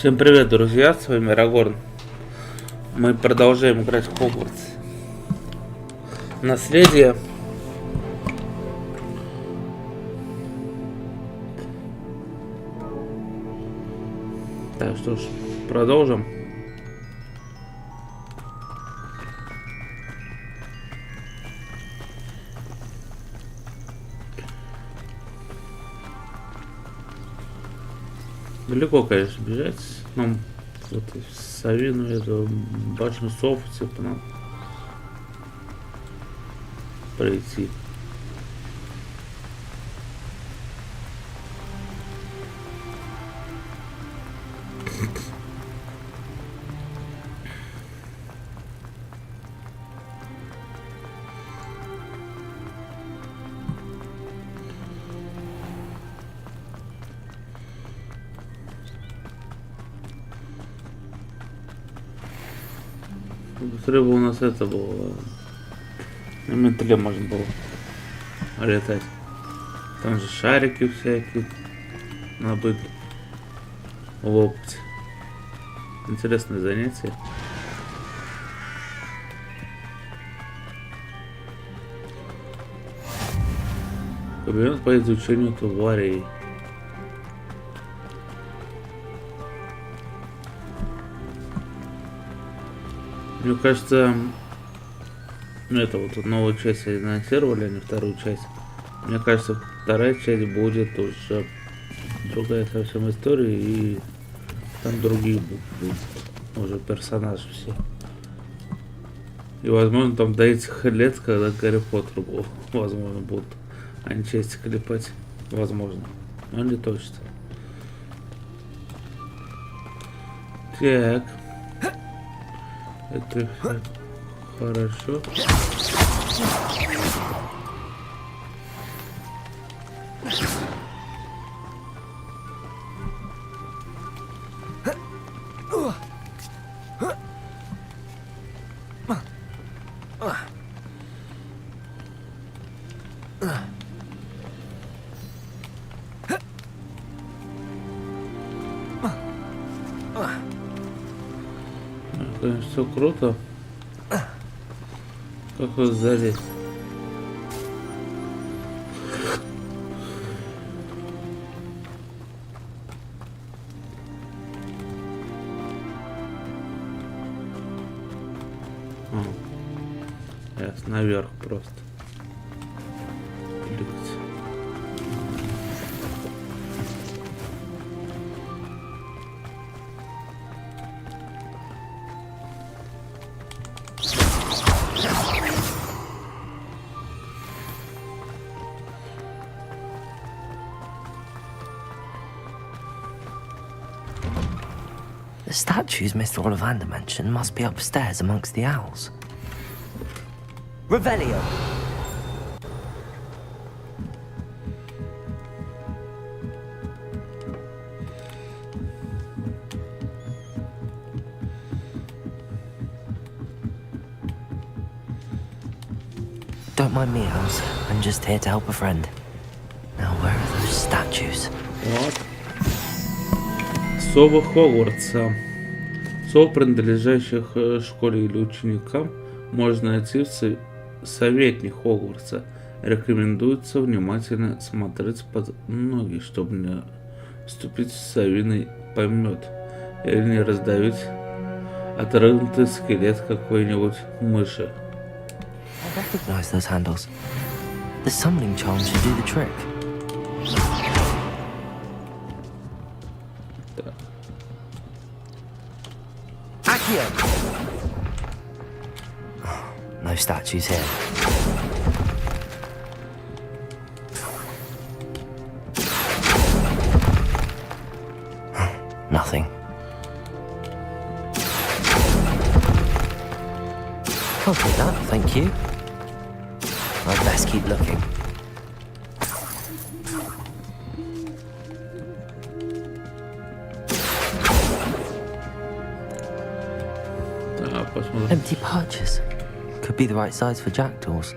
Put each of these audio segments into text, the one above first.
Всем привет, друзья, с вами Арагорн. Мы продолжаем играть в Хогвартс. Наследие. Так, что ж, продолжим. Далеко, конечно, бежать. Нам вот Савину, эту башню сов, типа, нам пройти. Быстрее бы у нас это было. На метле можно было летать. Там же шарики всякие набыли. Лопать. Интересное занятие. Кабинет по изучению тварей. Мне кажется, это вот новую часть анонсировали, а не вторую часть. Мне кажется, вторая часть будет уже другая совсем история, и там другие будут уже персонажи все. И возможно там до этих лет, когда Гарри Поттер был, возможно, будут они части клепать. Возможно. Но не точно. Так. Это все хорошо. Конечно, все круто. Как вот залезть? Ясно, наверх просто. Кликать. The statues Mr. Ollivander mentioned must be upstairs amongst the owls. Revelio! Don't mind me, owls. I'm just here to help a friend. Now, where are those statues? Вот. Совы Хогвартса. Сов, принадлежащих школе или ученикам, можно найти в советник Хогвартса. Рекомендуется внимательно смотреть под ноги, чтобы не вступить в совиный помет или не раздавить отрыгнутый скелет какой-нибудь мыши. I recognize those handles. The summoning charm should do the trick. No statues here. Nothing. I'll take that, thank you. I'd best keep looking. Empty perches. Could be the right size for jackdaws.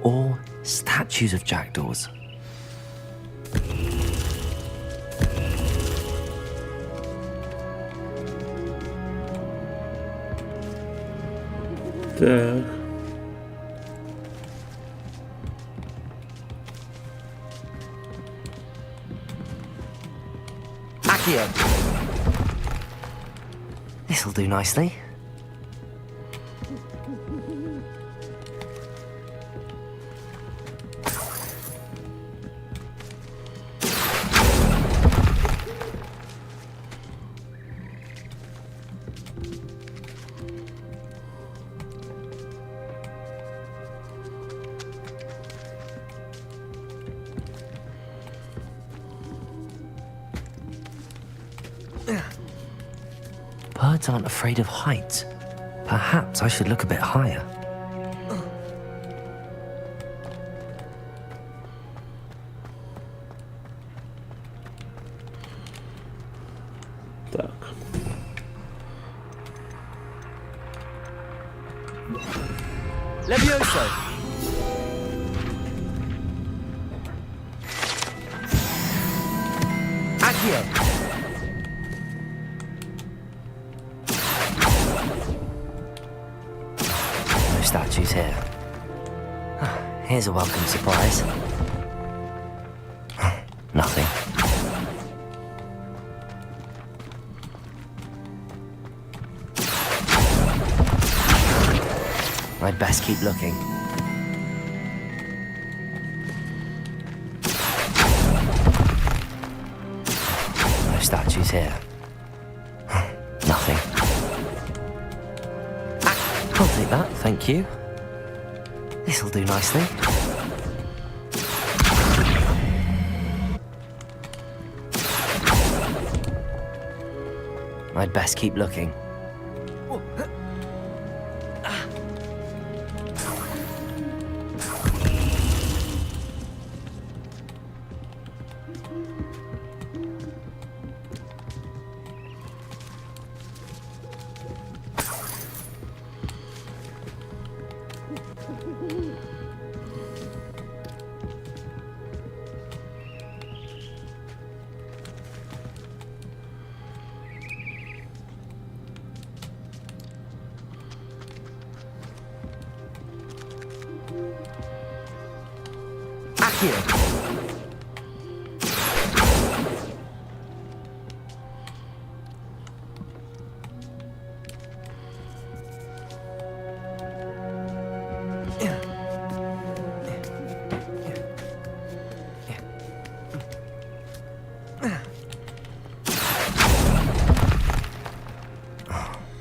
Or statues of jackdaws. Так. Accio. This'll do nicely. Birds aren't afraid of heights. Perhaps I should look a bit higher. Так. Levioso! Accio! No statues here. Here's a welcome surprise. Nothing. I'd best keep looking. No statues here. Nothing. I'll take that, thank you. This'll do nicely. I'd best keep looking.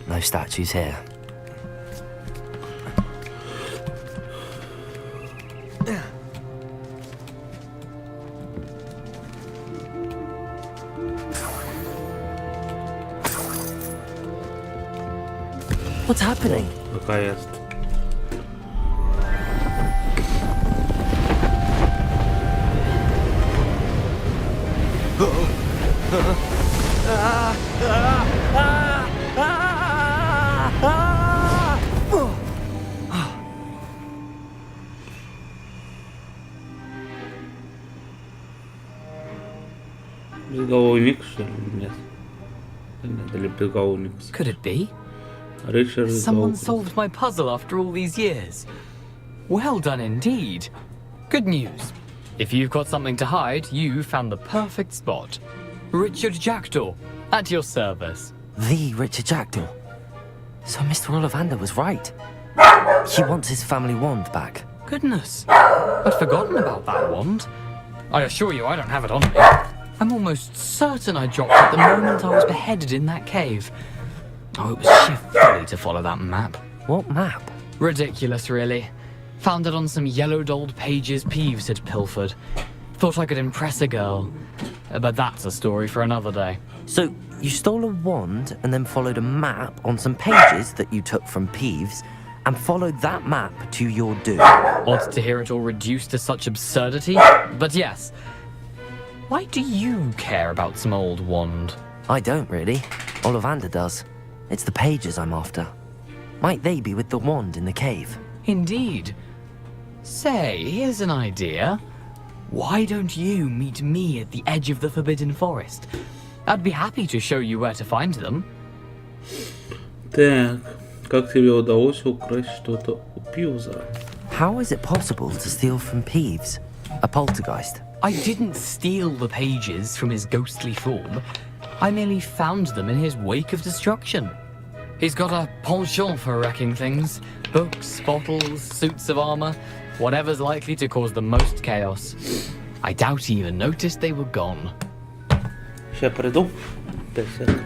No statues here. What's happening? Пока jest. Безголовый что ли? Нет. Нет, или безголовый. Could it be? Richard Someone Zoltan. solved my puzzle after all these years. Well done indeed. Good news. If you've got something to hide, you found the perfect spot. Richard Jackdaw, at your service. The Richard Jackdaw. So Mr. Ollivander was right. He wants his family wand back. Goodness, I'd forgotten about that wand. I assure you I don't have it on me. I'm almost certain I dropped it the moment I was beheaded in that cave. Oh, it was sheer folly to follow that map. What map? Ridiculous, really. Found it on some yellowed old pages Peeves had pilfered. Thought I could impress a girl. But that's a story for another day. So you stole a wand and then followed a map on some pages that you took from Peeves and followed that map to your doom. Odd to hear it all reduced to such absurdity, but yes. Why do you care about some old wand? I don't really. Ollivander does. It's the pages I'm after. Might they be with the wand in the cave? Indeed. Say, here's an idea. Why don't you meet me at the edge of the Forbidden Forest? I'd be happy to show you where to find them. Так, Как тебе удалось украсть что-то у Пивза? How is it possible to steal from Peeves, a poltergeist? I didn't steal the pages from his ghostly form. I merely found them in his wake of destruction. He's got a penchant for wrecking things. Books, bottles, suits of armor, whatever's likely to cause the most chaos. I doubt he even noticed they were gone. Сейчас приду. 5 секунд.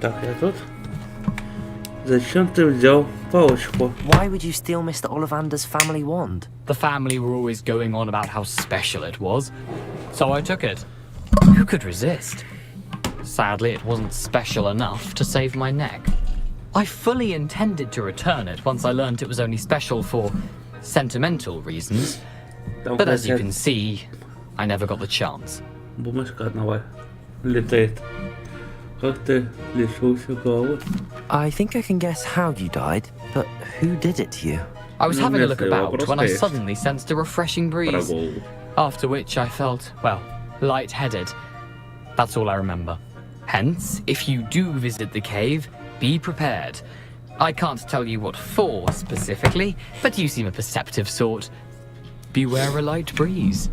Так, я тут. Зачем ты взял палочку? Why would you steal Mr. Ollivander's family wand? The family were always going on about how special it was, so I took it. Who could resist? Sadly, it wasn't special enough to save my neck. I fully intended to return it once I learned it was only special for sentimental reasons, but as you can see, I never got the chance. Бумажка одного летает. Как ты лишился головы? I think I can guess how you died, but who did it to you? I was having a look about when I suddenly sensed a refreshing breeze, Прогул. after which I felt, well, lightheaded. That's all I remember. Hence, if you do visit the cave, be prepared. I can't tell you what for specifically, but you seem a perceptive sort. Beware a light breeze.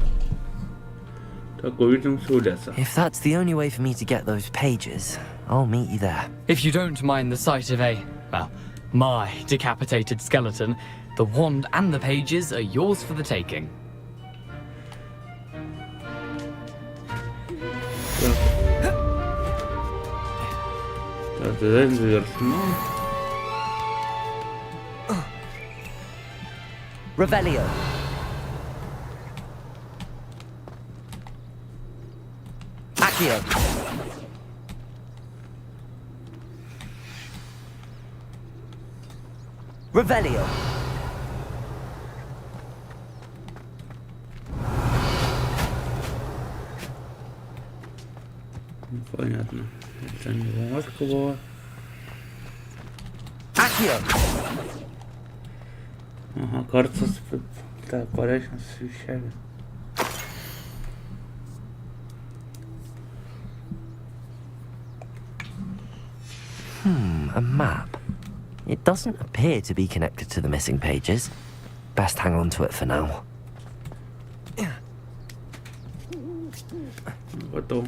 Так, увидимся у леса. If that's the only way for me to get those pages, I'll meet you there. If you don't mind the sight of my decapitated skeleton, the wand and the pages are yours for the taking. Так, дизайн завершено. Revelio. Accio. Revelio. Понятно. Это не бумажка была. Accio. Ага, карта с... Так, порядочно с вещами. A map. It doesn't appear to be connected to the missing pages. Best hang on to it for now. Потом.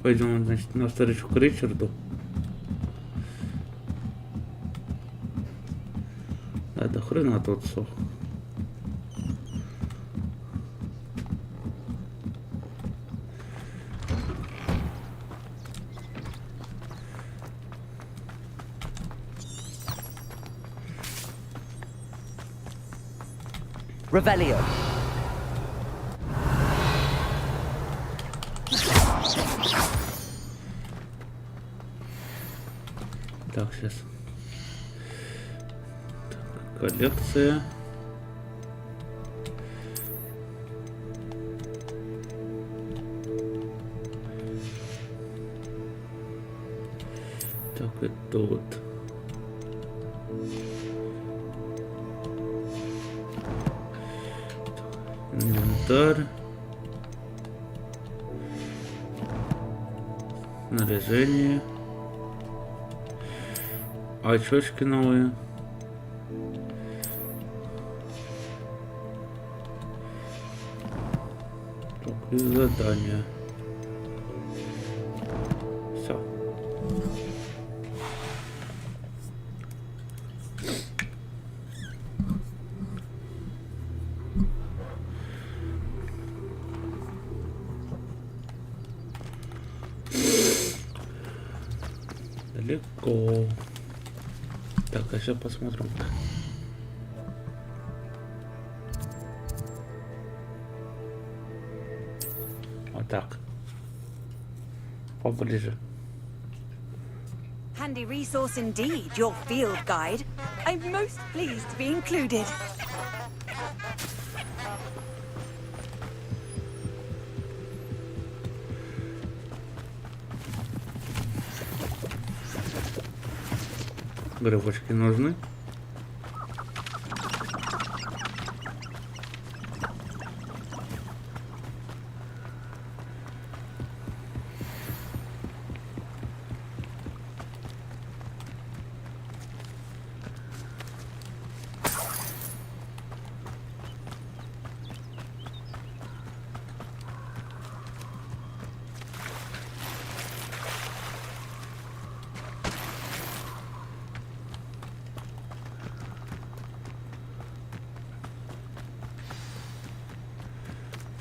Пойдем, значит, навстречу к Ричарду. Да, до хрена тут сох. Revelio. Так, сейчас. Так, коллекция. Так, это вот. Инвентарь. Снаряжение. Очечки новые. Так, и задание. Все. Далеко. Так, а сейчас посмотрим. Вот так. Поближе. Handy resource indeed, your field guide. I'm most pleased to be included. Грибочки нужны.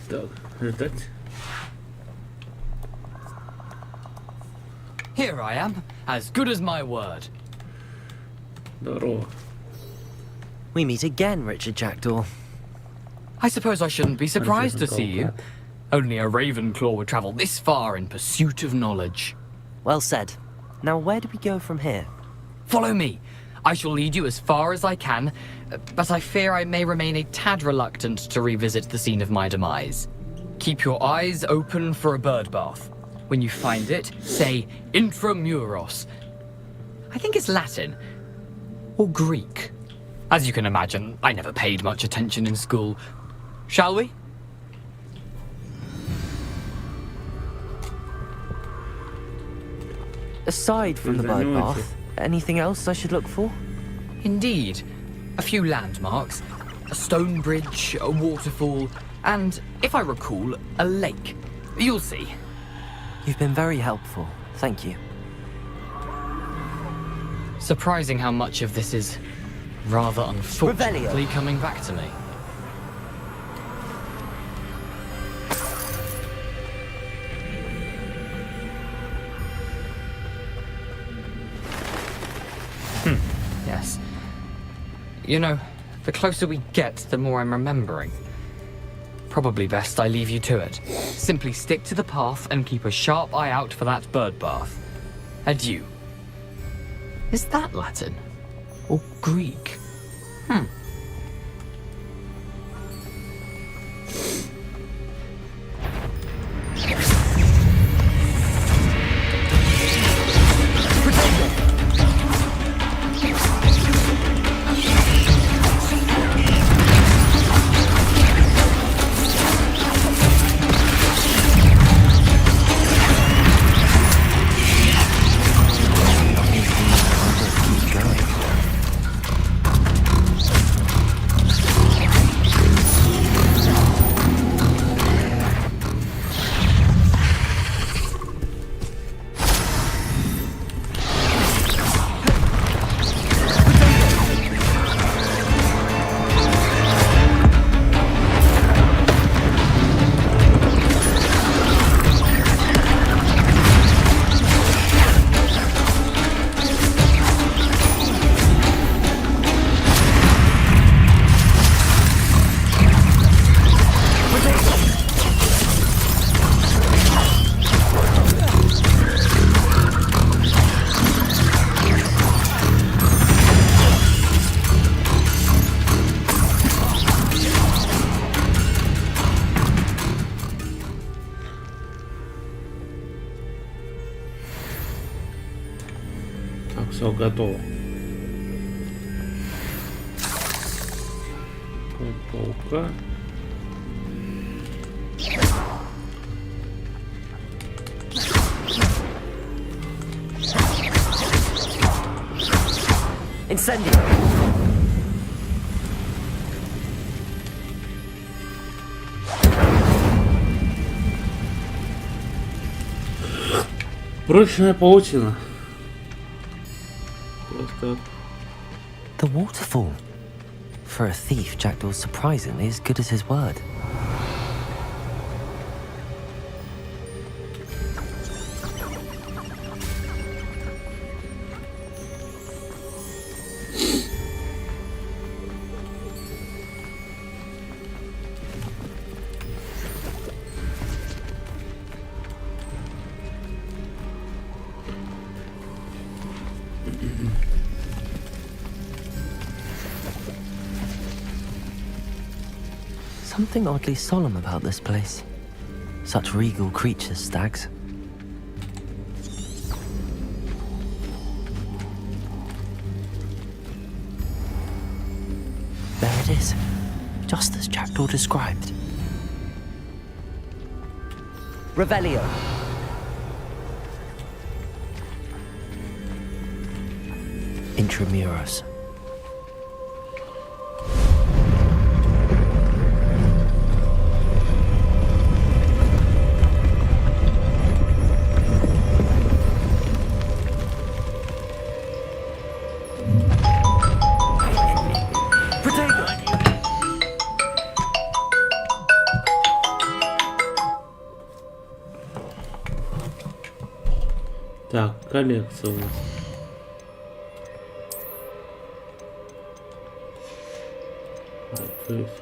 Так, ждать. Here I am, as good as my word. Здорово. We meet again, Richard Jackdaw. I suppose I shouldn't be surprised to see you. Only a Ravenclaw would travel this far in pursuit of knowledge. Well said. Now, where do we go from here? Follow me. I shall lead you as far as I can, but I fear I may remain a tad reluctant to revisit the scene of my demise. Keep your eyes open for a bird bath. When you find it, say intramuros. I think it's Latin. Or Greek. As you can imagine, I never paid much attention in school. Shall we? Aside from the bird bath, anything else I should look for? Indeed. A few landmarks, a stone bridge, a waterfall, and, if I recall, a lake. You'll see. You've been very helpful. Thank you. Surprising how much of this is rather unfortunately coming back to me. Yes. You know, the closer we get, the more I'm remembering. Probably best I leave you to it. Simply stick to the path and keep a sharp eye out for that bird bath. Adieu. Is that Latin? Or Greek? Так, все готово. Паука. Incendio. Прочная паутина. Просто The waterfall. For a thief, Jackdaw's surprisingly as good as his word. something oddly solemn about this place. Such regal creatures, stags. There it is, just as Jackdaw described. Revelio. Intramuros. Так, коллекция у нас. То есть...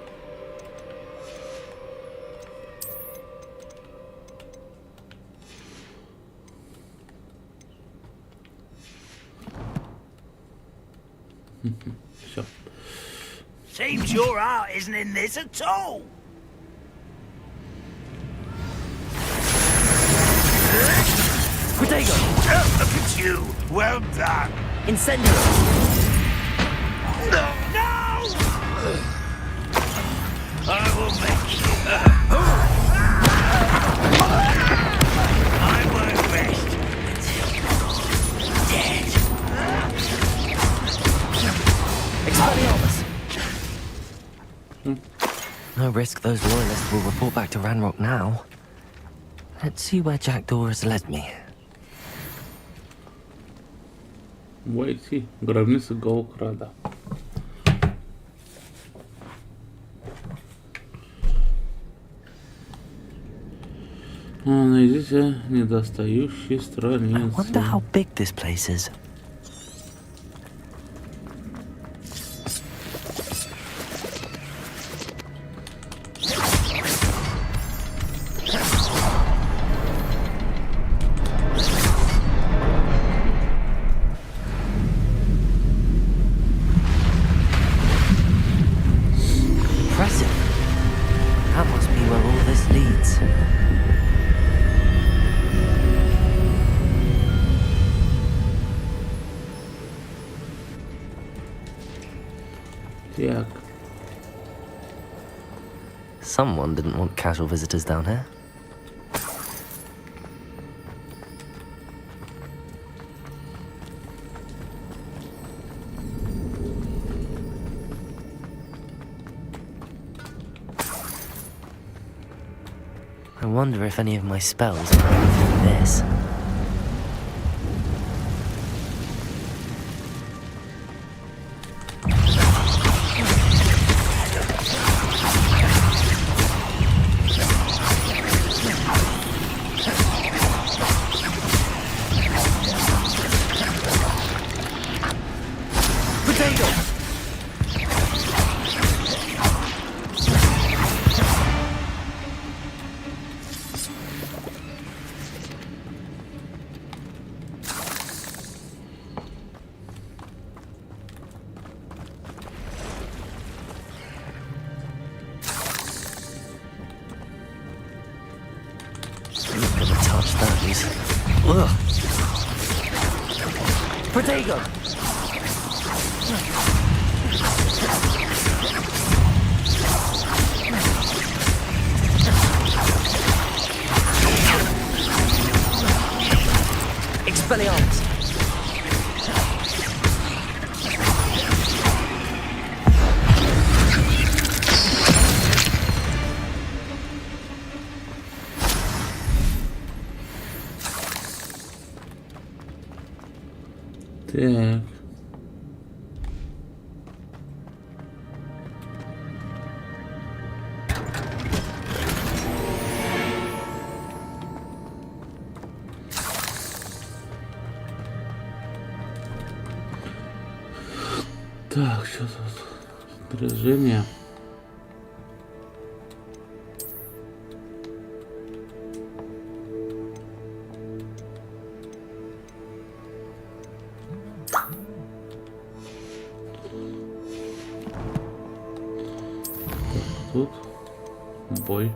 Все. Seems your heart isn't in this at all. Protego! Look at you. Well done. Incendio! No! I will make you. I won't rest until you're dead. Expelliarmus! No risk those loyalists will report back to Ranrock now. Let's see where Jackdaw has led me. Войти. Гробница Гаокрада. Найдите недостающие I wonder how страницы. big this place is. Impressive. That must be where all this leads. Так. Someone didn't want casual visitors down here. I wonder if any of my spells are anything like this. Touch those. Ugh. Protego! Expelliarmus! Так. Так, сейчас вот снаряжение. Тут. Бой.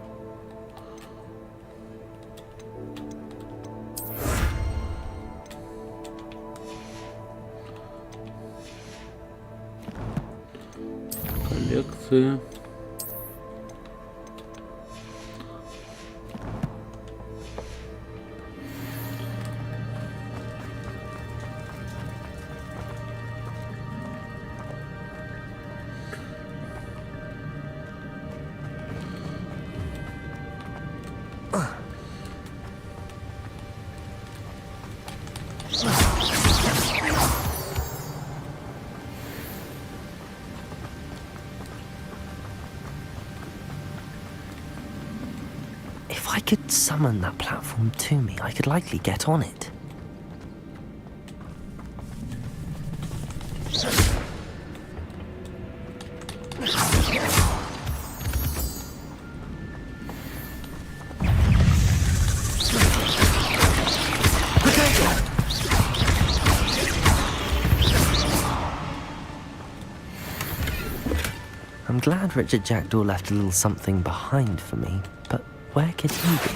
Коллекции. If I could summon that platform to me, I could likely get on it. I'm glad Richard Jackdaw left a little something behind for me, but where could he be?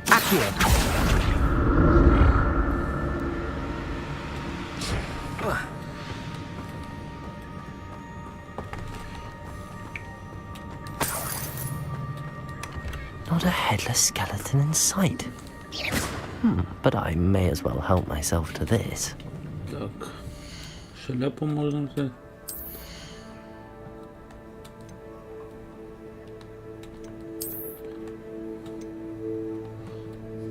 Accio! Not a headless skeleton in sight. But I may as well help myself to this. Так. Шляпу можно взять.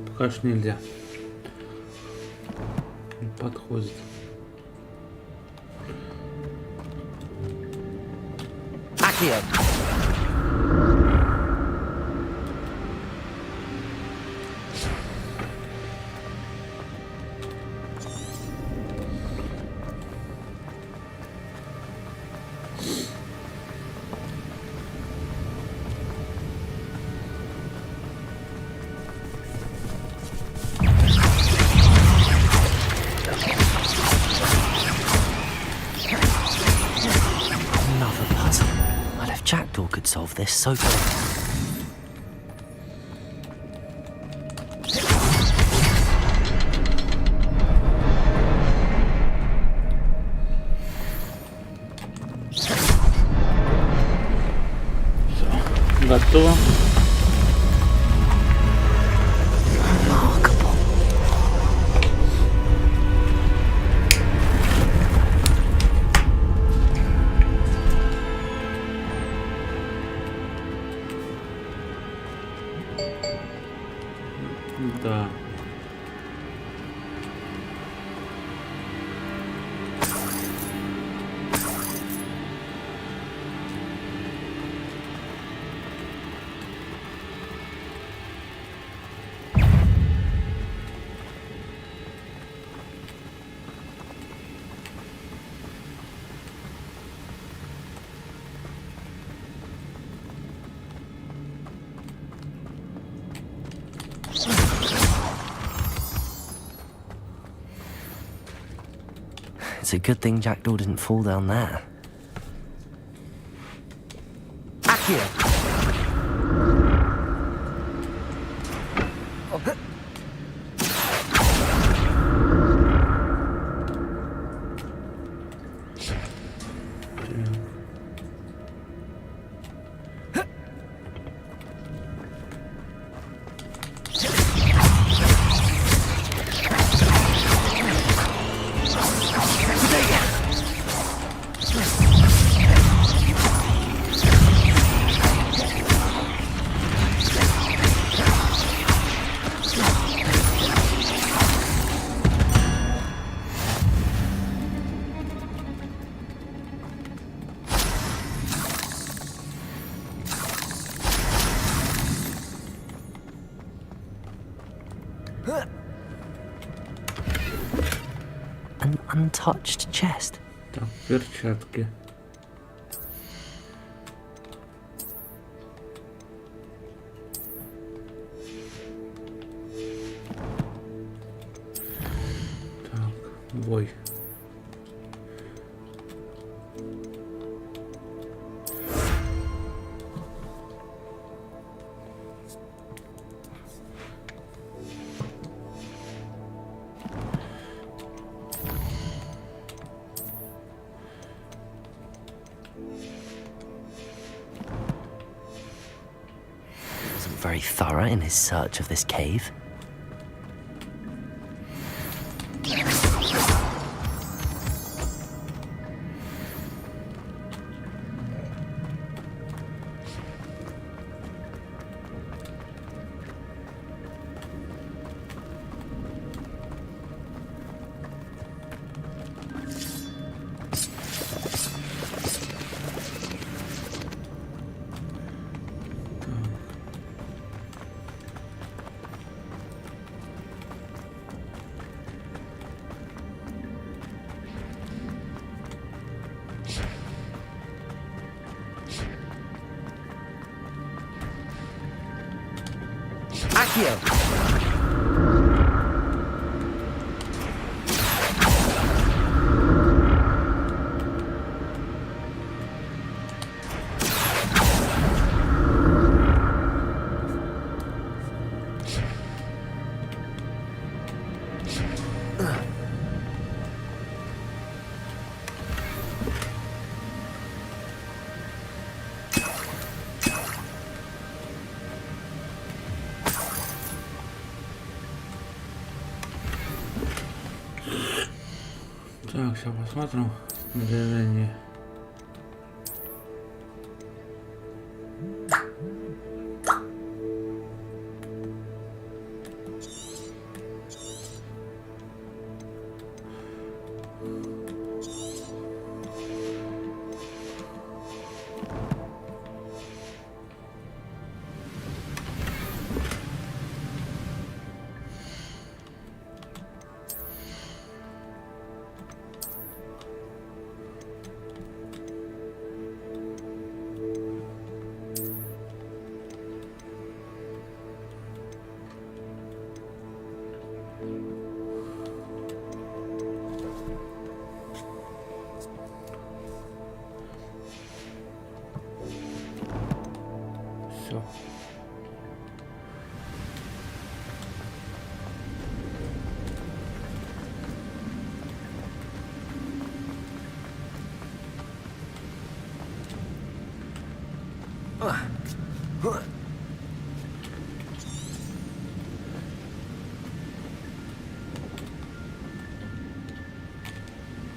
Пока ж нельзя. Не подходит. Accio! Jackdaw could solve this so quick. Готово. Да. It's a good thing Jackdaw didn't fall down there. Accio! An untouched chest. Так, перчатки. Так, бой. very thorough in his search of this cave. Accio! Так, сейчас посмотрим движение. Все.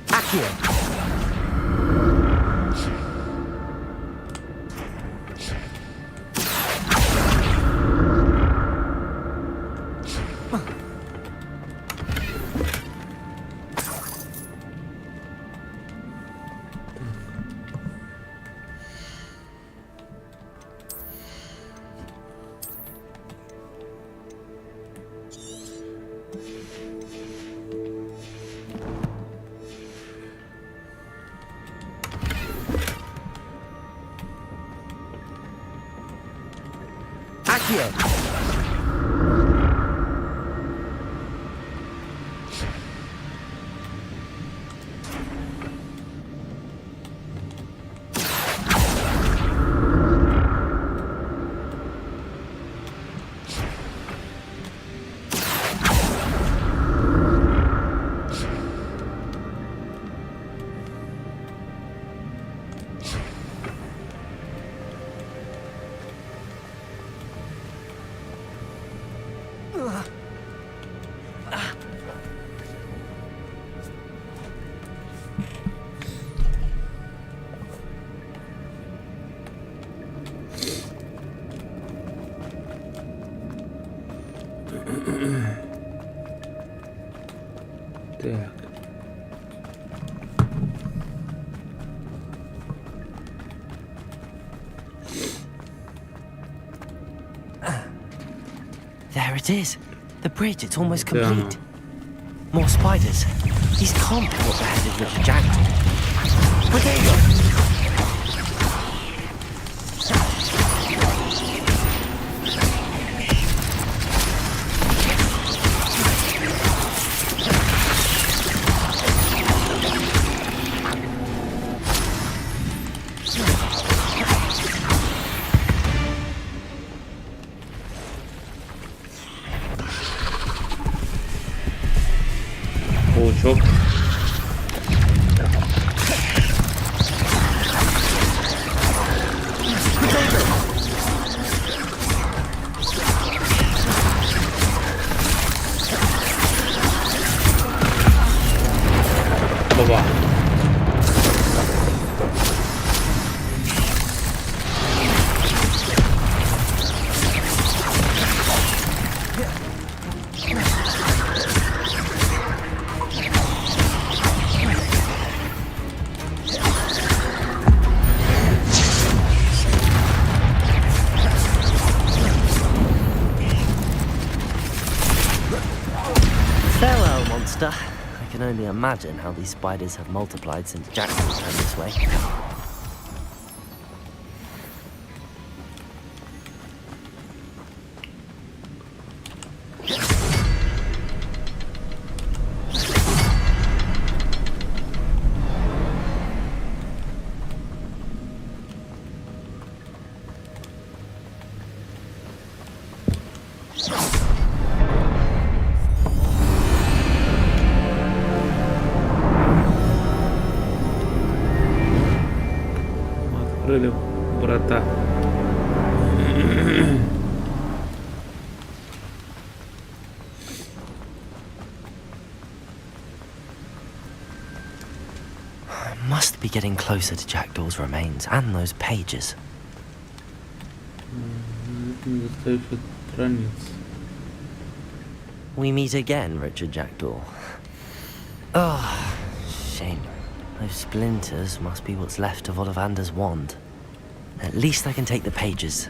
Accio! Accio! Так. There it is. The bridge, it's almost complete. More spiders. These can't be what the headed little jackal. Potato! Паучок. Оба. Farewell, monster. I can only imagine how these spiders have multiplied since Jackson turned this way. Открыли врата. Must be getting closer to Jackdaw's remains and those pages. Недостающая страница. We meet again, Richard Jackdaw. Oh, shame. Those splinters must be what's left of Ollivander's wand. At least I can take the pages.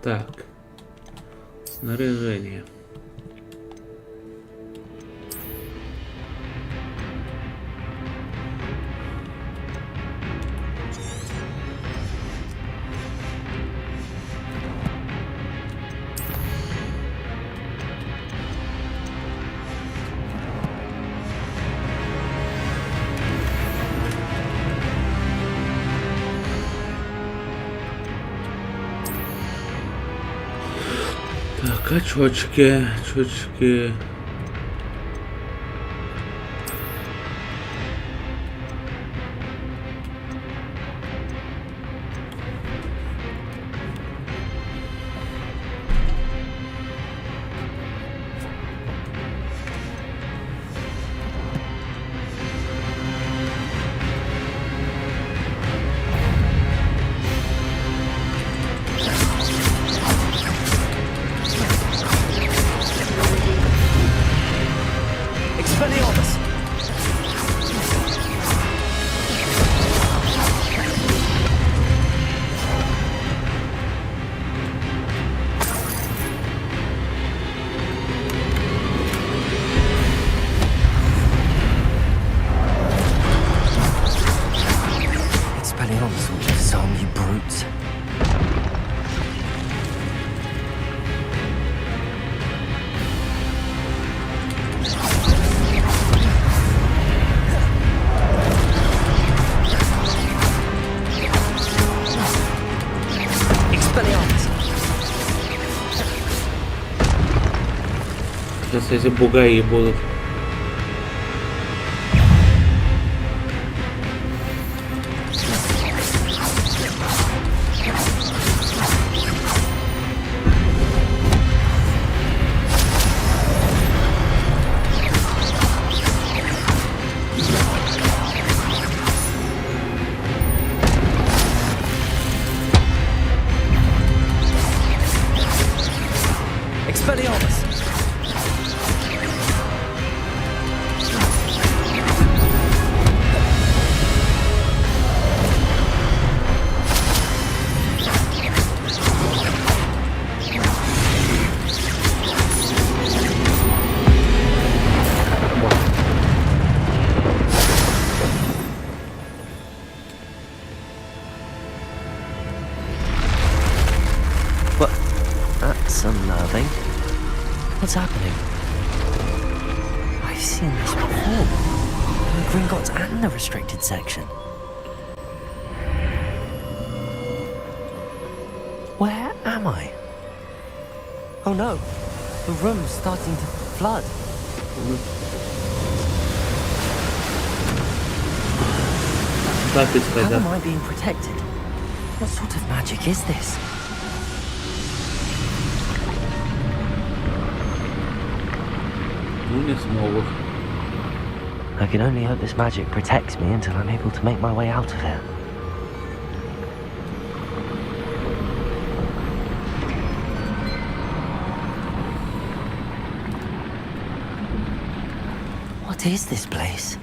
Так. Снаряжение. Так, очочки, очочки. Expelliarmus! Expelliarmus will disarm you brutes. Сейчас эти бугаи будут. Expelliarmus! What? That's unnerving. What's happening? I've seen this before. The Gringotts and the restricted section. Where am I? Oh no, the room's starting to flood. Так искать, How да. am I being protected? What sort of magic is this? Ну, не смогут. I can only hope this magic protects me until I'm able to make my way out of here. What is this place?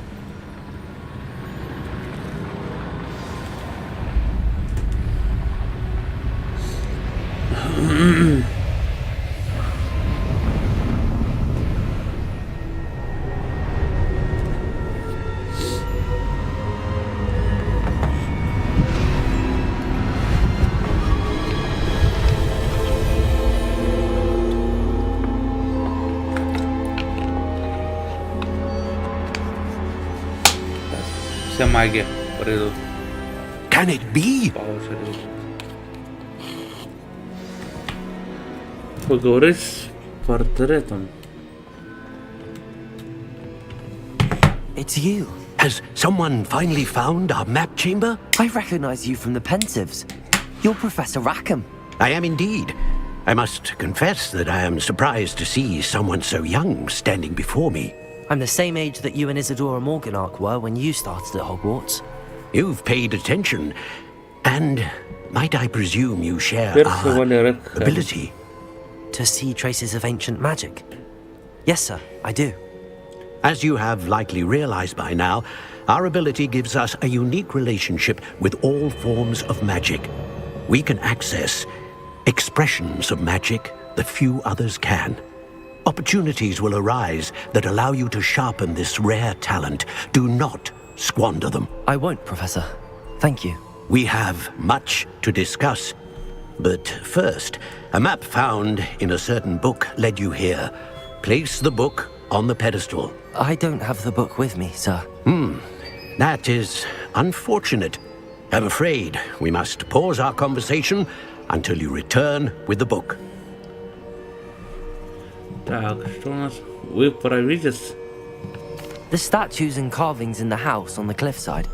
Все маги придут Can it be? по очереди. Поговорить с портретом. It's you. Has someone finally found our map chamber? I recognize you from the Pensives. You're Professor Rackham. I am indeed. I must confess that I am surprised to see someone so young standing before me. I'm the same age that you and Isadora Morganach were when you started at Hogwarts. You've paid attention, and might I presume you share Перси our Валерик. ability? To see traces of ancient magic. Yes, sir, I do. As you have likely realized by now, our ability gives us a unique relationship with all forms of magic. We can access expressions of magic that few others can. Opportunities will arise that allow you to sharpen this rare talent. Do not squander them. I won't, Professor. Thank you. We have much to discuss. But first, a map found in a certain book led you here. Place the book on the pedestal. I don't have the book with me, sir. That is unfortunate. I'm afraid we must pause our conversation until you return with the book. Так, что у нас? Вы провидец? The statues and carvings in the house on the cliffside,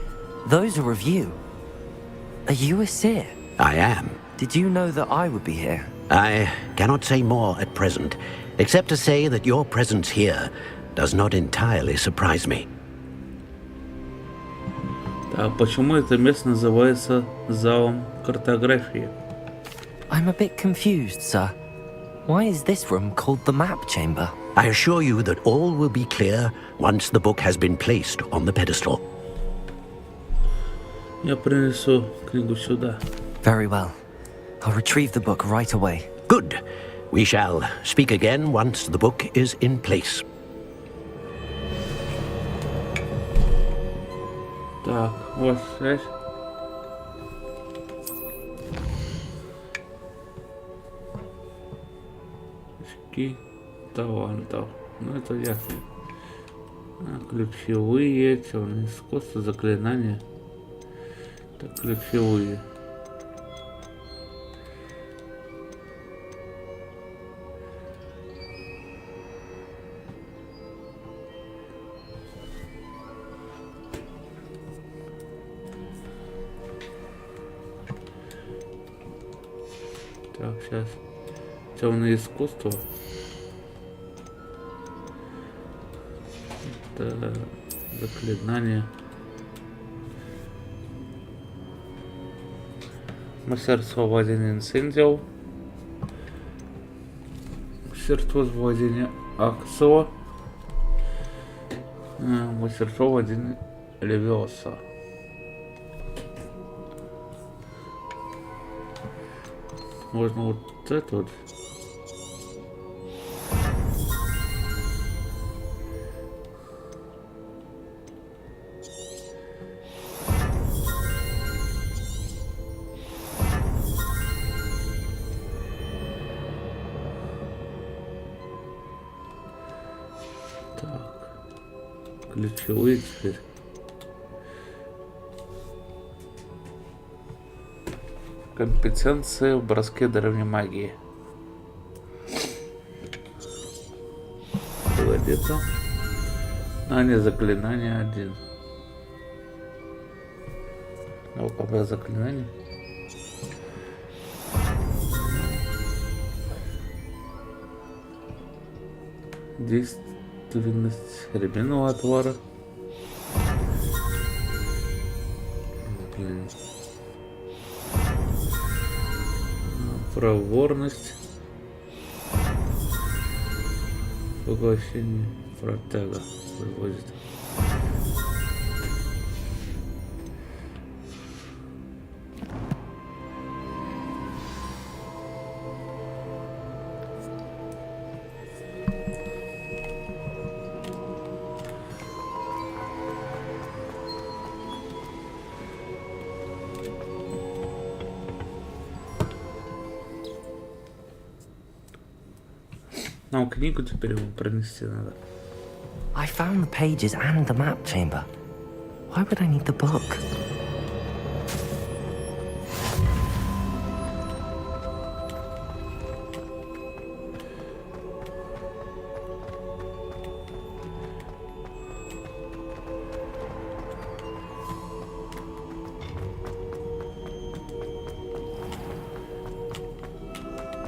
those are of you. Are you a seer? I am. Did you know that I would be here? I cannot say more at present, except to say that your presence here does not entirely surprise me. Так, почему это место называется залом картографии? I'm a bit confused, sir. Why is this room called the map chamber? I assure you that all will be clear once the book has been placed on the pedestal. Я принесу книгу сюда. Very well. I'll retrieve the book right away. Good. We shall speak again once the book is in place. Так, у вас связь? Очки талантов. Ну это ясно. Ключевые, темные искусства, заклинания. Так, ключевые. Так, сейчас. Темное искусство. Это заклинание. Мастерство владения инцендио. Мастерство владения аксо. Мастерство владения левиоса. Можно вот это вот. Так. Ключевые теперь. Компетенции в броске древней магии. Где-то. Не заклинание один. Ну, какое заклинание? чувственность ременного отвара. Проворность. Поглощение протяга выводит. Нам книгу теперь его пронести надо. I found the pages and the map chamber. Why would I need the book?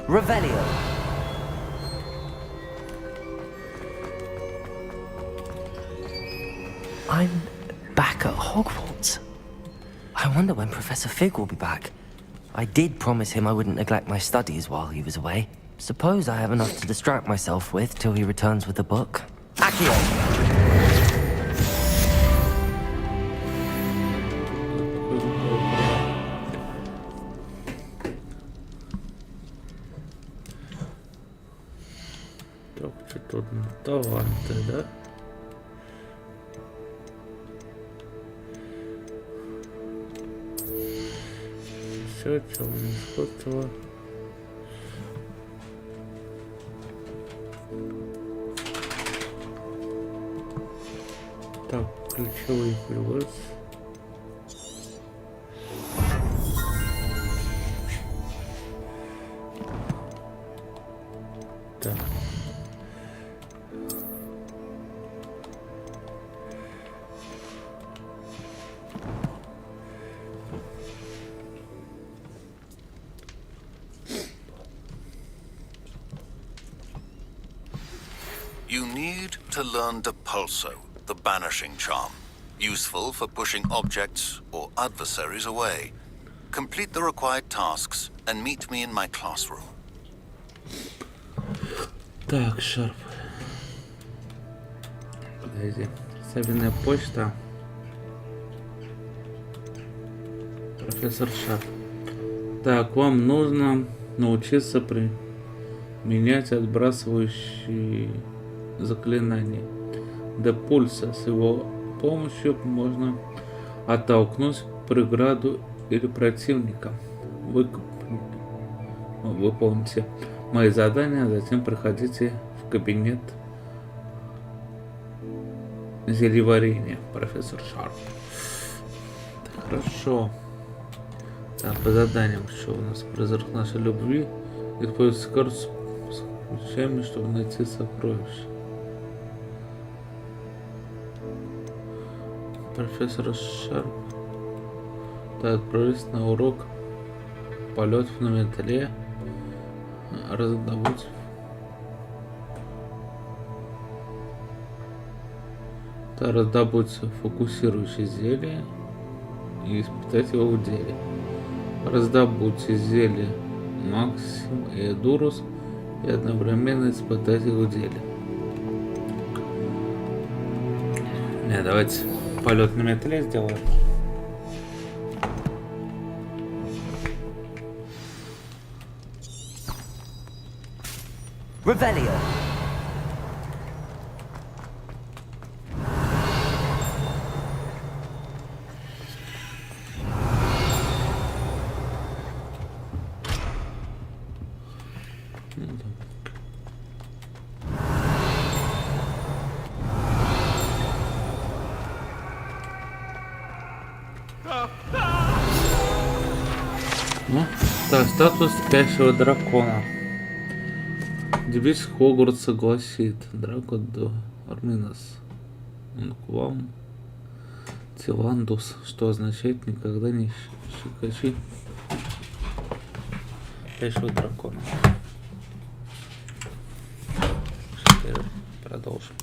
Revelio. I'm back at Hogwarts. I wonder when Professor Fig will be back. I did promise him I wouldn't neglect my studies while he was away. Suppose I have enough to distract myself with till he returns with the book. Accio! Так, что тут таланты, да? Все, темное искусство. Так, ключевые переводы. Так. You need to learn Depulso, the banishing charm, useful for pushing objects or adversaries away. Complete the required tasks and meet me in my classroom. Так, Шарп. Подожди. Особенная почта. Профессор Шарп. Так, вам нужно научиться применять отбрасывающие заклинания. Депульса. С его помощью можно оттолкнуть преграду или противника. Выполните мои задания, а затем приходите в кабинет зельеварения. Профессор Шарп. Так, хорошо. Так, по заданиям, что у нас? Призрак нашей любви. Используйте карту с ключами, чтобы найти сокровища. Профессор Шарп. Так, отправились на урок полетов на металле. Раздобудь. Так, раздобудь фокусирующее зелье и испытать его в деле. Раздобудьте зелье Максим и Эдурус и одновременно испытать их в деле. Не, давайте полет на металле сделаем. Revelio. Ну, так, статус спящего дракона. Девиз Хогвартса гласит: Драко до Арминас Нквам Тиландус, что означает никогда не щекочи спящего дракона. продолжим.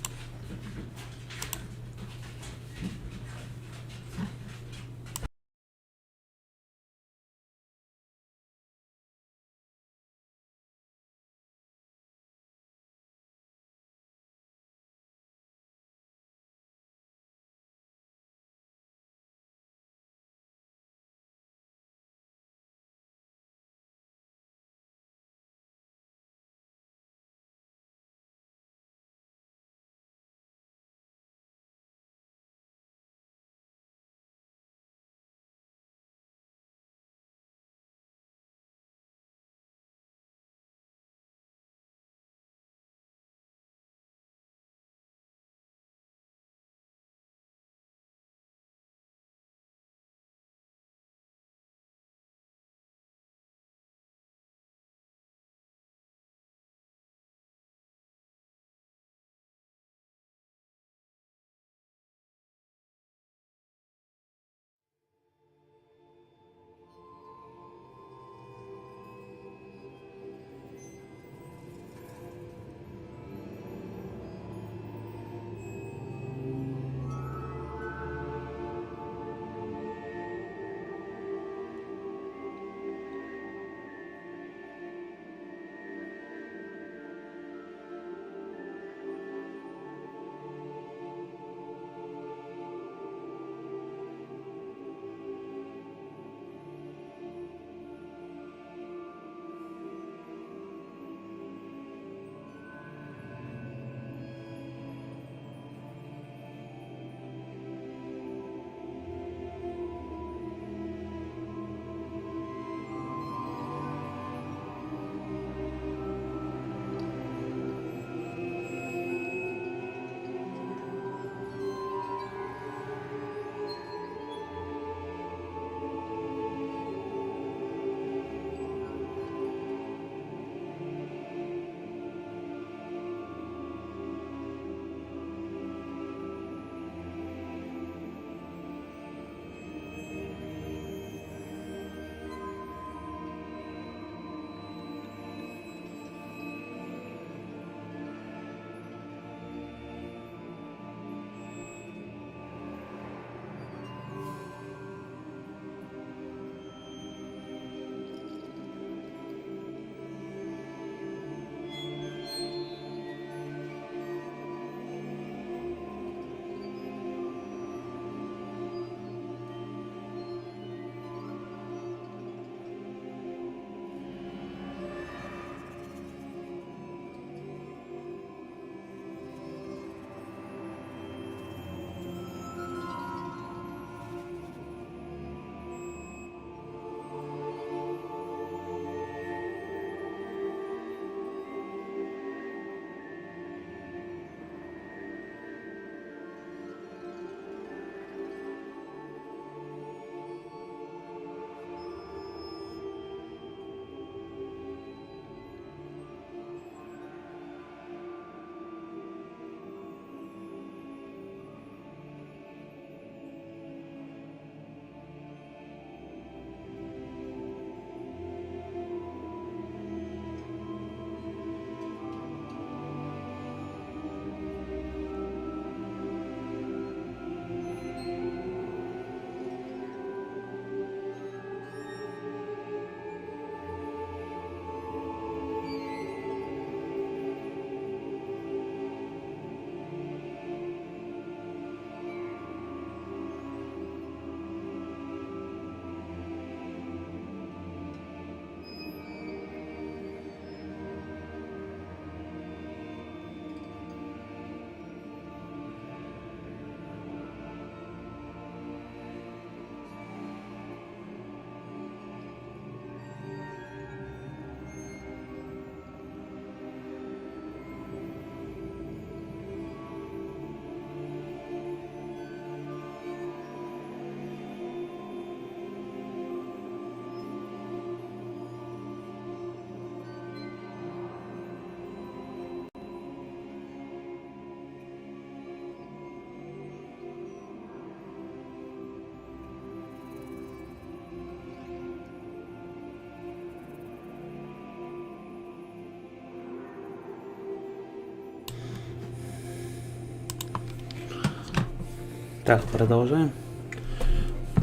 Так, продолжаем.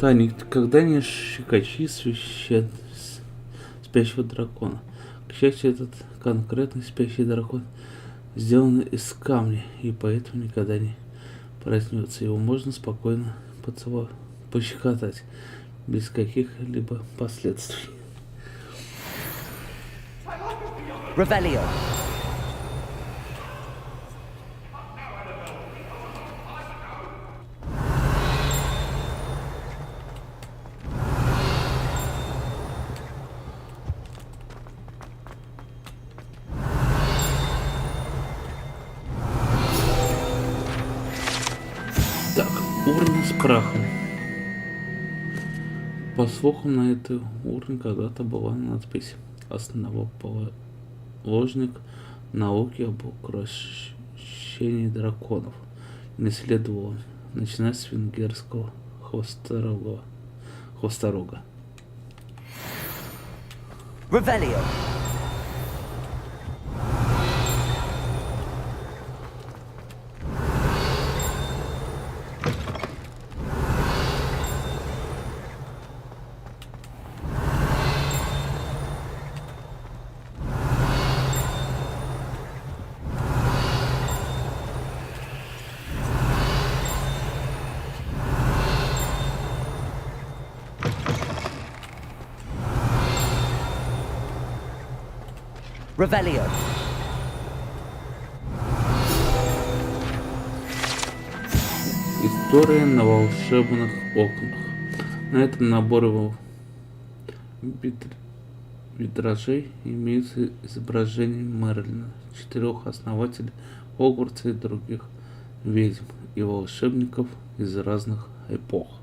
Да, никогда не щекочи спящего дракона. К счастью, этот конкретный спящий дракон сделан из камня, и поэтому никогда не проснется. Его можно спокойно поцеловать, пощекотать, без каких-либо последствий. Revelio. Так, урна с прахом. По слухам, на этой урне когда-то была надпись «Основоположник науки об укрощении драконов». Не следовало начинать с венгерского хвосторога. Revelio. Revelio. История на волшебных окнах. На этом наборе витражей имеются изображения Мерлина, 4 основателей Хогвартса и других ведьм и волшебников из разных эпох.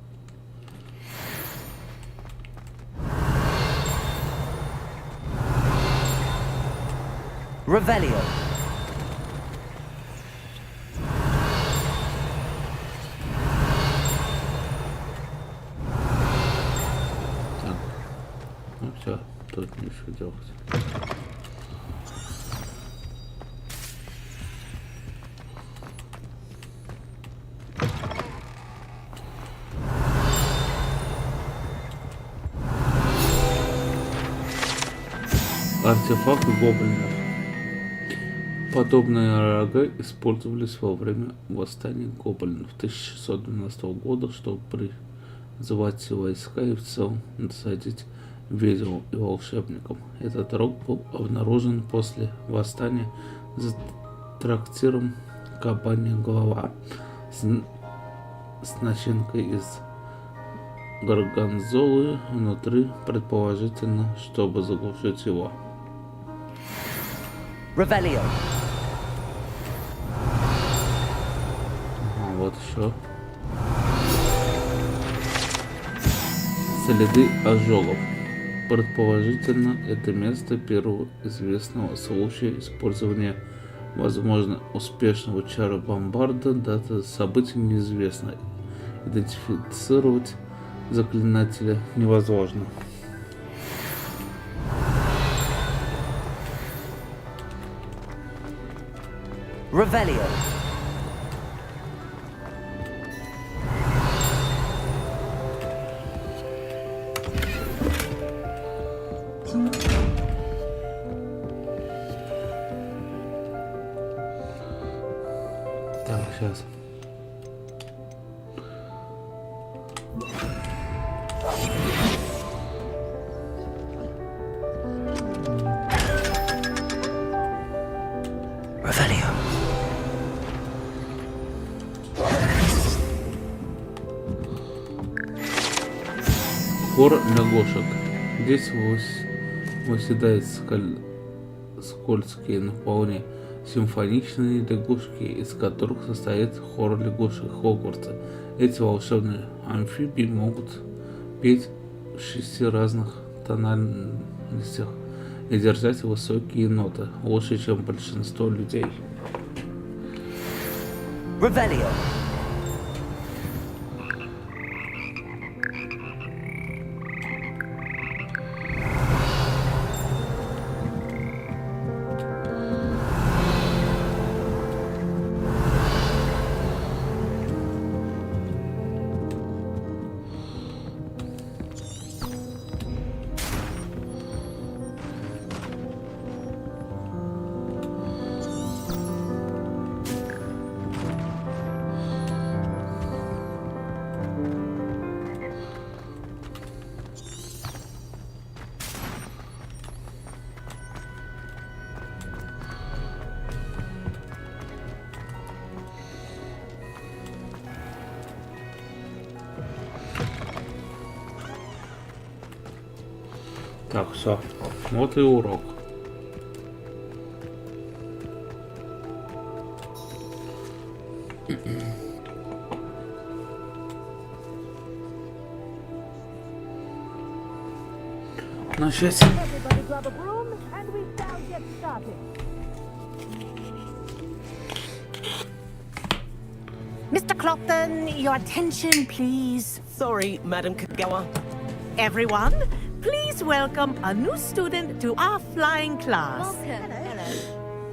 Revelio. Так, ну все, тут ничего делать. Артефакты гоблинов. Подобные рога использовались во время восстания гоблинов 1612 года, чтобы призывать войска и в целом насадить ведьмам и волшебникам. Этот рог был обнаружен после восстания за трактиром «Кабанья голова» с начинкой из горгонзолы внутри, предположительно, чтобы заглушить его. Revelio. Вот еще. Следы ожогов. Предположительно, это место первого известного случая использования, возможно, успешного чара бомбарда. Дата событий неизвестна. Идентифицировать заклинателя невозможно. Revelio. Так, сейчас. Revelio. Хор лягушек. Здесь восседают скользкие, но вполне симфоничные лягушки, из которых состоит хор лягушек Хогвартса. Эти волшебные амфибии могут петь в 6 разных тональностях и держать высокие ноты, лучше, чем большинство людей. Revelio. Так, все. Вот и урок. На счастье. Everybody grab a broom and we shall get started. Mr. Clopton, your attention, please. Sorry, Madam Kagawa. Everyone, please welcome a new student to our flying class.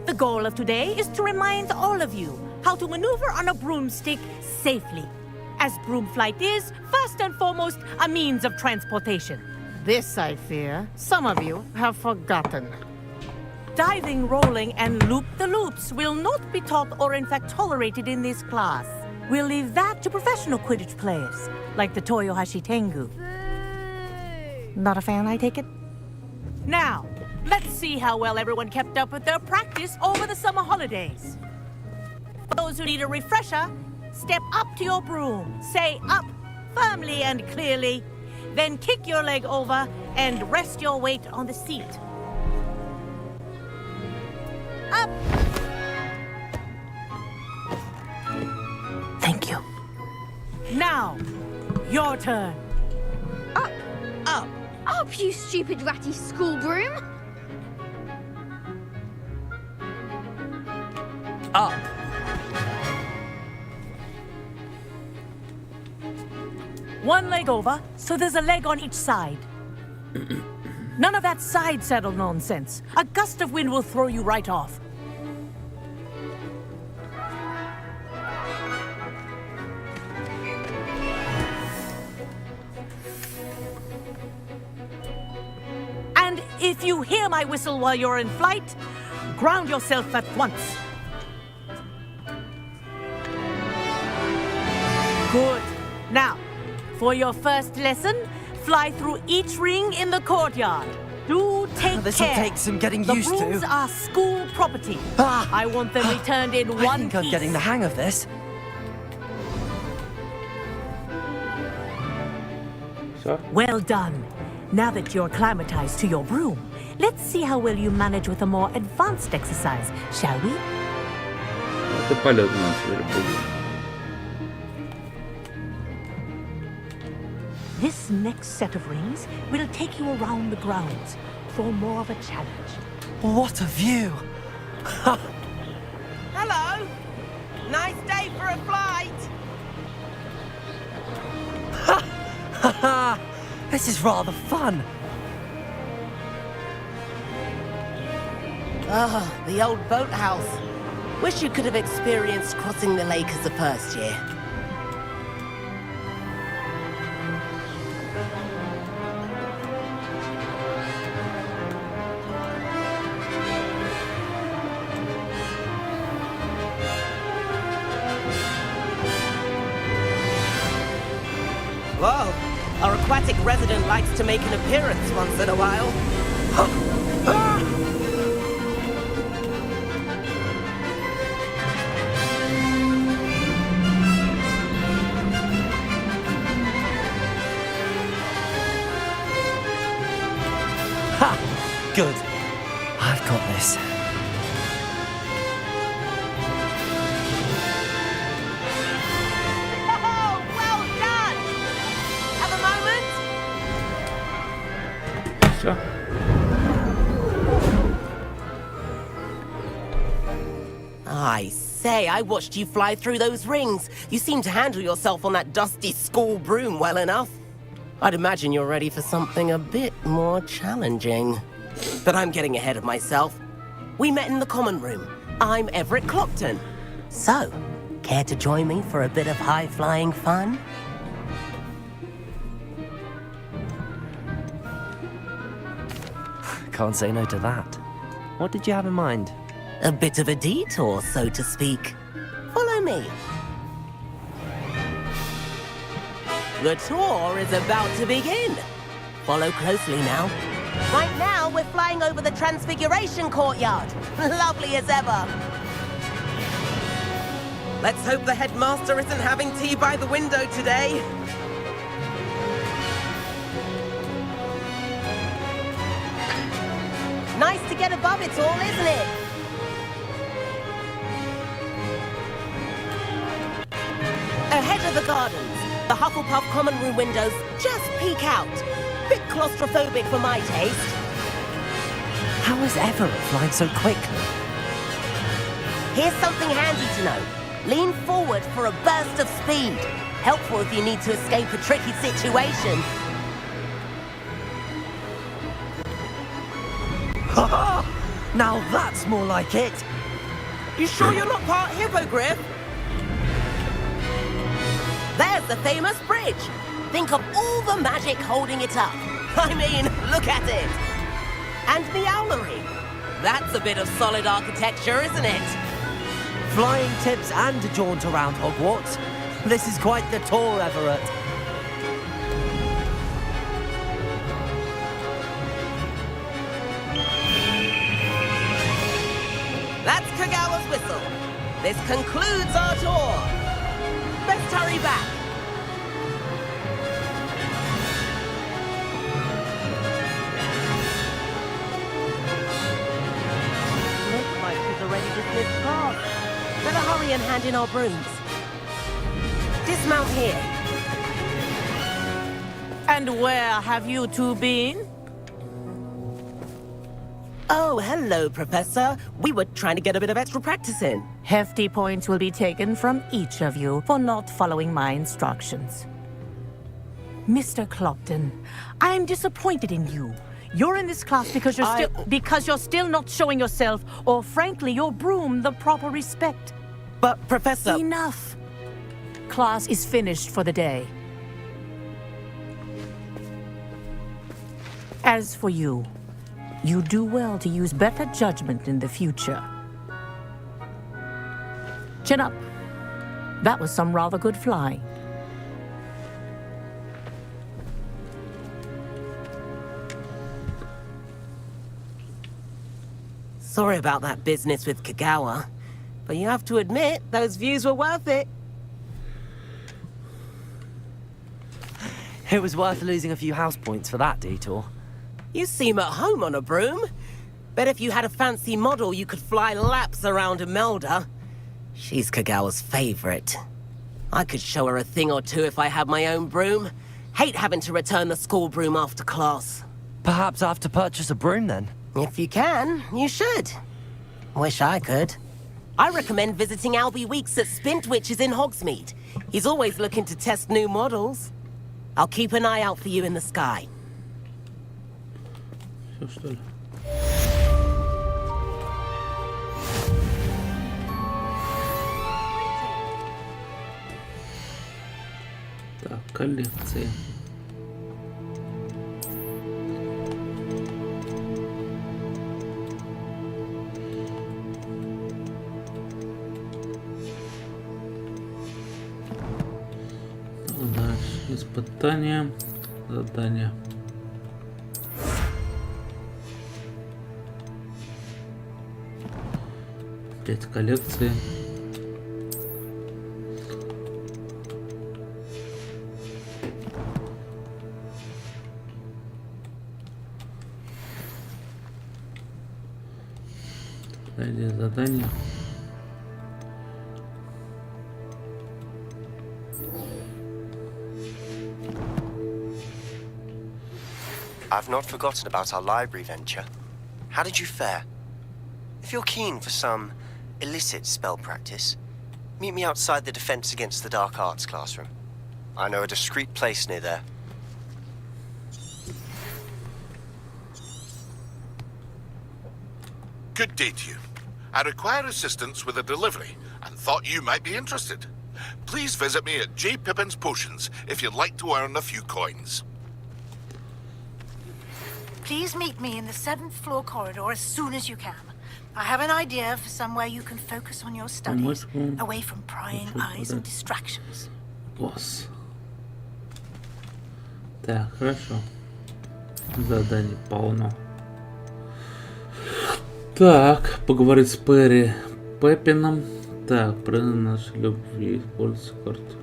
The goal of today is to remind all of you how to maneuver on a broomstick safely, as broom flight is, first and foremost, a means of transportation. This, I fear, some of you have forgotten. Diving, rolling, and loop-the-loops will not be taught or in fact tolerated in this class. We'll leave that to professional Quidditch players, like the Toyohashi Tengu. Not a fan, I take it? Now, let's see how well everyone kept up with their practice over the summer holidays. For those who need a refresher, step up to your broom, say up firmly and clearly, then kick your leg over and rest your weight on the seat. Up! Thank you. Now, your turn. Up! Up! Up, you stupid ratty school broom! Up. One leg over, so there's a leg on each side. None of that side saddle nonsense. A gust of wind will throw you right off. And if you hear my whistle while you're in flight, ground yourself at once. Good. Now, for your first lesson, fly through each ring in the courtyard. Do take This'll care. take some getting used to. The brooms are school property. Ah. I want them returned in I one think piece. I'm getting the hang of this. Все. Well done. Now that you're acclimatized to your broom, let's see how well you manage with a more advanced exercise, shall we? Это полет у нас теперь будет. This next set of rings will take you around the grounds for more of a challenge. What a view! Hello! Nice day for a flight! This is rather fun. Ah, the old boathouse. Wish you could have experienced crossing the lake as a first year. Whoa, our aquatic resident likes to make an appearance once in a while. Ha! Good. I've got this. Oh, well done! Have a moment? Все. I say, I watched you fly through those rings. You seem to handle yourself on that dusty school broom well enough. I'd imagine you're ready for something a bit more challenging. But I'm getting ahead of myself. We met in the common room. I'm Everett Clopton. So, care to join me for a bit of high-flying fun? Can't say no to that. What did you have in mind? A bit of a detour, so to speak. Follow me. The tour is about to begin. Follow closely now. Right now, we're flying over the Transfiguration Courtyard. Lovely as ever. Let's hope the headmaster isn't having tea by the window today. get above it all, isn't it? Ahead of the gardens, the Hufflepuff common room windows just peek out. Bit claustrophobic for my taste. How is Everett flying so quickly? Here's something handy to know. Lean forward for a burst of speed. Helpful if you need to escape a tricky situation. Now that's more like it. You sure you're not part hippogriff? There's the famous bridge. Think of all the magic holding it up. I mean, look at it. And the owlery. That's a bit of solid architecture, isn't it? Flying tips and a jaunt around Hogwarts. This is quite the tour, Everett. That's Kagawa's whistle. This concludes our tour. Best hurry back. Looks like she's already dismissed class. Better hurry and hand in our brooms. Dismount here. And where have you two been? Oh, hello, Professor. We were trying to get a bit of extra practice in. Hefty points will be taken from each of you for not following my instructions. Mr. Clopton, I'm disappointed in you. You're in this class because you're still not showing yourself, or frankly, your broom the proper respect. But, Professor... Enough. Class is finished for the day. As for you, you do well to use better judgment in the future. Chin up. That was some rather good flying. Sorry about that business with Kagawa, but you have to admit, those views were worth it. It was worth losing a few house points for that detour. You seem at home on a broom. Bet if you had a fancy model, you could fly laps around Imelda. She's Kagawa's favorite. I could show her a thing or two if I had my own broom. Hate having to return the school broom after class. Perhaps I have to purchase a broom then? If you can, you should. Wish I could. I recommend visiting Albie Weeks at Spintwitches in Hogsmeade. He's always looking to test new models. I'll keep an eye out for you in the sky. Все, что ли? Так, коллекции. Дальше испытания, задания. Опять коллекции. Задание. I've not forgotten about our library venture. How did you fare? If you're keen for some illicit spell practice, meet me outside the Defense Against the Dark Arts classroom. I know a discreet place near there. Good day to you. I require assistance with a delivery and thought you might be interested. Please visit me at J. Pippin's Potions if you'd like to earn a few coins. Please meet me in the 7th floor corridor as soon as you can. I have an idea for somewhere you can focus on your studies, away from prying eyes and distractions. Босс. Так, хорошо. Заданий полно. Так, поговорить с Перри Пеппином. Так, про нашей любви используйте карту.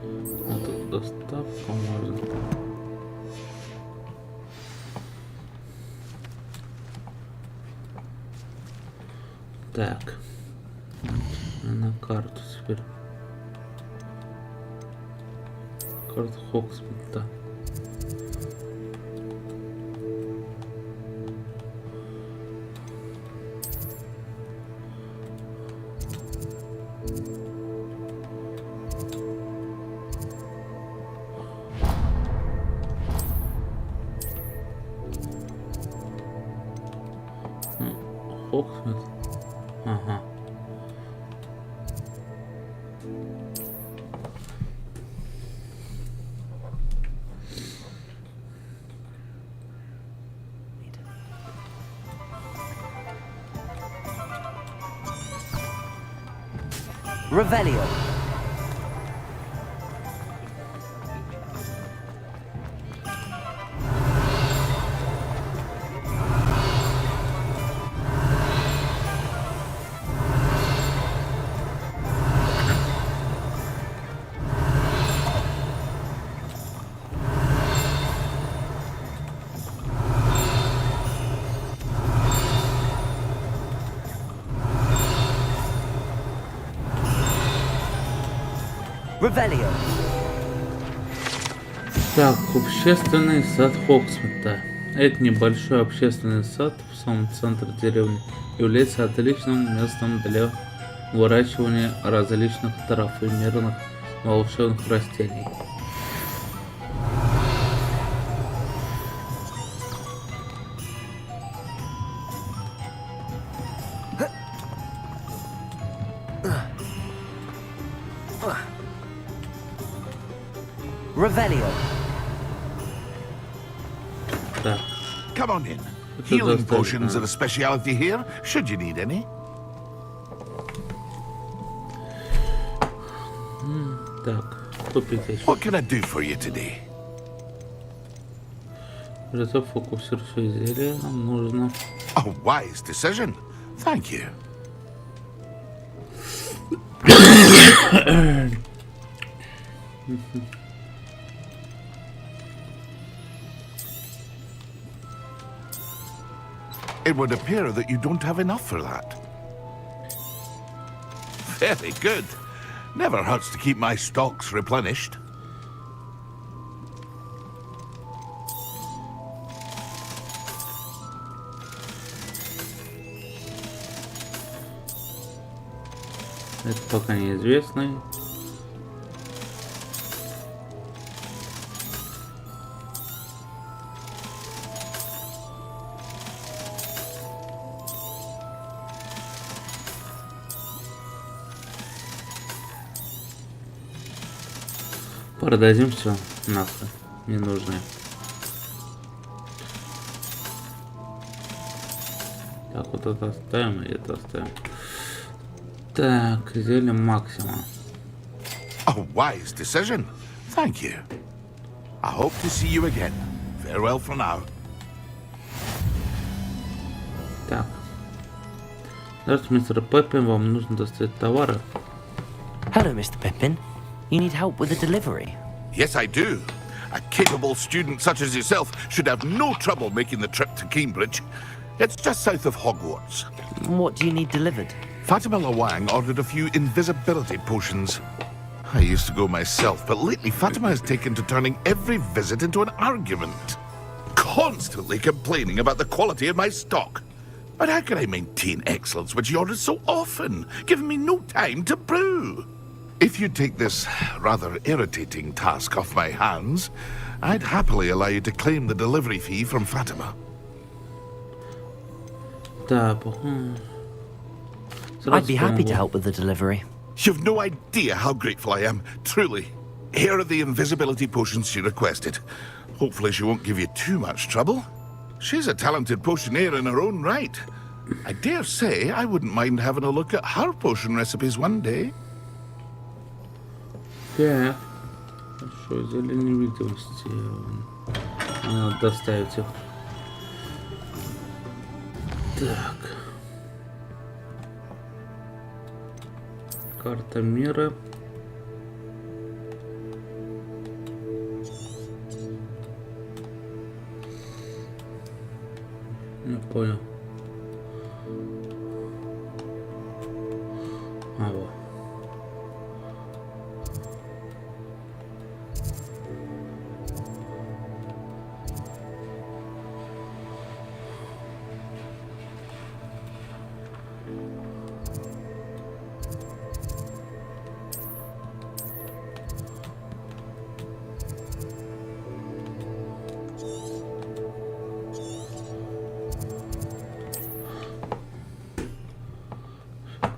Вот тут доставка можно. Так. На карту теперь. Карта Хогвартса. Хогвартс. Ага. Revelio. Revelio. Так, общественный сад Хогвартса. Это небольшой общественный сад в самом центре деревни является отличным местом для выращивания различных трав и мирных волшебных растений. Revelio. Так. Come on in. Healing potions are a speciality here, should you need any. Так, купить еще. What can I do for you today? Призыв фокусирующее зелье нам нужно. A wise decision. Thank you. It would appear that you don't have enough for that. Very good. Never hurts to keep my stocks replenished. Это пока неизвестный. Продадим все нахуй ненужное. Так, вот это оставим и это оставим. Так, зелье максимум. A wise decision. Thank you. I hope to see you again. Farewell for now. Так. Здравствуйте, мистер Пеппин, вам нужно доставить товары. Hello, Mr. Pippin. You need help with the delivery? Yes, I do. A capable student such as yourself should have no trouble making the trip to Cambridge. It's just south of Hogwarts. What do you need delivered? Fatima Lawang ordered a few invisibility potions. I used to go myself, but lately Fatima has taken to turning every visit into an argument. Constantly complaining about the quality of my stock. But how can I maintain excellence when she orders so often, giving me no time to brew? If you take this rather irritating task off my hands, I'd happily allow you to claim the delivery fee from Fatima. I'd be happy to help with the delivery. You've no idea how grateful I am, truly. Here are the invisibility potions she requested. Hopefully she won't give you too much trouble. She's a talented potioneer in her own right. I dare say I wouldn't mind having a look at her potion recipes one day. Так, хорошо, зелье невидимости. Надо доставить их. Так. Карта мира. Не понял. Вот.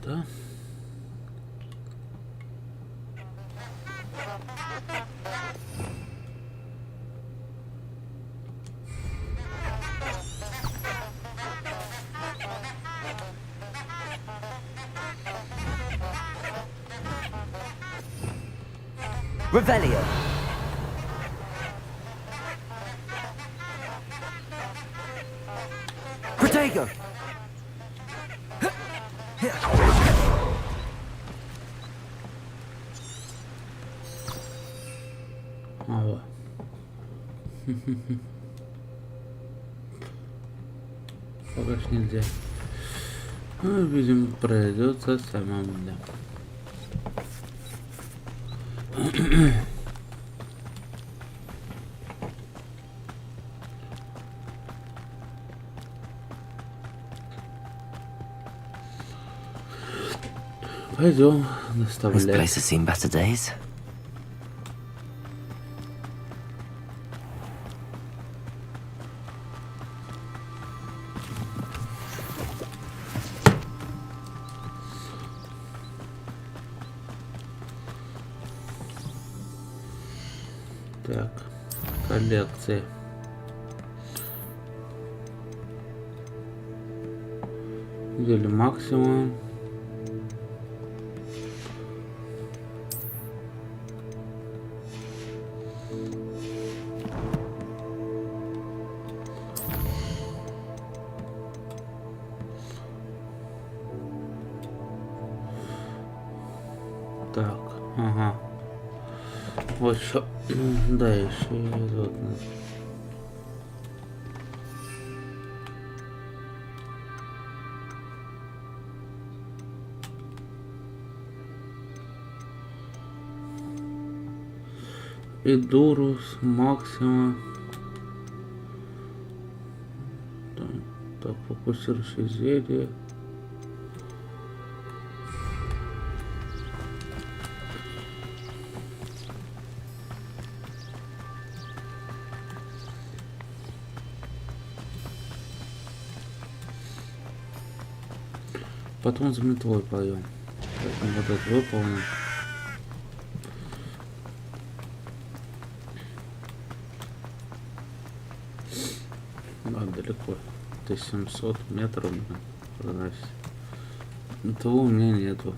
Да. Revelio. Protego. Вот. Пока ж нельзя. Ну, видимо, пройдется самому, да. Пойдем This наставлять. place has seen better days. Так, коллекции. Или максимум. Так, ага. Вот что. Да, еще и вот. И Дурус максимум. Так, фокусирующее зелье. Потом за метлой поем. Вот это выполним. Да, далеко. 1700 метров проносить. Того у меня нету.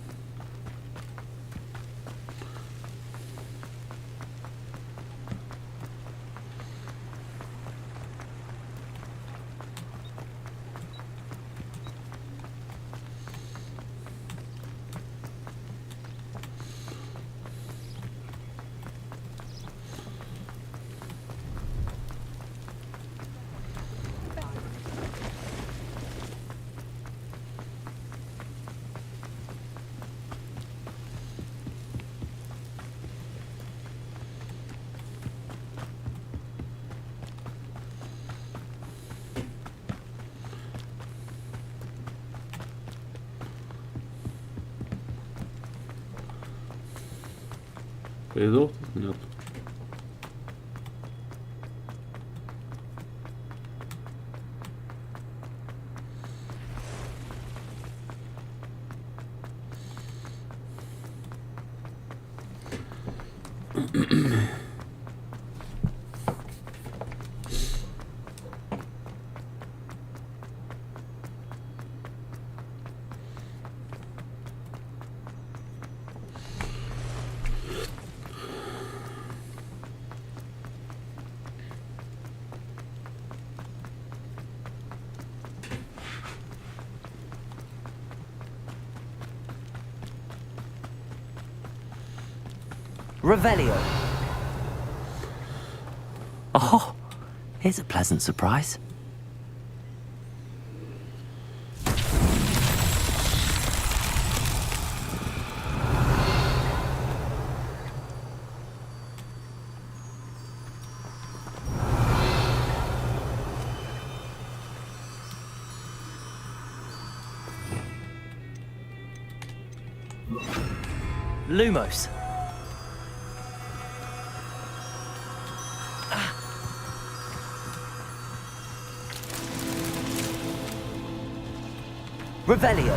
Поедов тут нет. Revelio. Oh, here's a pleasant surprise. Lumos. Revelio.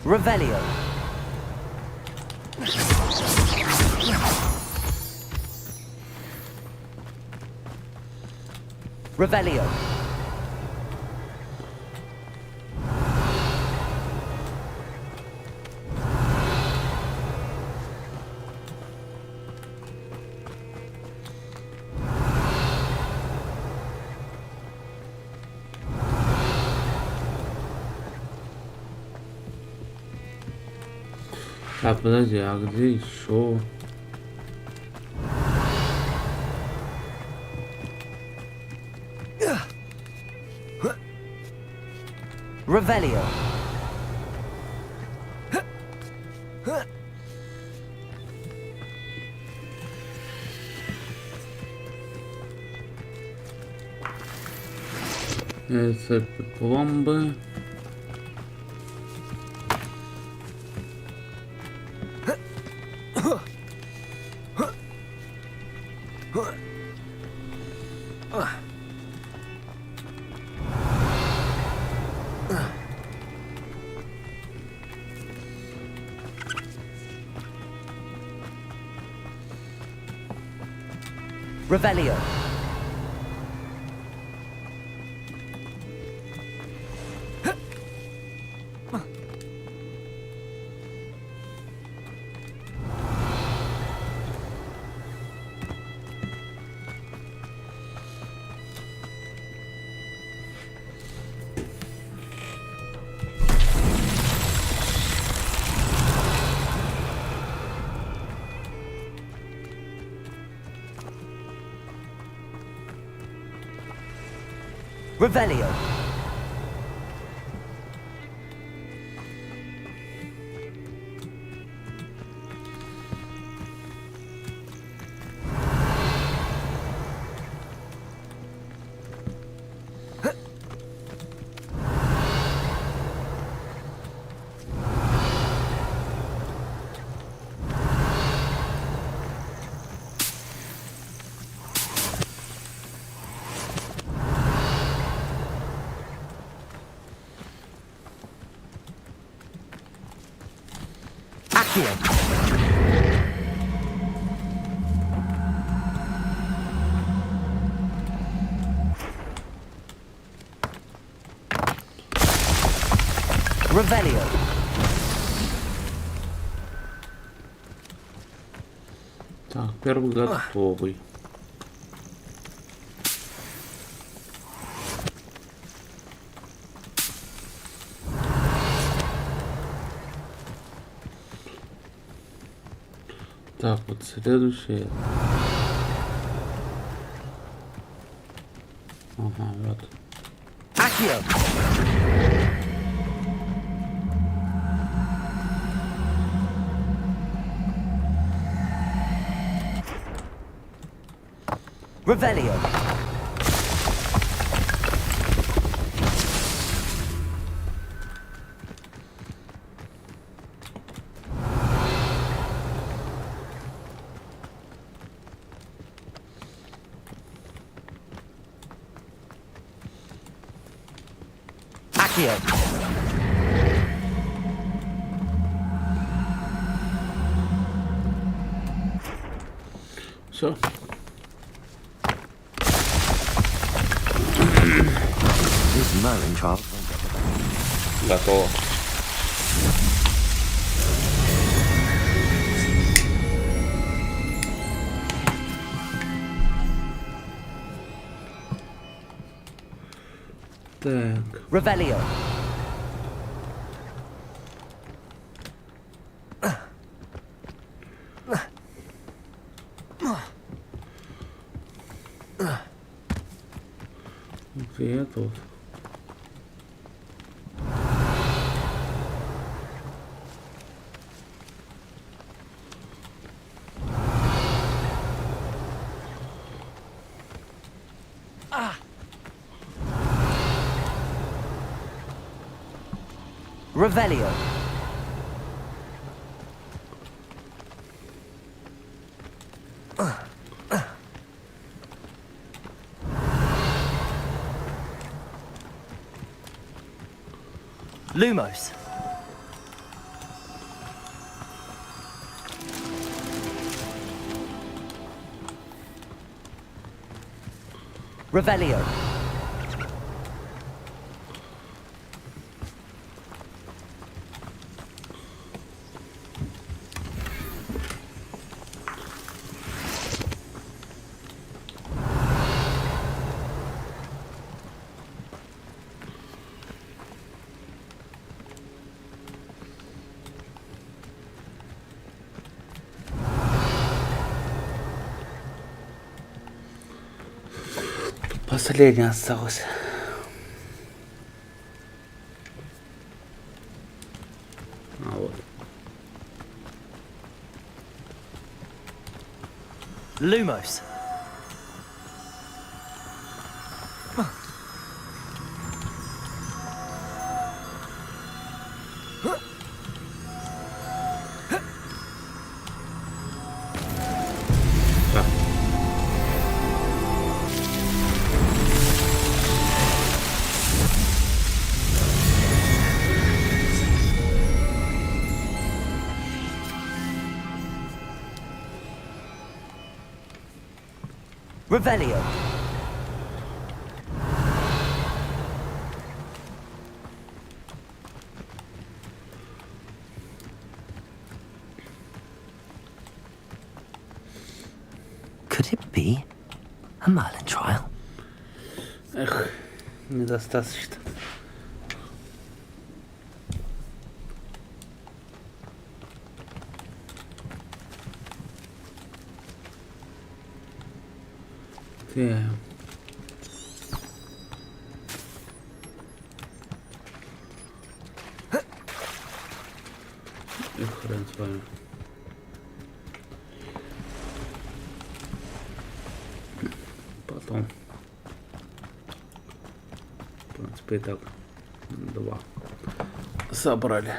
Revelio. Revelio. Так, подожди, а где еще? Revelio. Это пломбы. Revelio. Revelio. Revelio. Так, первый готовый. Так, вот следующее. Ага, вот. Акио. Revelio. Akio. Все. Готово. Так. Revelio. и это вот. Revelio. Lumos. Revelio. Последнее осталось. А вот. Lumos. Revelio. Could it be a Merlin trial? Эх, недостаточно. И хрен с вами. Потом. В принципе, и так 2 собрали.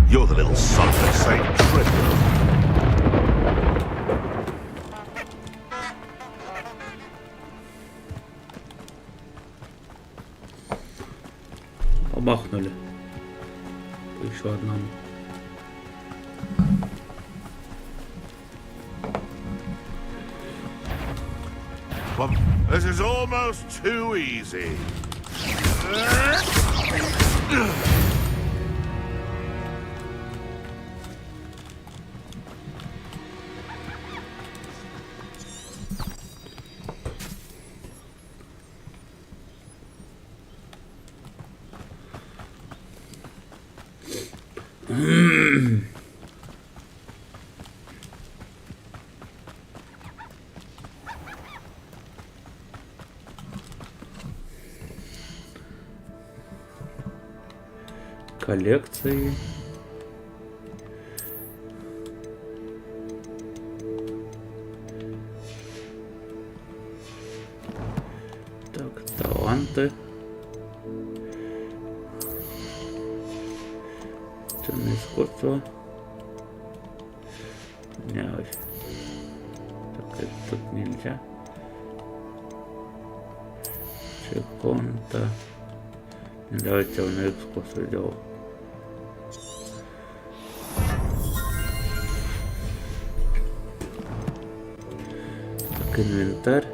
You're the little son of a Saint Trivial. Побахнули. Еще одному. Well, this is almost too easy. Коллекции. фанты. Темное искусство. Не, так, это тут нельзя. Чеконта. Давайте темное искусство сделал. Так, инвентарь.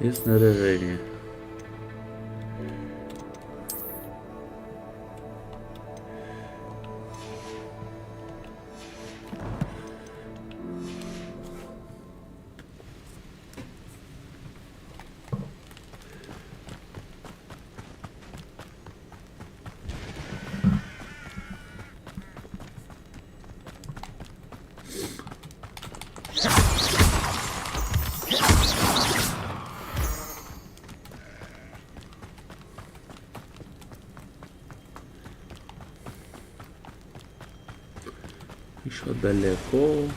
И снаряжение. Еще далеко.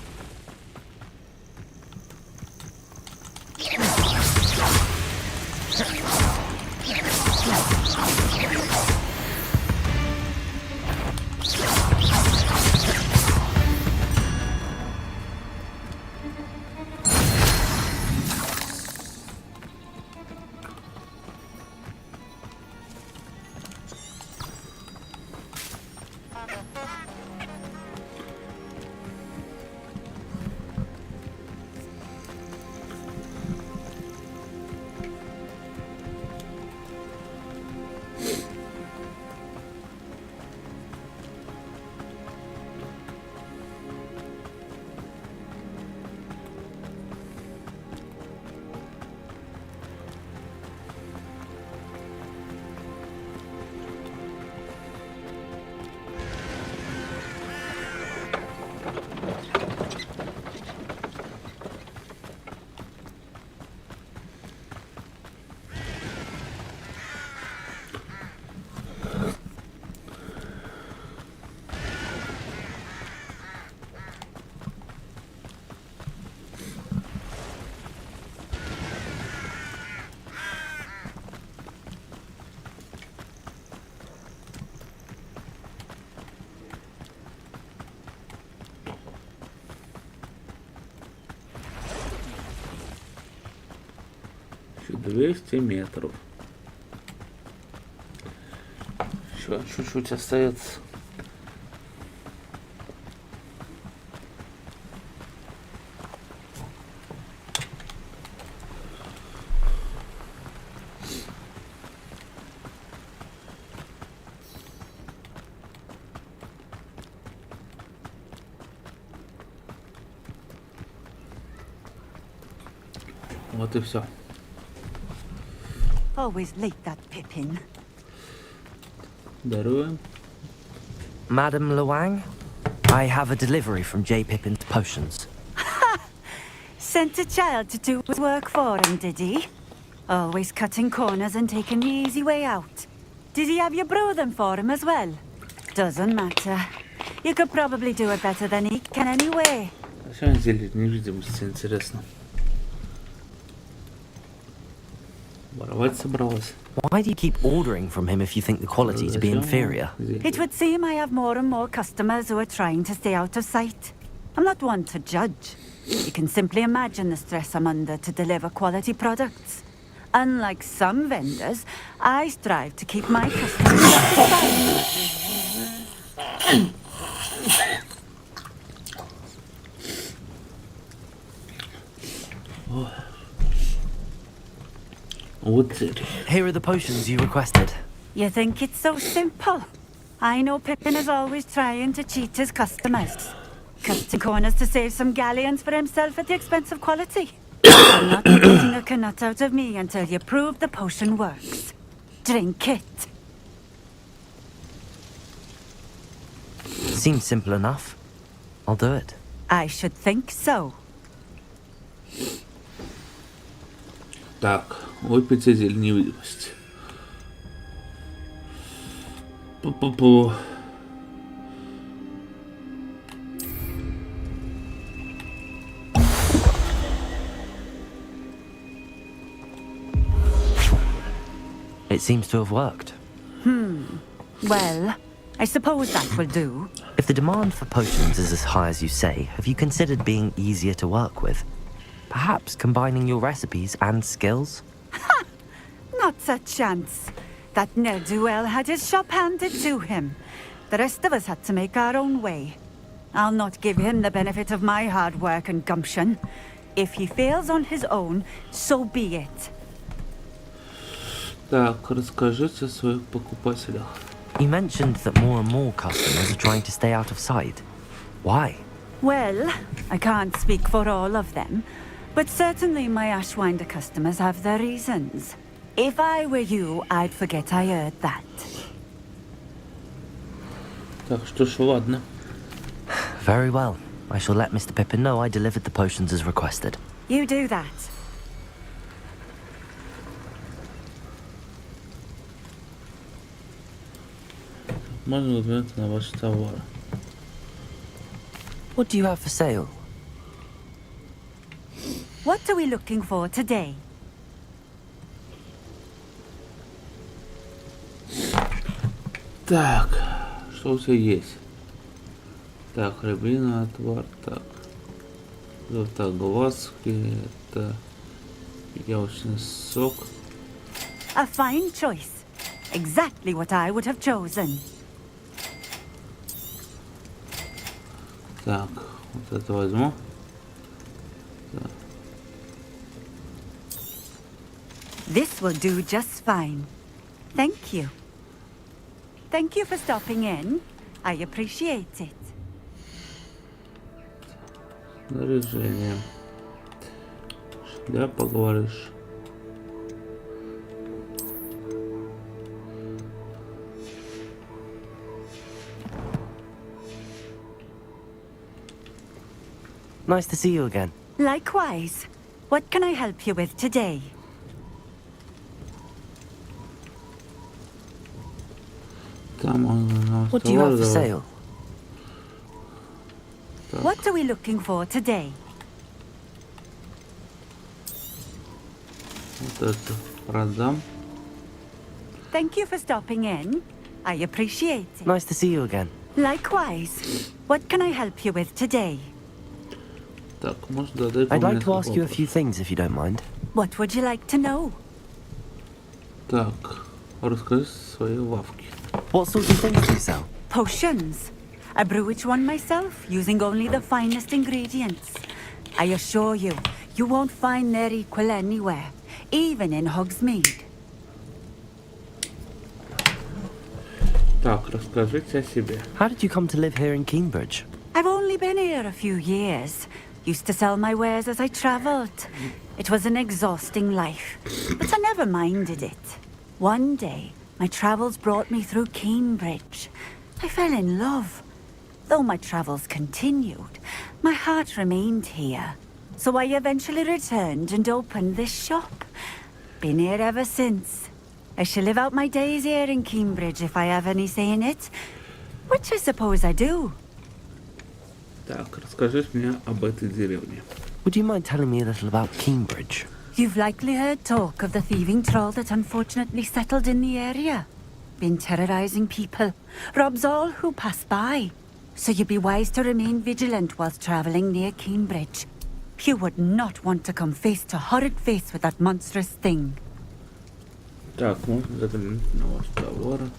Еще 200 метров. Еще чуть-чуть остается. Вот и все. Always late, that Pippin. Здароу. Madam Luang, I have a delivery from J. Pippin's Potions. Sent a child to do his work for him, did he? Always cutting corners and taking the easy way out. Did he have you brew them for him as well? Doesn't matter. You could probably do it better than he can anyway. Зачем сделать невидимость, интересно? Воровать собралась. Why do you keep ordering from him if you think the quality to be inferior? It would seem I have more and more customers who are trying to stay out of sight. I'm not one to judge. You can simply imagine the stress I'm under to deliver quality products. Unlike some vendors, I strive to keep my customers satisfied. Here are the potions you requested. You think it's so simple? I know Pippin is always trying to cheat his customers. Cutting corners to save some galleons for himself at the expense of quality. You're not getting a canut out of me until you prove the potion works. Drink it. Seems simple enough. I'll do it. I should think so. Так, выпить зелень, невидимость. Пу-пу-пу. It seems to have worked. Well, I suppose that will do. If the demand for potions is as high as you say, have you considered being easier to work with? Perhaps combining your recipes and skills? Not a chance. That ne'er-do-well had his shop handed to him. The rest of us had to make our own way. I'll not give him the benefit of my hard work and gumption. If he fails on his own, so be it. Так, расскажите о своих покупателях. You mentioned that more and more customers are trying to stay out of sight. Why? Well, I can't speak for all of them, but certainly my Ashwinder customers have their reasons. If I were you, I'd forget I heard that. Так, что ж, ладно. Very well. I shall let Mr. Pippin know I delivered the potions as requested. You do that. Можно взглянуть на ваши товары. What do you have for sale? What are we looking for today? Так, что у тебя есть? Так, рябиновый отвар, так. Так, глазки, это яблочный сок. A fine choice. Exactly what I would have chosen. Так, вот это возьму. Так. This will do just fine. Thank you. Thank you for stopping in. I appreciate it. Снаряжение. Шляпа, говоришь. Nice to see you again. Likewise. What can I help you with today? What do you have for sale? What are we looking for today? Вот это продам. Thank you for stopping in. I appreciate it. Nice to see you again. Likewise. What can I help you with today? Так, может, задай I'd like to ask you a few things if you don't mind. What would you like to know? Так, расскажи свои лавки. What sorts of things do you sell? Potions. I brew each one myself, using only the finest ingredients. I assure you, you won't find their equal anywhere, even in Hogsmeade. Так, расскажите о себе. How did you come to live here in Cambridge? I've only been here a few years. Used to sell my wares as I travelled. It was an exhausting life, but I never minded it. One day, my travels brought me through Cambridge. I fell in love. Though my travels continued, my heart remained here. So I eventually returned and opened this shop. Been here ever since. I shall live out my days here in Cambridge if I have any say in it, which I suppose I do. Так, расскажи мне об этой деревне. Would you mind telling me a little about Cambridge? You've likely heard talk of the thieving troll that unfortunately settled in the area. Been terrorizing people, robs all who pass by. So you'd be wise to remain vigilant whilst traveling near Cambridge. You would not want to come face to horrid face with that monstrous thing. Так, можно заглянуть на ваши товары.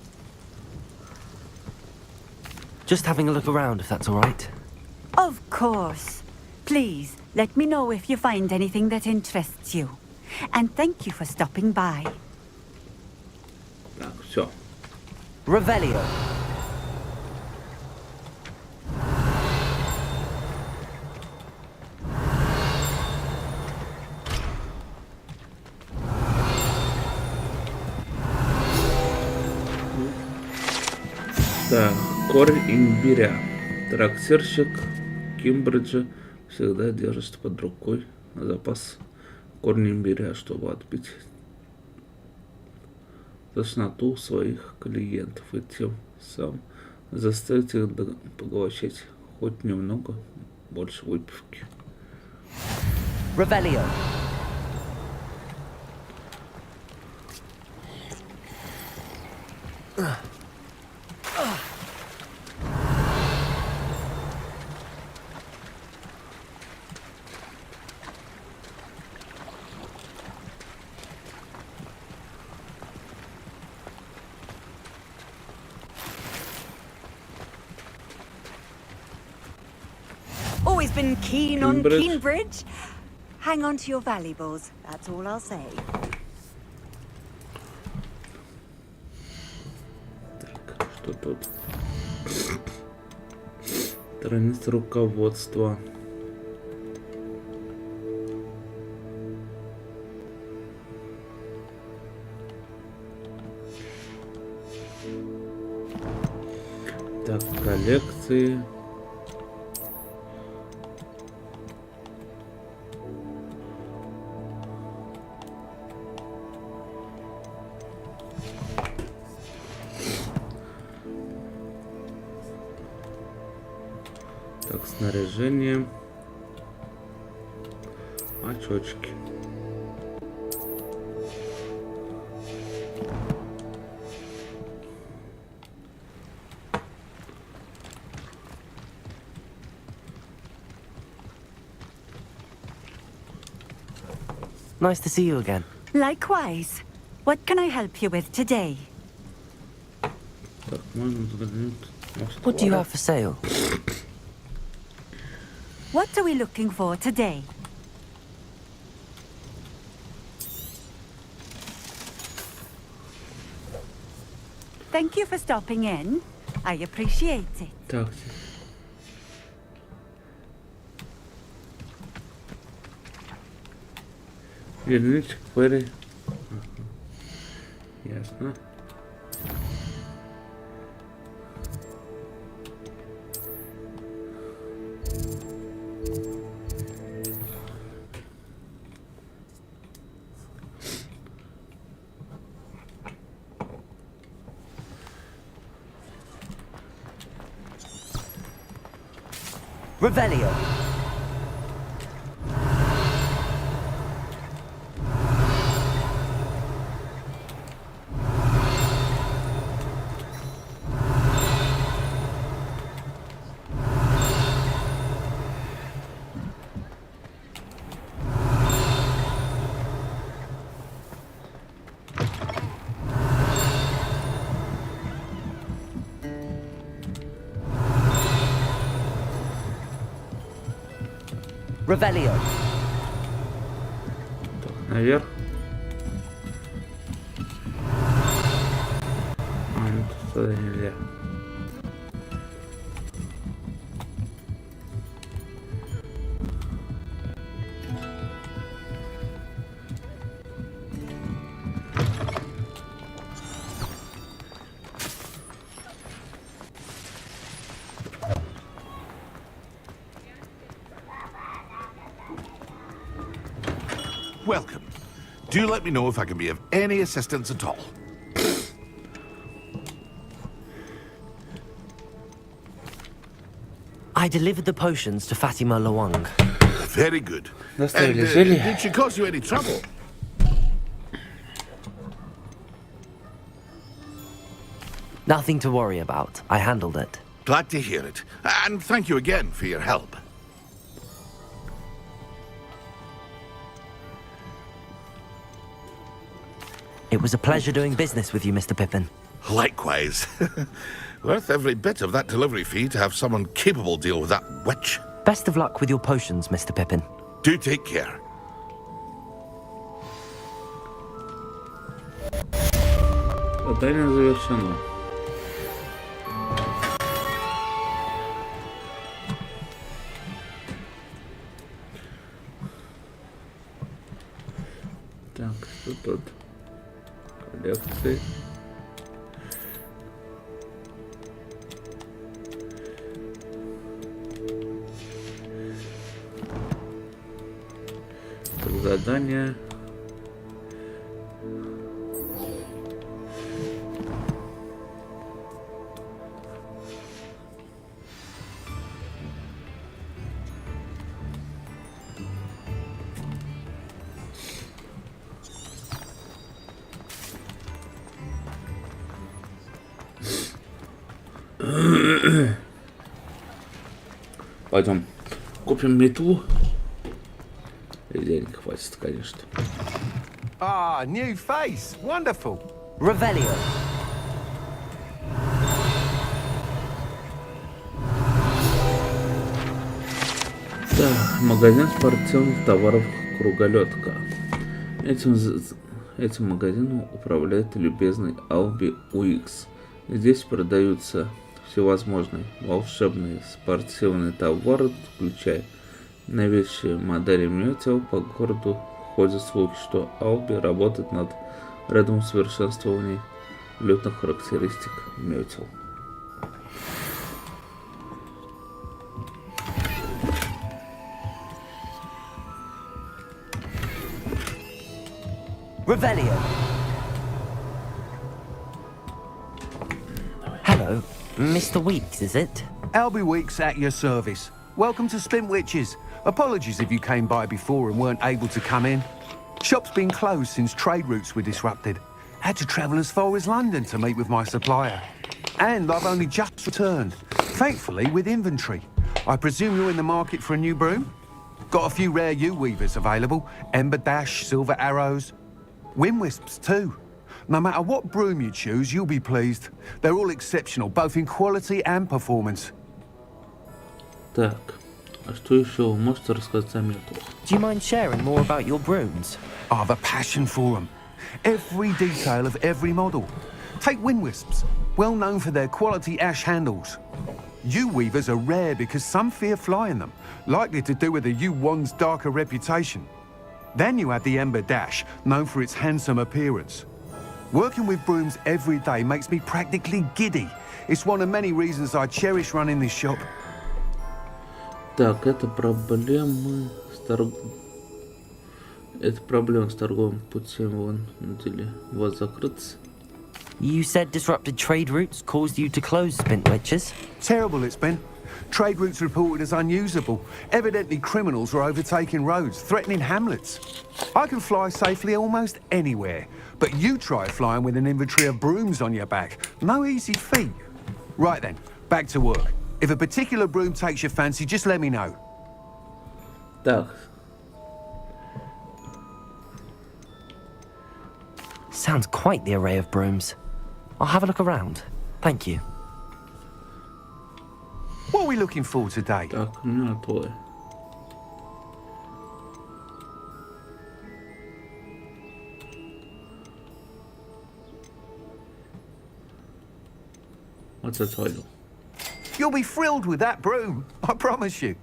Just having a look around, if that's all right. Of course. Please, let me know if you find anything that interests you. And thank you for stopping by. Так, все. Revelio. Так, корень имбиря. Трактирщик Кембриджа всегда держит под рукой запас корня имбиря, чтобы отбить тошноту своих клиентов и тем самым заставить их поглощать хоть немного больше выпивки. Revelio. Always been keen on Keenbridge. Keenbridge. Hang on to your valuables, that's all I'll say. Так, что тут? Страница руководства. Так, коллекции. Так, снаряжение. Очочки. Nice to see you again. Likewise. What can I help you with today? Так, можно взглянуть. What do you have for sale? What are we looking for today? Thank you for stopping in. I appreciate it. Так. Верничек, Перри. Ясно. Revelio. Revelio. Так, наверх. Ну, сюда нельзя. Welcome. Do let me know if I can be of any assistance at all. I delivered the potions to Fatima Lawang. Very good. And, Доставили зелье. did she cause you any trouble? Nothing to worry about. I handled it. Glad to hear it. And thank you again for your help. It was a pleasure doing business with you, Mr. Pippin. Likewise. Worth every bit of that delivery fee to have someone capable deal with that witch. Best of luck with your potions, Mr. Pippin. Do take care. Задание завершено. Так, что тут? Коллекции. Так, задание. Пойдем купим метлу. И денег хватит, конечно. Ah, new face. Wonderful. Revelio. Да, магазин спортивных товаров «Круголетка». Этим магазином управляет любезный Алби UX. Здесь продаются всевозможные волшебные спортивные товары, включая новейшие модели метел. По городу ходят слухи, что Алби работает над рядом усовершенствований летных характеристик метел. Revelio. Hello, Mr. Weeks, is it? Albie Weeks at your service. Welcome to Spintwitches. Apologies if you came by before and weren't able to come in. Shop's been closed since trade routes were disrupted. Had to travel as far as London to meet with my supplier. And I've only just returned, thankfully with inventory. I presume you're in the market for a new broom? Got a few rare U-weavers available. Ember Dash, Silver Arrows. Wind Wisps too. No matter what broom you choose, you'll be pleased. They're all exceptional, both in quality and performance. Так, а что еще вы можете рассказать о метлах? Do you mind sharing more about your brooms? I have a passion for them. Every detail of every model. Take Wind Wisps, well known for their quality ash handles. U-weavers are rare because some fear flying them, likely to do with the U-wand's darker reputation. Then you have the Ember Dash, known for its handsome appearance. Working with brooms every day makes me practically giddy. It's one of many reasons I cherish running this shop. Так, это проблемы с торговым путем. Вынудили вас закрыться. You said disrupted trade routes caused you to close Spintwitches? Terrible it's been. Trade routes reported as unusable. Evidently criminals were overtaking roads, threatening hamlets. I can fly safely almost anywhere, but you try flying with an inventory of brooms on your back. No easy feat. Right then, back to work. If a particular broom takes your fancy, just let me know. Так. Sounds quite the array of brooms. I'll have a look around. Thank you. What are we looking for today? Так, у меня твой. What's the title? You'll be thrilled with that broom, I promise you.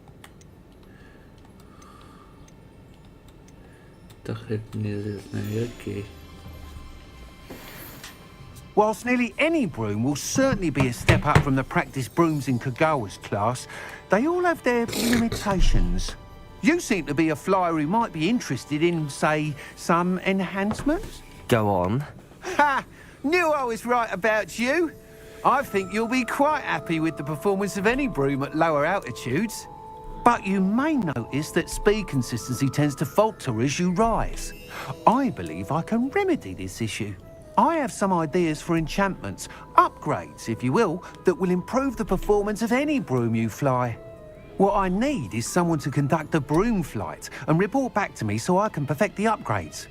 Так, это неизвестно, окей. Whilst nearly any broom will certainly be a step up from the practice brooms in Kagawa's class, they all have their limitations. You seem to be a flyer who might be interested in, say, some enhancements? Go on. Ha! Knew I was right about you. I think you'll be quite happy with the performance of any broom at lower altitudes. But you may notice that speed consistency tends to falter as you rise. I believe I can remedy this issue. I have some ideas for enchantments, upgrades, if you will, that will improve the performance of any broom you fly. What I need is someone to conduct a broom flight and report back to me so I can perfect the upgrades.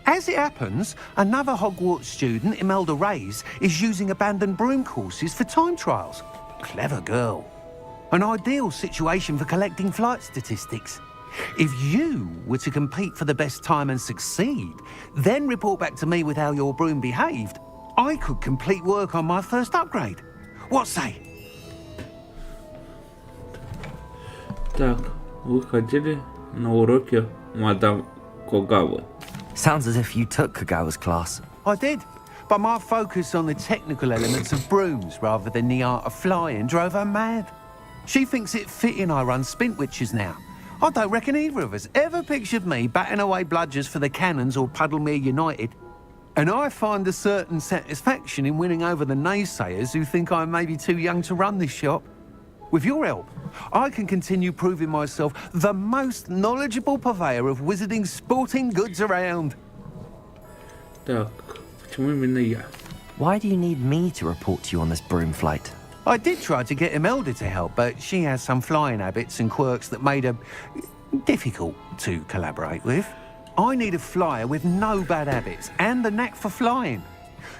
As it happens, another Hogwarts student, Imelda Reyes, is using abandoned broom courses for time trials. Clever girl. An ideal situation for collecting flight statistics. If you were to compete for the best time and succeed, then report back to me with how your broom behaved, I could complete work on my first upgrade. What say? Так, вы ходили на уроки мадам Когавы. Sounds as if you took Kagawa's class. I did, but my focus on the technical elements of brooms rather than the art of flying drove her mad. She thinks it fitting I run Spintwitches now. I don't reckon either of us ever pictured me batting away bludgers for the Cannons or Puddlemere United. And I find a certain satisfaction in winning over the naysayers who think I'm maybe too young to run this shop. With your help, I can continue proving myself the most knowledgeable purveyor of wizarding sporting goods around. Так, почему именно я? Why do you need me to report to you on this broom flight? I did try to get Imelda to help, but she has some flying habits and quirks that made her difficult to collaborate with. I need a flyer with no bad habits and the knack for flying.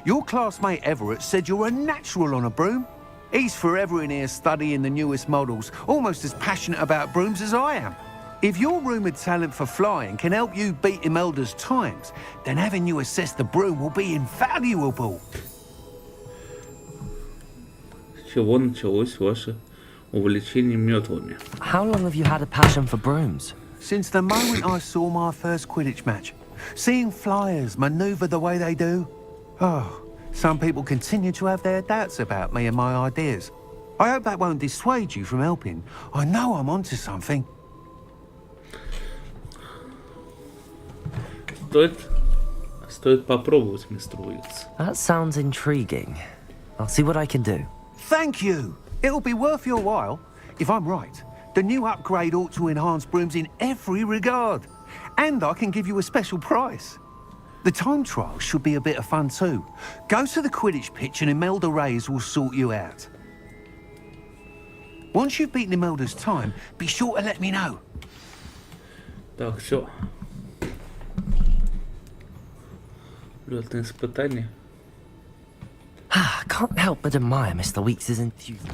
Your classmate Everett said you're a natural on a broom. He's forever in here studying the newest models, almost as passionate about brooms as I am. If your rumoured talent for flying can help you beat Imelda's times, then having you assess the broom will be invaluable. С чего началось ваше увлечение метлами? How long have you had a passion for brooms? Since the moment I saw my first Quidditch match. Seeing flyers manoeuvre the way they do. Oh, some people continue to have their doubts about me and my ideas. I hope that won't dissuade you from helping. I know I'm onto something. Стоит попробовать, мистер Уилкс. That sounds intriguing. I'll see what I can do. Thank you. It'll be worth your while. If I'm right, the new upgrade ought to enhance brooms in every regard. And I can give you a special price. The time trial should be a bit of fun too. Go to the Quidditch pitch and Imelda Reyes will sort you out. Once you've beaten Imelda's time, be sure to let me know. Так, все. Лётное испытание. Can't help but admire Mr. Weeks' enthusiasm.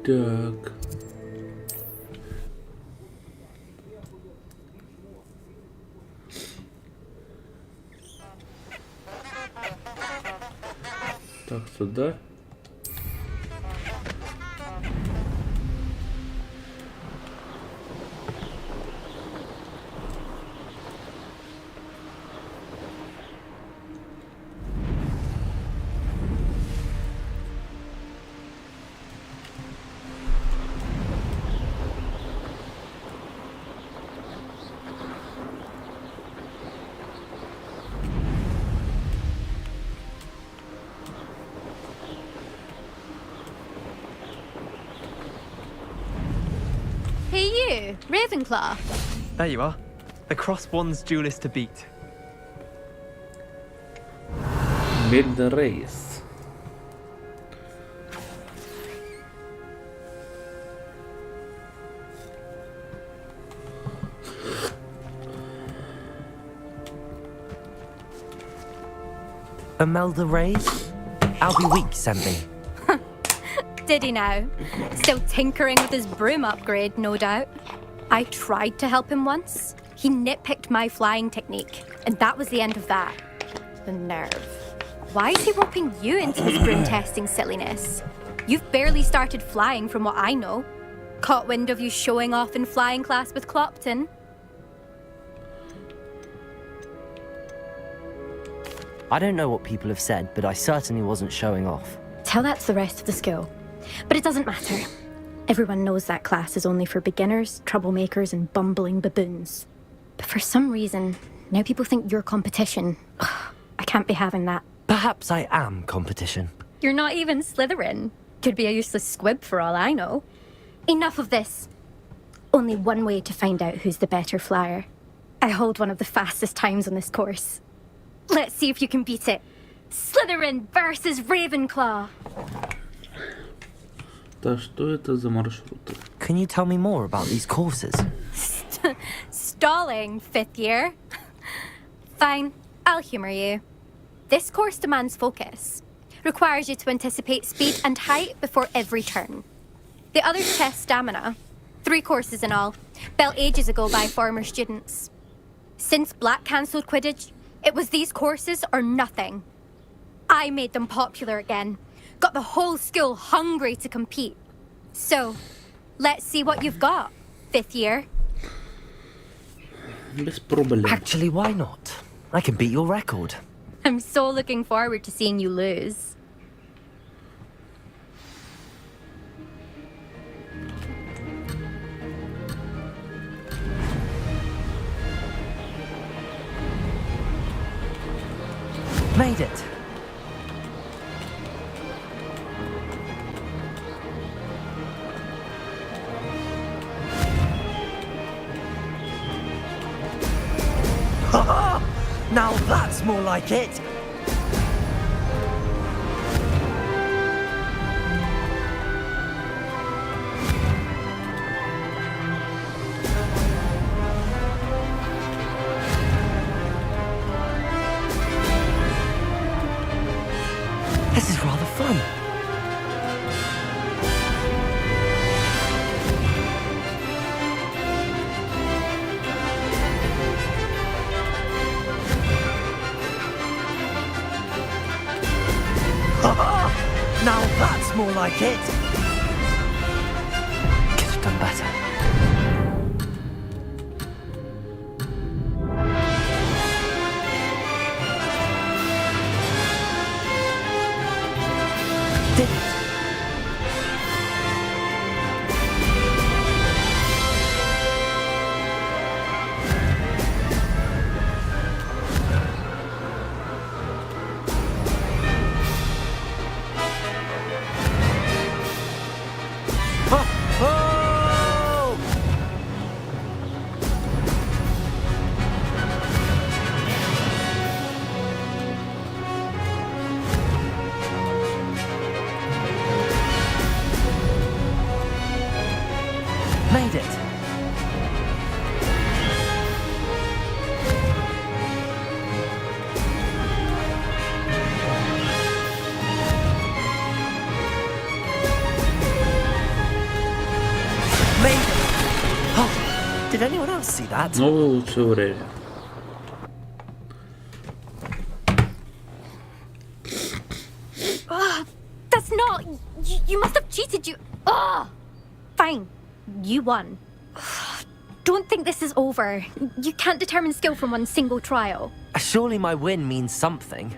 Так. Так, сюда. Hey you, Ravenclaw. There you are. The Cross Wands duelist to beat. Imelda Reyes. Imelda Reyes? Albie Weeks sent me. Did he now? Still tinkering with his broom upgrade, no doubt. I tried to help him once. He nitpicked my flying technique, and that was the end of that. The nerve. Why is he roping you into his broom testing silliness? You've barely started flying from what I know. Caught wind of you showing off in flying class with Clopton. I don't know what people have said, but I certainly wasn't showing off. Tell that to the rest of the school. But it doesn't matter. Everyone knows that class is only for beginners, troublemakers, and bumbling baboons. But for some reason, now people think you're competition. I can't be having that. Perhaps I am competition. You're not even Slytherin. Could be a useless squib for all I know. Enough of this. Only one way to find out who's the better flyer. I hold one of the fastest times on this course. Let's see if you can beat it. Slytherin versus Ravenclaw. Да что это за маршруты? Can you tell me more about these courses? Stalling, 5th year. Fine, I'll humour you. This course demands focus. Requires you to anticipate speed and height before every turn. The others test stamina. 3 courses in all, built ages ago by former students. Since Black cancelled Quidditch, it was these courses or nothing. I made them popular again. Got the whole school hungry to compete. So, let's see what you've got, 5th year. Без проблем. Actually, why not? I can beat your record. I'm so looking forward to seeing you lose. Made it. Now that's more like it. This is rather fun. Now that's more like it. Could have done better. Did it? Made it. Made it. Oh, did anyone else see that? Новое лучшее время. That's not... You must have cheated, you... Fine. You won. Don't think this is over. You can't determine skill from one single trial. Surely my win means something.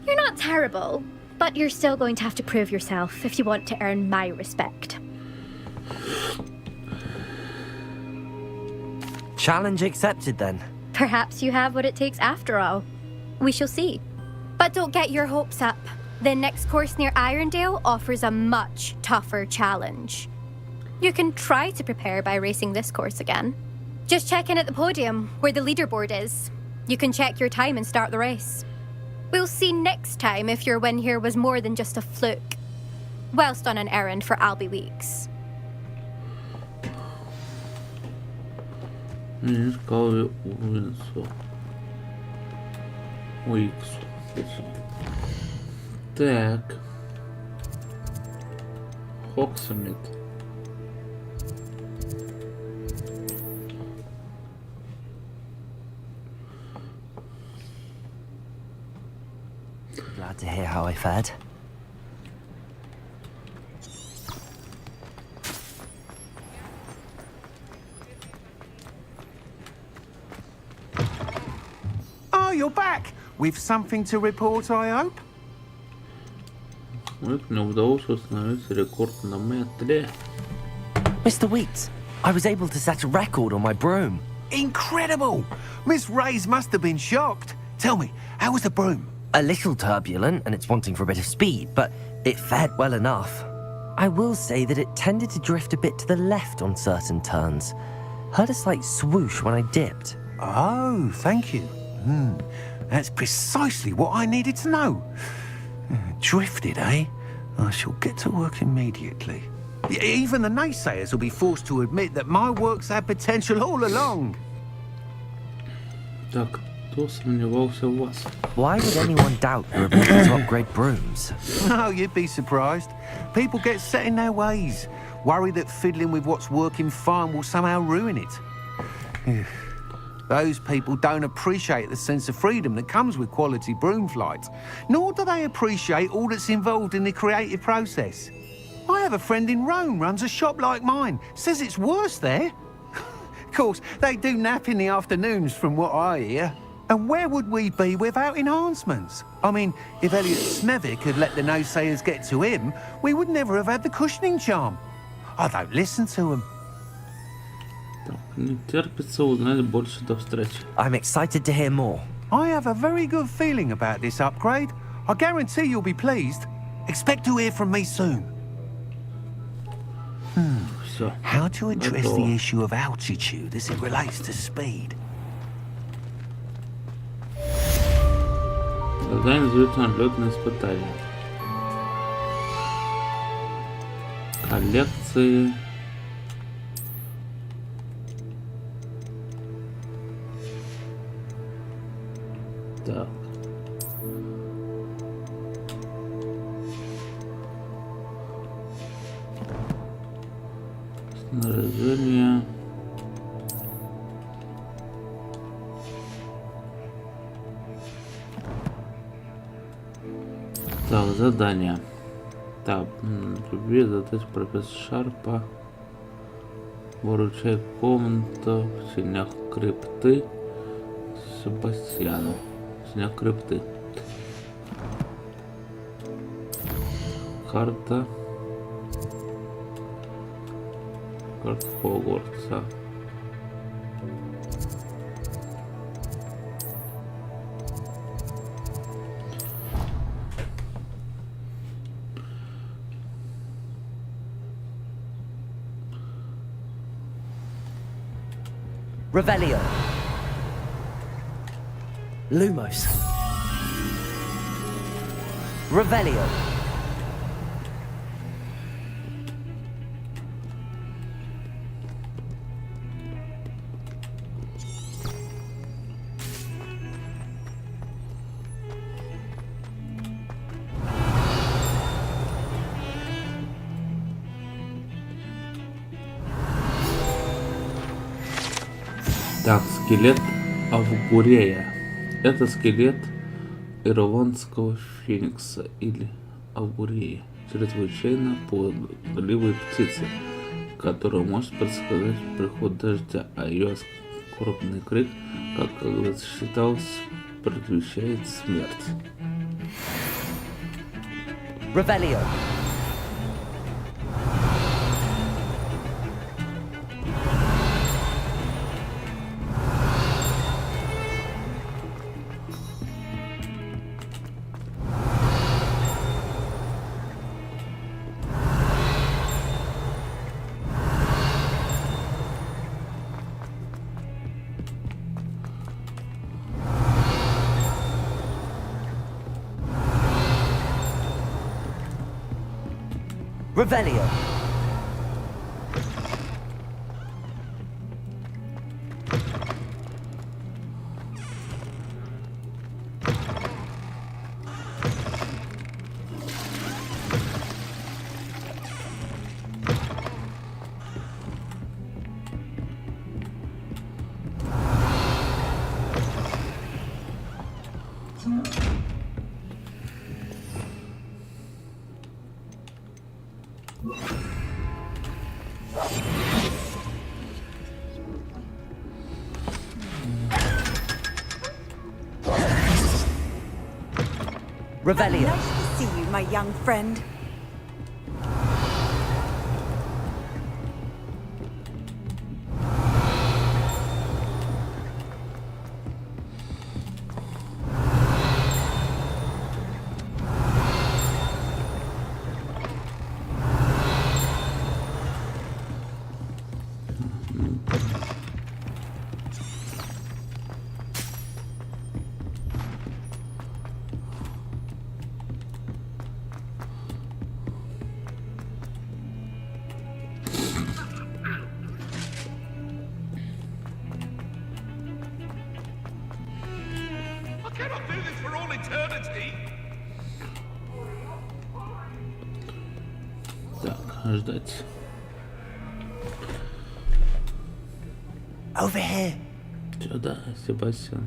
You're not terrible, but you're still going to have to prove yourself if you want to earn my respect. Challenge accepted then. Perhaps you have what it takes after all. We shall see. But don't get your hopes up. The next course near Irondale offers a much tougher challenge. You can try to prepare by racing this course again. Just check in at the podium, where the leaderboard is. You can check your time and start the race. We'll see next time if your win here was more than just a fluke. Whilst on an errand for Albie Weeks. Так. Хоксмит. Glad to hear how I fared. Oh, you're back! With something to report, I hope? Мне удалось установить рекорд на метре. Mr. Weeks, I was able to set a record on my broom. Incredible! Miss Reyes must have been shocked. Tell me, how was the broom? A little turbulent, and it's wanting for a bit of speed, but it fared well enough. I will say that it tended to drift a bit to the left on certain turns. Heard a slight swoosh when I dipped. Oh, thank you. That's precisely what I needed to know. Drifted, eh? I shall get to work immediately. Even the naysayers will be forced to admit that my work's had potential all along. Так, кто сомневался в вас? Why would anyone doubt your ability to upgrade brooms? Oh, you'd be surprised. People get set in their ways, worry that fiddling with what's working fine will somehow ruin it. Those people don't appreciate the sense of freedom that comes with quality broom flight, nor do they appreciate all that's involved in the creative process. I have a friend in Rome runs a shop like mine, says it's worse there. Of course, they do nap in the afternoons from what I hear. And where would we be without enhancements? I mean, if Elliot Snevick had let the naysayers get to him, we would never have had the cushioning charm. I don't listen to them. Не терпится узнать больше до встречи. I'm excited to hear more. I have a very good feeling about this upgrade. I guarantee you'll be pleased. Expect to hear from me soon. How to address the issue of altitude as it relates to speed? Задание называется «Лётное испытание». Коллекции. Так. Снаряжение. Так, задание. Так, люби задать профессор Шарпа. Выручай комнату в сенях крипты Себастьяну. В сенях крипты. Карта. Карта Хогвартса. Revelio. Lumos. Revelio. Так, скелет Авгурея. Это скелет ирландского феникса или Авгуреи, чрезвычайно пугливой птицы, которая может предсказать приход дождя, а ее скорбный крик, как когда-то считалось, предвещает смерть. Revelio. Revelio. Revelio. Nice to see you, my young friend. Так, ждать. Over here. Сюда, Себастьян.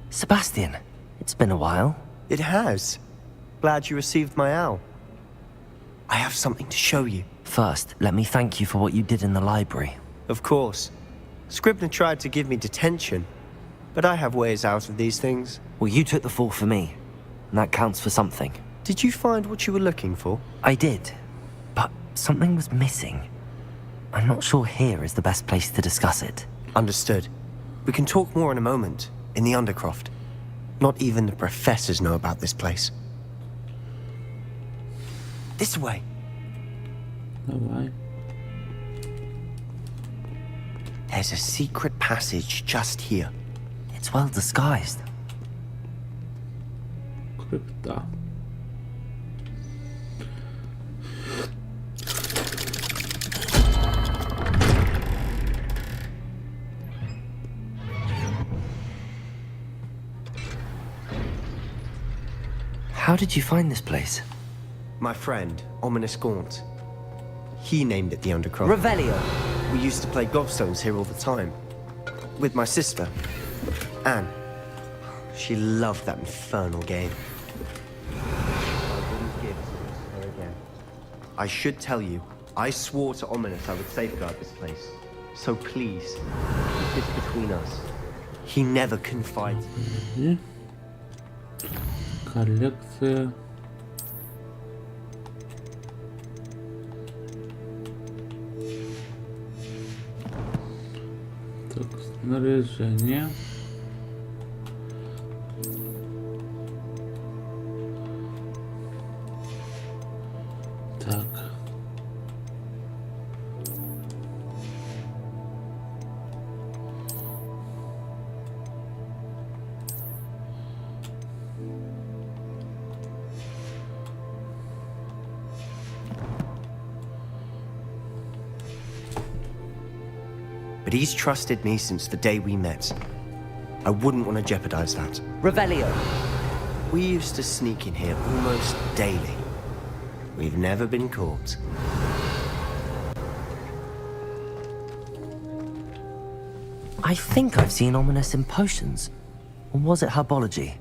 Sebastian, it's been a while. It has. Glad you received my owl. I have something to show you. First, let me thank you for what you did in the library. Of course. Scribner tried to give me detention, but I have ways out of these things. Well, you took the fall for me, and that counts for something. Did you find what you were looking for? I did, but something was missing. I'm not sure here is the best place to discuss it. Understood. We can talk more in a moment, in the Undercroft. Not even the professors know about this place. This way. Давай. There's a secret passage just here. It's well disguised. Frukta. How did you find this place? My friend, Ominous Gaunt. He named it the Undercroft. Revelio! We used to play gobstones here all the time. With my sister, Anne. She loved that infernal game. I wouldn't give it to her again. I should tell you, I swore to Ominous I would safeguard this place. So please, keep this between us. He never confided. Коллекция. Так, снаряжение. Так. But he's trusted me since the day we met. I wouldn't want to jeopardize that. Revelio! We used to sneak in here almost daily. We've never been caught. I think I've seen Ominous in potions. Or was it herbology?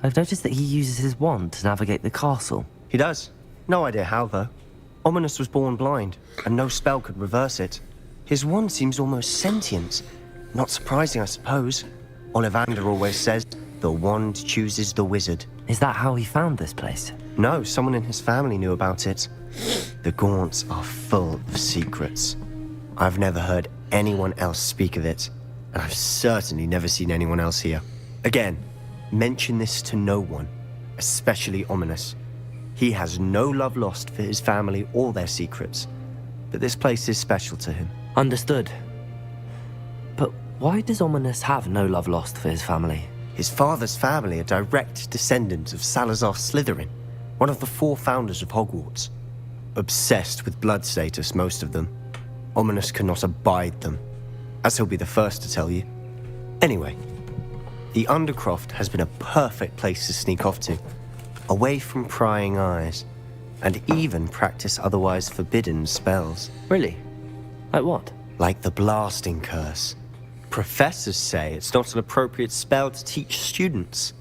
I've noticed that he uses his wand to navigate the castle. He does. No idea how, though. Ominous was born blind, and no spell could reverse it. His wand seems almost sentient. Not surprising, I suppose. Ollivander always says, the wand chooses the wizard. Is that how he found this place? No, someone in his family knew about it. The Gaunts are full of secrets. I've never heard anyone else speak of it, and I've certainly never seen anyone else here. Again, mention this to no one, especially Ominous. He has no love lost for his family or their secrets, but this place is special to him. Understood. But why does Ominous have no love lost for his family? His father's family are direct descendants of Salazar Slytherin, one of the 4 founders of Hogwarts. Obsessed with blood status, most of them. Ominous cannot abide them, as he'll be the first to tell you. Anyway, the Undercroft has been a perfect place to sneak off to, away from prying eyes, and even practice otherwise forbidden spells. Really? Like what? Like the blasting curse. Professors say it's not an appropriate spell to teach students.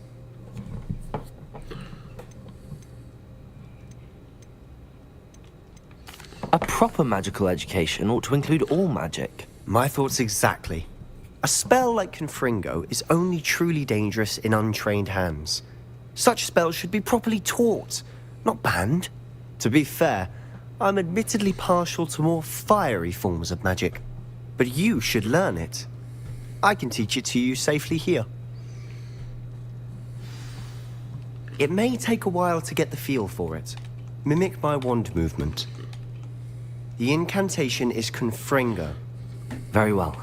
A proper magical education ought to include all magic. My thoughts exactly. A spell like Confringo is only truly dangerous in untrained hands. Such spells should be properly taught, not banned. To be fair, I'm admittedly partial to more fiery forms of magic. But you should learn it. I can teach it to you safely here. It may take a while to get the feel for it. Mimic my wand movement. The incantation is Confringo. Very well.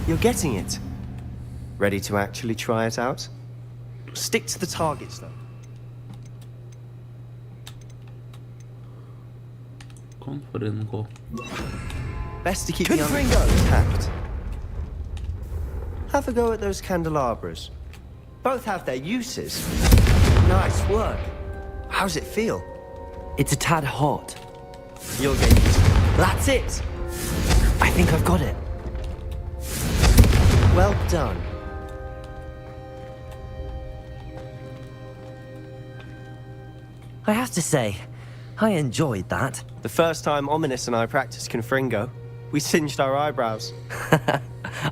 You're getting it. Ready to actually try it out? Stick to the targets, though. Best to keep the Confringo intact. Have a go at those candelabras. Both have their uses. Nice work. How's it feel? It's a tad hot. You'll get used to it. That's it! I think I've got it. Well done. I have to say, I enjoyed that. The first time Ominous and I practiced Confringo, we singed our eyebrows.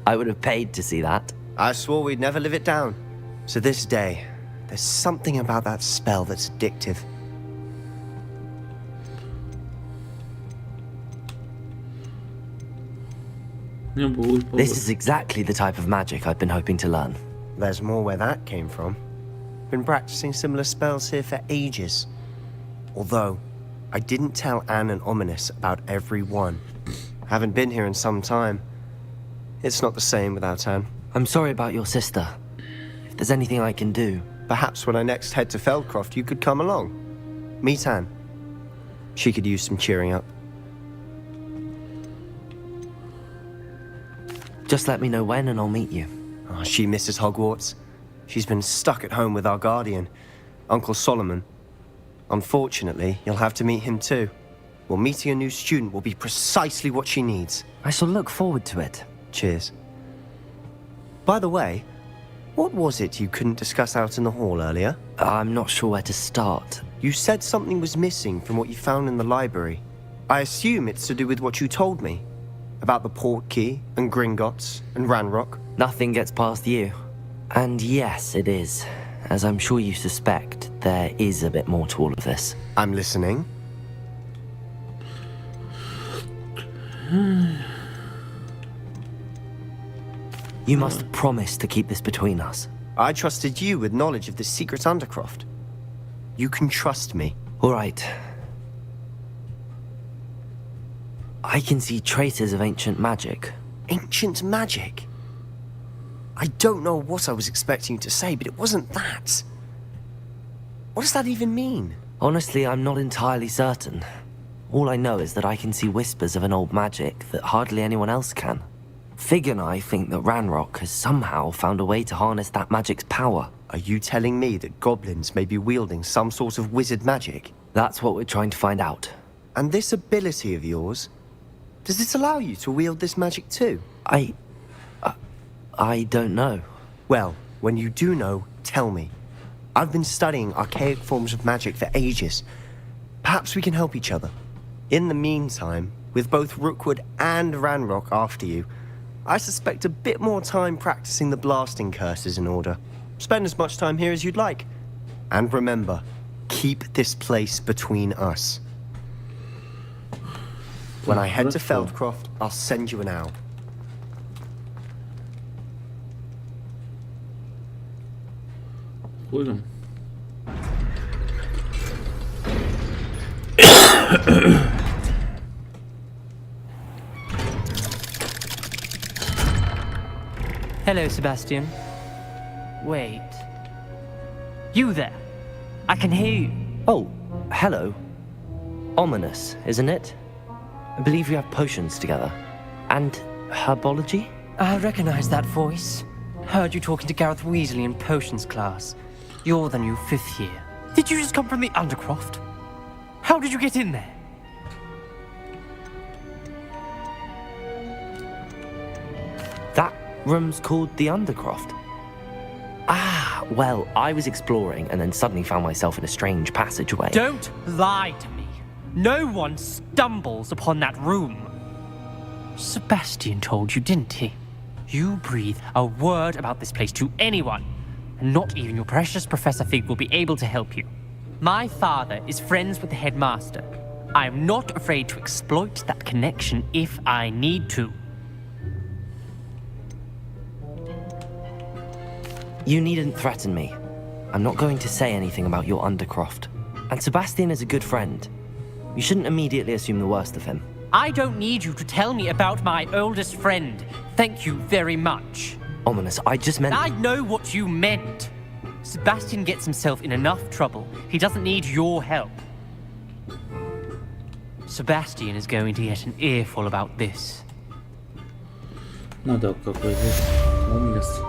I would have paid to see that. I swore we'd never live it down. To this day, there's something about that spell that's addictive. This is exactly the type of magic I've been hoping to learn. There's more where that came from. Been practicing similar spells here for ages. Although, I didn't tell Anne and Ominous about every one. Haven't been here in some time. It's not the same without Anne. I'm sorry about your sister. If there's anything I can do... Perhaps when I next head to Feldcroft, you could come along. Meet Anne. She could use some cheering up. Just let me know when and I'll meet you. Oh, she misses Hogwarts. She's been stuck at home with our guardian, Uncle Solomon. Unfortunately, you'll have to meet him too. Well, meeting a new student will be precisely what she needs. I shall look forward to it. Cheers. By the way, what was it you couldn't discuss out in the hall earlier? I'm not sure where to start. You said something was missing from what you found in the library. I assume it's to do with what you told me. About the port key, and Gringotts, and Ranrock. Nothing gets past you. And yes, it is. As I'm sure you suspect, there is a bit more to all of this. I'm listening. You must promise to keep this between us. I trusted you with knowledge of the secret Undercroft. You can trust me. All right. I can see traces of ancient magic. Ancient magic? I don't know what I was expecting you to say, but it wasn't that. What does that even mean? Honestly, I'm not entirely certain. All I know is that I can see whispers of an old magic that hardly anyone else can. Fig and I think that Ranrock has somehow found a way to harness that magic's power. Are you telling me that goblins may be wielding some sort of wizard magic? That's what we're trying to find out. And this ability of yours, does it allow you to wield this magic too? I don't know. Well, when you do know, tell me. I've been studying archaic forms of magic for ages. Perhaps we can help each other. In the meantime, with both Rookwood and Ranrock after you, I suspect a bit more time practicing the blasting curse is in order. Spend as much time here as you'd like. And remember, keep this place between us. When I head to Feldcroft, I'll send you an owl. William. Hello, Sebastian. Wait. You there? I can hear you. Oh, hello. Ominous, isn't it? I believe we have potions together. And herbology? I recognize that voice. Heard you talking to Gareth Weasley in potions class. You're the new 5th year. Did you just come from the Undercroft? How did you get in there? That room's called the Undercroft. Ah, well, I was exploring and then suddenly found myself in a strange passageway. Don't lie to me. No one stumbles upon that room. Sebastian told you, didn't he? You breathe a word about this place to anyone, and not even your precious Professor Fig will be able to help you. My father is friends with the headmaster. I am not afraid to exploit that connection if I need to. You needn't threaten me. I'm not going to say anything about your Undercroft. And Sebastian is a good friend. You shouldn't immediately assume the worst of him. I don't need you to tell me about my oldest friend. Thank you very much. Ominous, I just meant... I know what you meant. Sebastian gets himself in enough trouble. He doesn't need your help. Sebastian is going to get an earful about this. Ну да, какой здесь умниц.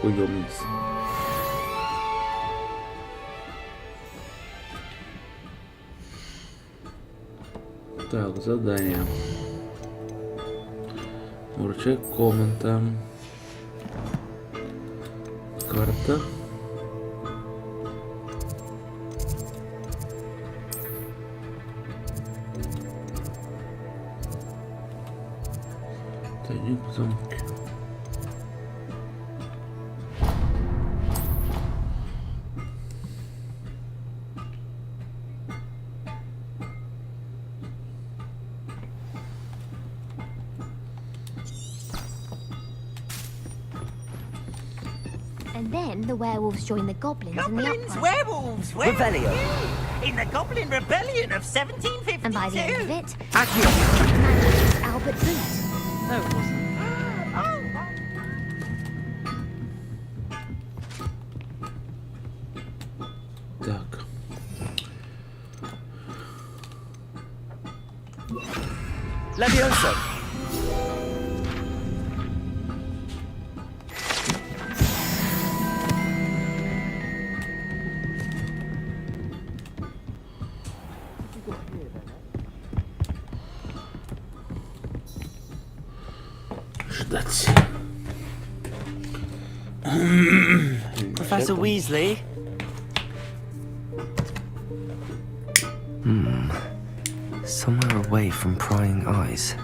Уёмниц. Так, задание. Вручай комната. Карта. Тайник в замке. And then the werewolves join the goblins in the Goblins, uprising. werewolves, where Rebellion. are you? In the Goblin Rebellion of 1752. And by the end of it, Accio. Magnus Albert Boot. No, it wasn't. Так. Levioso. Ждать. Professor Weasley. Somewhere away from prying eyes.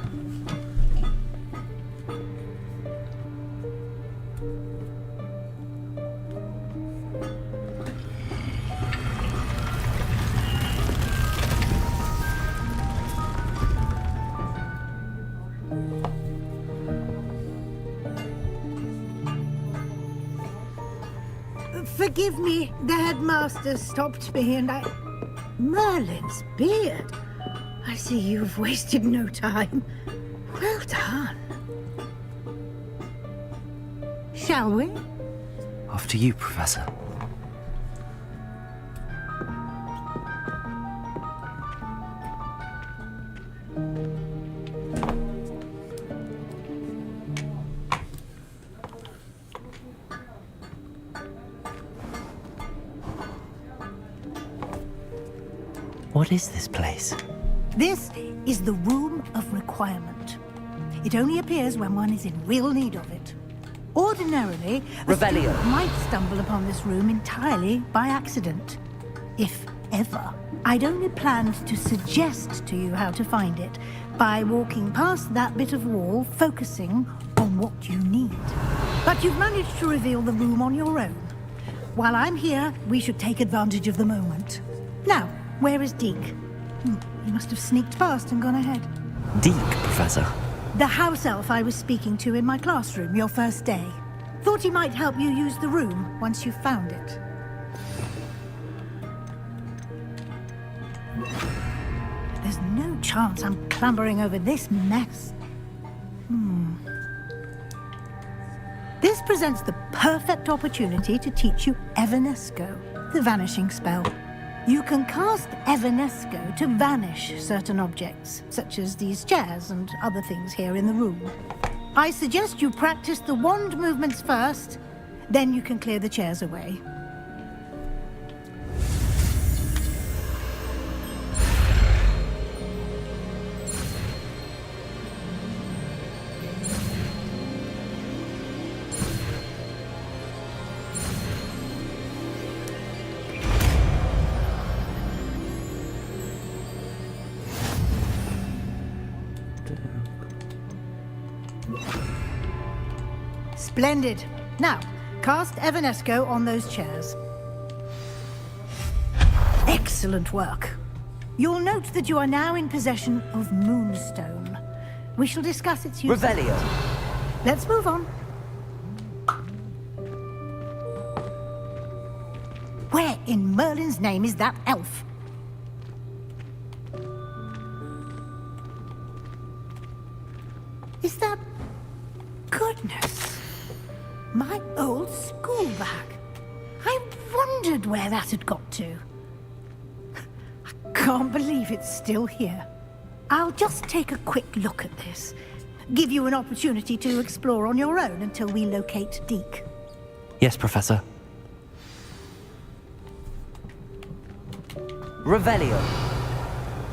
Forgive me, the headmaster stopped me and I... Merlin's beard. I see you've wasted no time. Well done. Shall we? After you, Professor. What is this place? This is the Room of Requirement. It only appears when one is in real need of it. Ordinarily, a Revelio. student might stumble upon this room entirely by accident. If ever. I'd only planned to suggest to you how to find it by walking past that bit of wall, focusing on what you need. But you've managed to reveal the room on your own. While I'm here, we should take advantage of the moment. Now, where is Deke? He must have sneaked past and gone ahead. Deke, Professor. The house elf I was speaking to in my classroom your first day. Thought he might help you use the room once you found it. There's no chance I'm clambering over this mess. This presents the perfect opportunity to teach you Evanesco, the vanishing spell. You can cast Evanesco to vanish certain objects, such as these chairs and other things here in the room. I suggest you practice the wand movements first, then you can clear the chairs away. Splendid. Now, cast Evanesco on those chairs. Excellent work. You'll note that you are now in possession of Moonstone. We shall discuss its use. Revelio. Let's move on. Where in Merlin's name is that elf? Is that... Goodness. My old school bag. I wondered where that had got to. I can't believe it's still here. I'll just take a quick look at this. Give you an opportunity to explore on your own until we locate Deke. Yes, Professor. Revelio.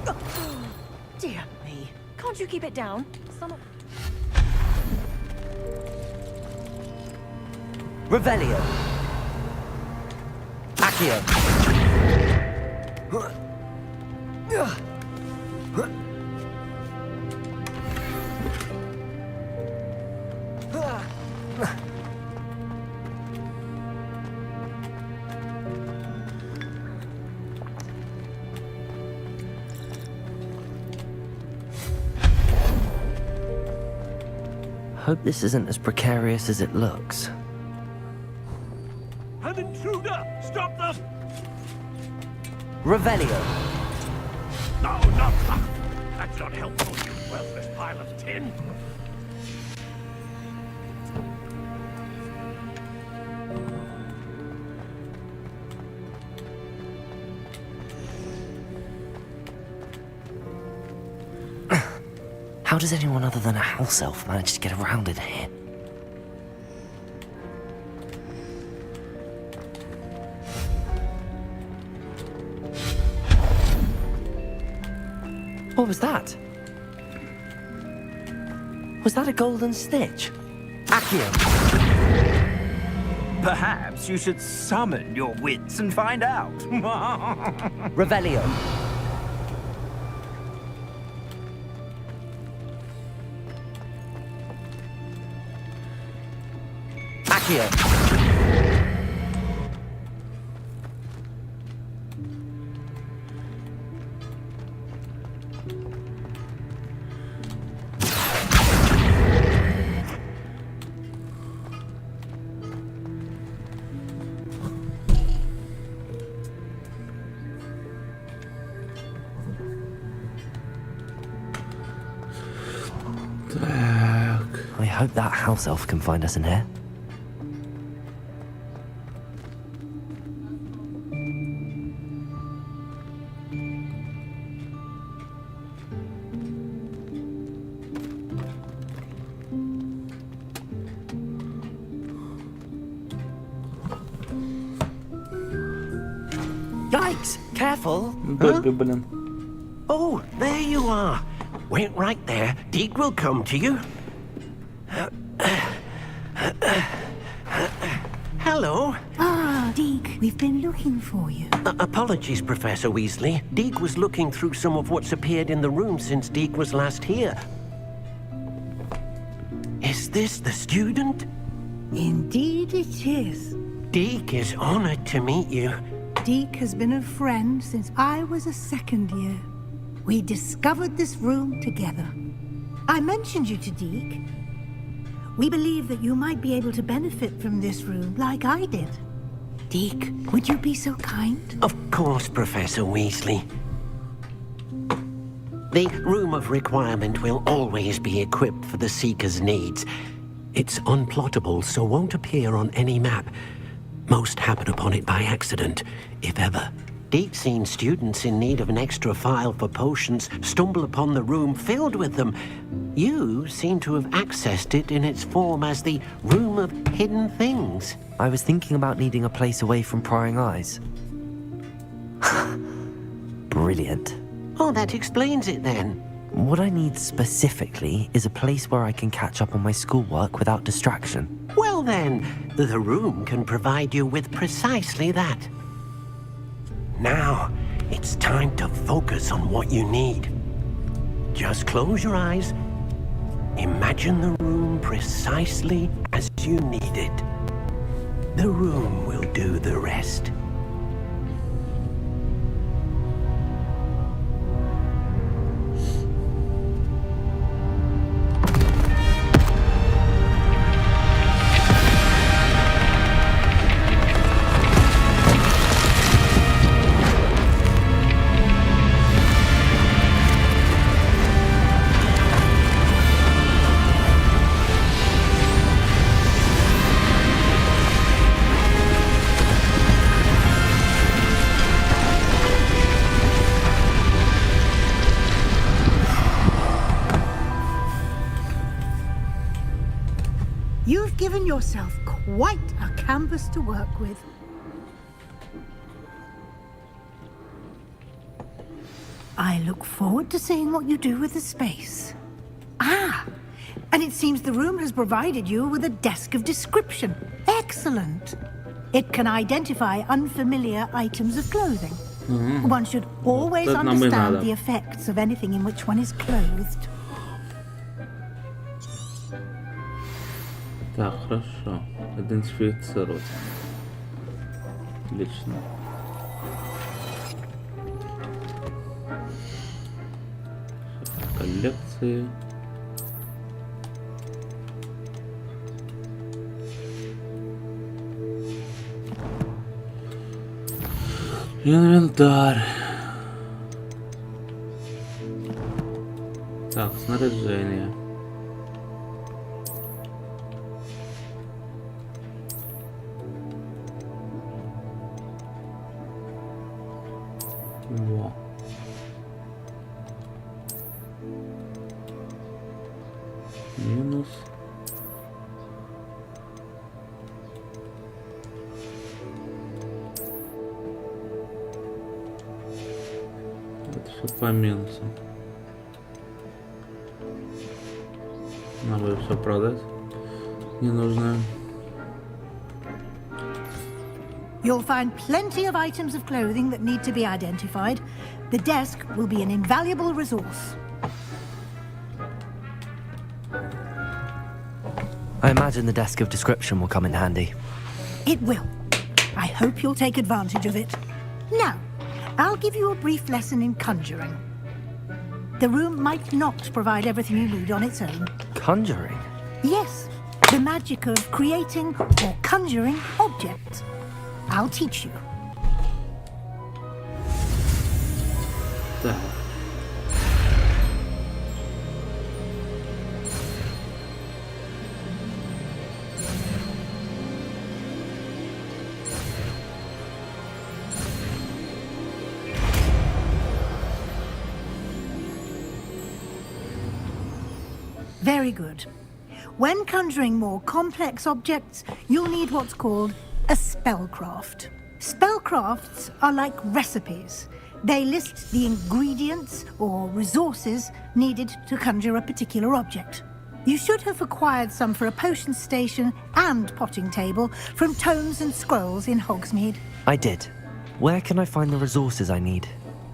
Oh, dear me. Can't you keep it down? Revelio. Accio. Hope this isn't as precarious as it looks. An intruder! Stop them! Revelio. No, not that! That's not helpful, you worthless pile of tin! How does anyone other than a house elf manage to get around in here? What was that? Was that a golden snitch? Accio! Perhaps you should summon your wits and find out. Revelio. Accio. I hope that house elf can find us in here. Yikes! Careful! Huh? Oh, there you are. Wait right there. Deke will come to you. Hello. Ah, Deke, we've been looking for you. Apologies, Professor Weasley. Deke was looking through some of what's appeared in the room since Deke was last here. Is this the student? Indeed it is. Deke is honored to meet you. Deke has been a friend since I was a second year. We discovered this room together. I mentioned you to Deke. We believe that you might be able to benefit from this room like I did. Deke, would you be so kind? Of course, Professor Weasley. The Room of Requirement will always be equipped for the Seeker's needs. It's unplottable, so won't appear on any map. Most happen upon it by accident, if ever. Deke's seen students in need of an extra file for potions stumble upon the room filled with them. You seem to have accessed it in its form as the Room of Hidden Things. I was thinking about needing a place away from prying eyes. Brilliant. Oh, that explains it then. What I need specifically is a place where I can catch up on my schoolwork without distraction. Well then, the room can provide you with precisely that. Now, it's time to focus on what you need. Just close your eyes. Imagine the room precisely as you need it. The room will do the rest. You've given yourself quite a canvas to work with. I look forward to seeing what you do with the space. Ah, and it seems the room has provided you with a desk of description. Excellent. It can identify unfamiliar items of clothing. One should always understand the effects of anything in which one is clothed. Так, хорошо. Идентифицировать. Отлично. Коллекции. Инвентарь. Так, снаряжение. Во. Минус. Это все по минусам. Надо все продать. Ненужное. You'll find plenty of items of clothing that need to be identified. The desk will be an invaluable resource. I imagine the desk of description will come in handy. It will. I hope you'll take advantage of it. Now, I'll give you a brief lesson in conjuring. The room might not provide everything you need on its own. Conjuring? Yes, the magic of creating or conjuring objects. I'll teach you. Так. Very good. When conjuring more complex objects, you'll need what's called a spellcraft. Spellcrafts are like recipes. They list the ingredients or resources needed to conjure a particular object. You should have acquired some for a potion station and potting table from tomes and scrolls in Hogsmeade. I did. Where can I find the resources I need?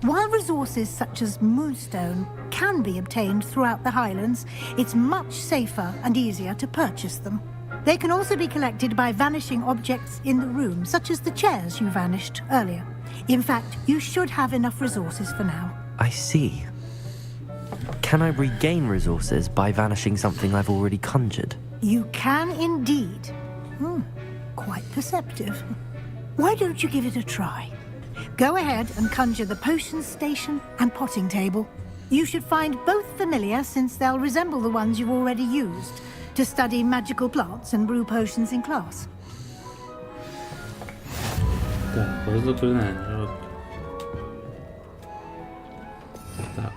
While resources such as moonstone can be obtained throughout the Highlands, it's much safer and easier to purchase them. They can also be collected by vanishing objects in the room, such as the chairs you vanished earlier. In fact, you should have enough resources for now. I see. Can I regain resources by vanishing something I've already conjured? You can indeed. Quite perceptive. Why don't you give it a try? Go ahead and conjure the potion station and potting table. You should find both familiar, since they'll resemble the ones you've already used to study magical plants and brew potions in class. Так, заклинание. Вот. Так.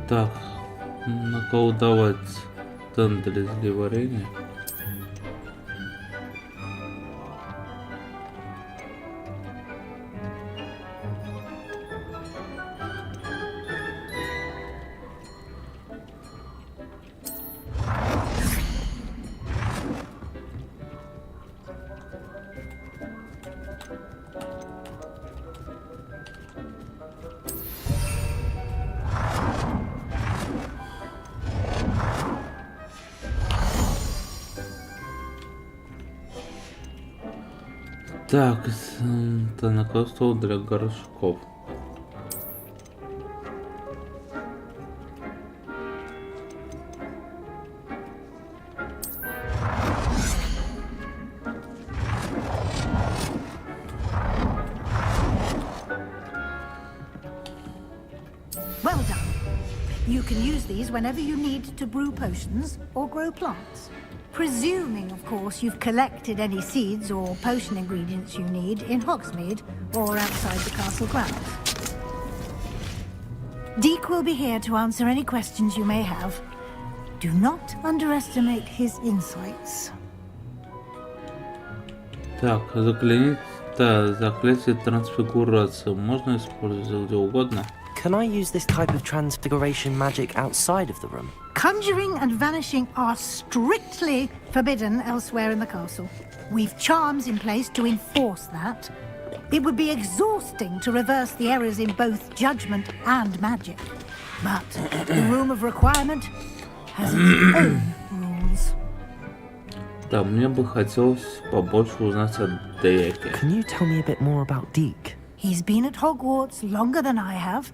Так, наколдовать тендель для варенья. Так, это накостол для горшков. Well done. You can use these whenever you need to brew potions or grow plants. Presuming, of course, you've collected any seeds or potion ingredients you need in Hogsmeade or outside the castle grounds. Deke will be here to answer any questions you may have. Do not underestimate his insights. Так, заклятие трансфигурации можно использовать где угодно. Can I use this type of transfiguration magic outside of the room? Conjuring and vanishing are strictly forbidden elsewhere in the castle. We've charms in place to enforce that. It would be exhausting to reverse the errors in both judgment and magic. But the Room of Requirement has its own rules. Да, мне бы хотелось побольше узнать о Деке. Can you tell me a bit more about Deke? He's been at Hogwarts longer than I have,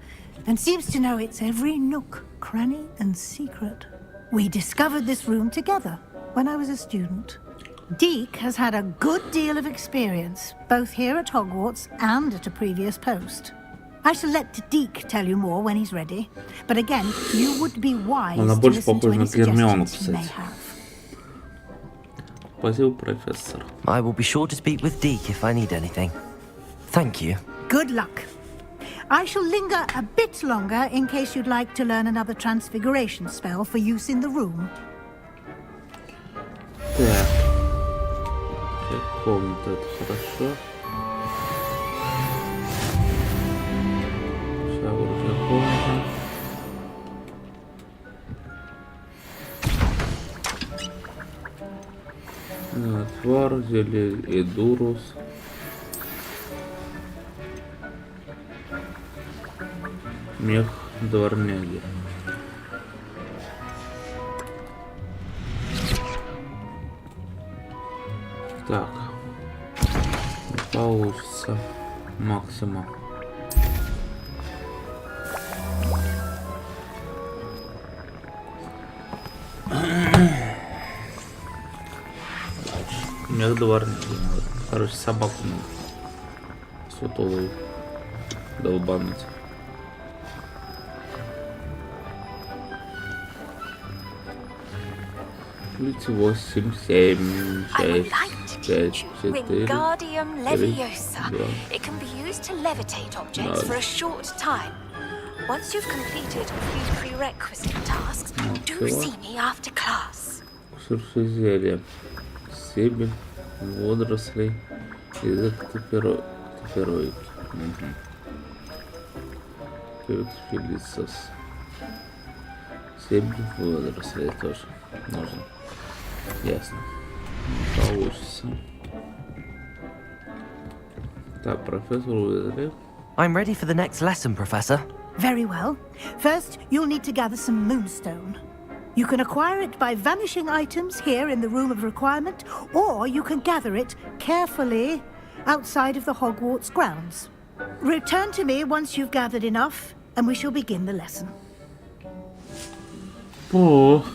and seems to know its every nook, cranny, and secret. We discovered this room together when I was a student. Deke has had a good deal of experience, both here at Hogwarts and at a previous post. I shall let Deke tell you more when he's ready, but again, you would be wise to listen to any suggestions he may have. Спасибо, профессор. I will be sure to speak with Deke if I need anything. Thank you. Good luck. I shall linger a bit longer in case you'd like to learn another transfiguration spell for use in the room. Так. Комната, это хорошо. Шагу для комнаты. Отвар, зелье и дурус. Мех дворняги. Так. Не получится. Максимум. Мех дворняги. Короче, собаку сутулую долбануть. Плюс 8, 7, 6, 5, 4, 3, 2, It can be used to levitate objects for a short time. Once you've completed a few prerequisite tasks, do see me after class. Курсор зелья. Себель, водорослей, язык топировки. Филисос. Себель, водорослей тоже нужно. Ясно. Получится. Так, профессор Уизли. I'm ready for the next lesson, Professor. Very well. First, you'll need to gather some moonstone. You can acquire it by vanishing items here in the Room of Requirement, or you can gather it carefully outside of the Hogwarts grounds. Return to me once you've gathered enough, and we shall begin the lesson. Oh,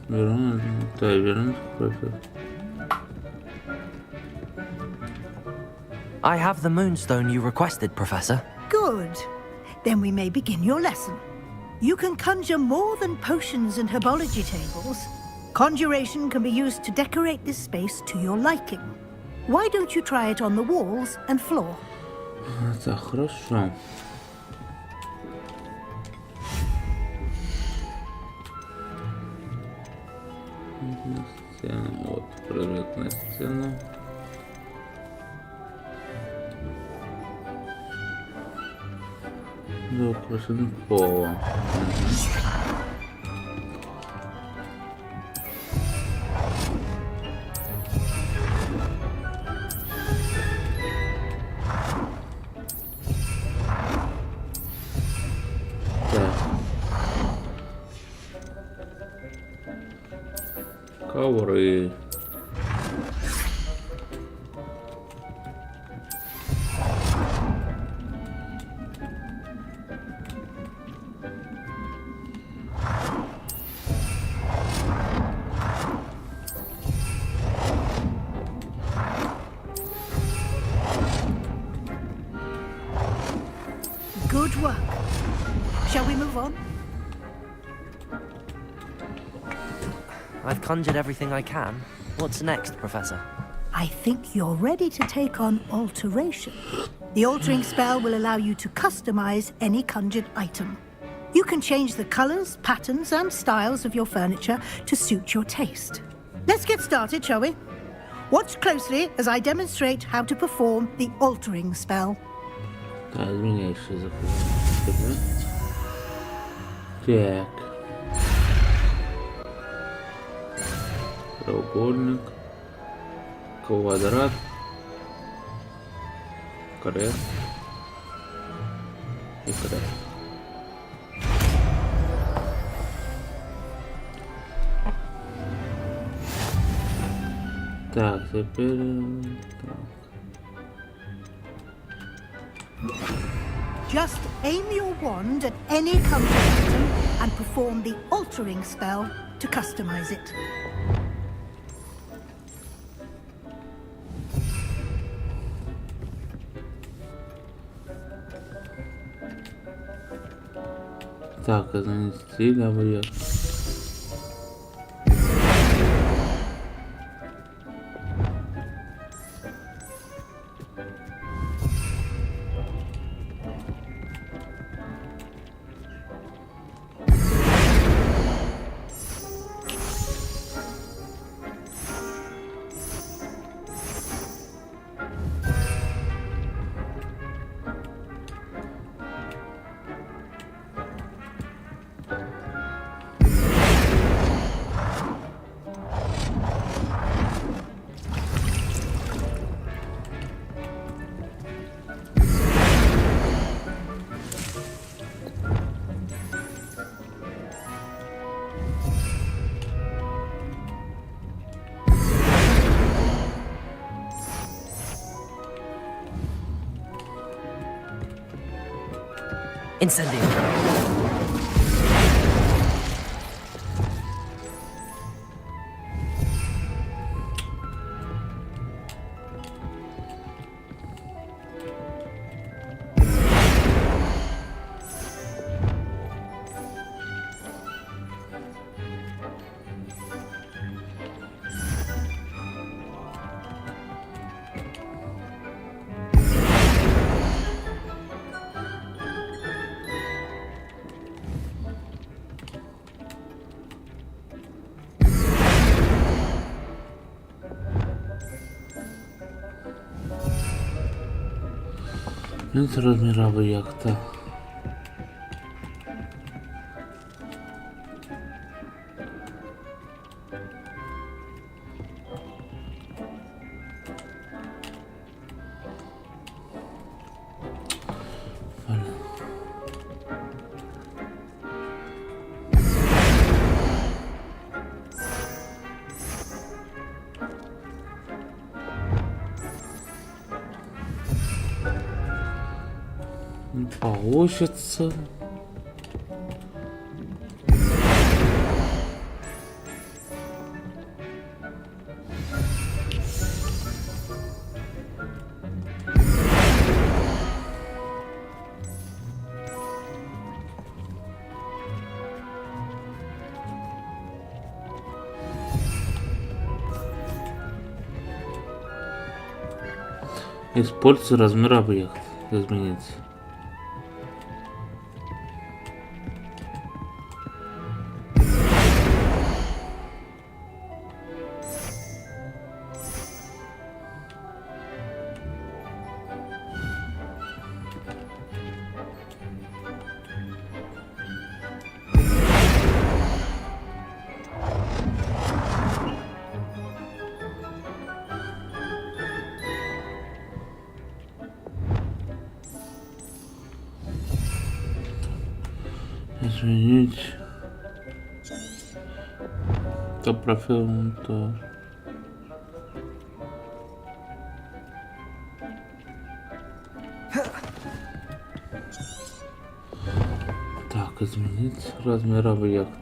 верно, профессор. I have the moonstone you requested, Professor. Good. Then we may begin your lesson. You can conjure more than potions and herbology tables. Conjuration can be used to decorate this space to your liking. Why don't you try it on the walls and floor? Это хорошо. Стена, вот, пролетная стена. Да, украшены пола. Так. Ковры. Good work. Shall we move on? I've conjured everything I can. What's next, Professor? I think you're ready to take on alteration. The altering spell will allow you to customize any conjured item. You can change the colors, patterns, and styles of your furniture to suit your taste. Let's get started, shall we? Watch closely as I demonstrate how to perform the altering spell. Да, изменяющий закон. Так. Треугольник. Квадрат. Крест. И крест. Так, теперь... Так. Just aim your wand at any counter item and perform the altering spell to customize it. Так, это стиль, объект. Incendio. Это размера объекта. Не получится. Используйте размер объекта. Изменить. Изменить. То профиль, то... Так, изменить размер объекта.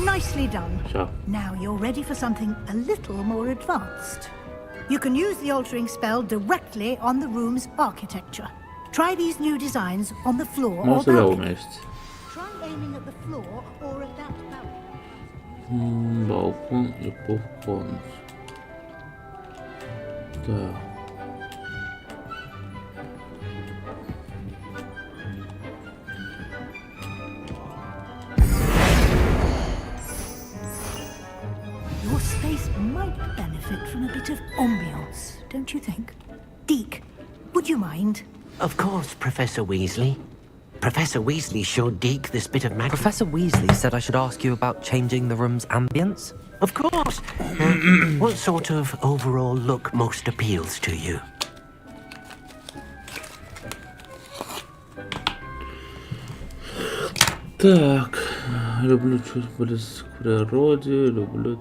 Nicely done. Sure. Now you're ready for something a little more advanced. You can use the altering spell directly on the room's architecture. Try these new designs on the floor or balcony. Try aiming at the floor or at that balcony. Балкон и балкон. Так. bit of ambiance, don't you think? Deke, would you mind? Of course, Professor Weasley. Professor Weasley showed Deke this bit of magic. Professor Weasley said I should ask you about changing the room's ambience? Of course. What sort of overall look most appeals to you? Так, люблю чуть близко к природе, люблю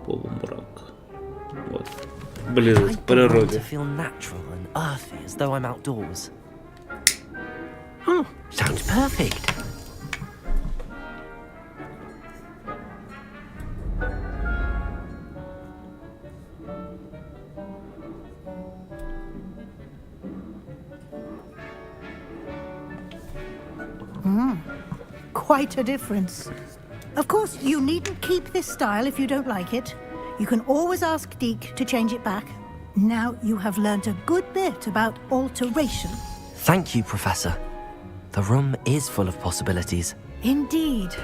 полумрак. Вот. Близость к природе. I feel natural and earthy as though I'm outdoors. Oh, sounds perfect. Quite a difference. Of course, you needn't keep this style if you don't like it. You can always ask Deke to change it back. Now you have learnt a good bit about alteration. Thank you, Professor. The room is full of possibilities. Indeed.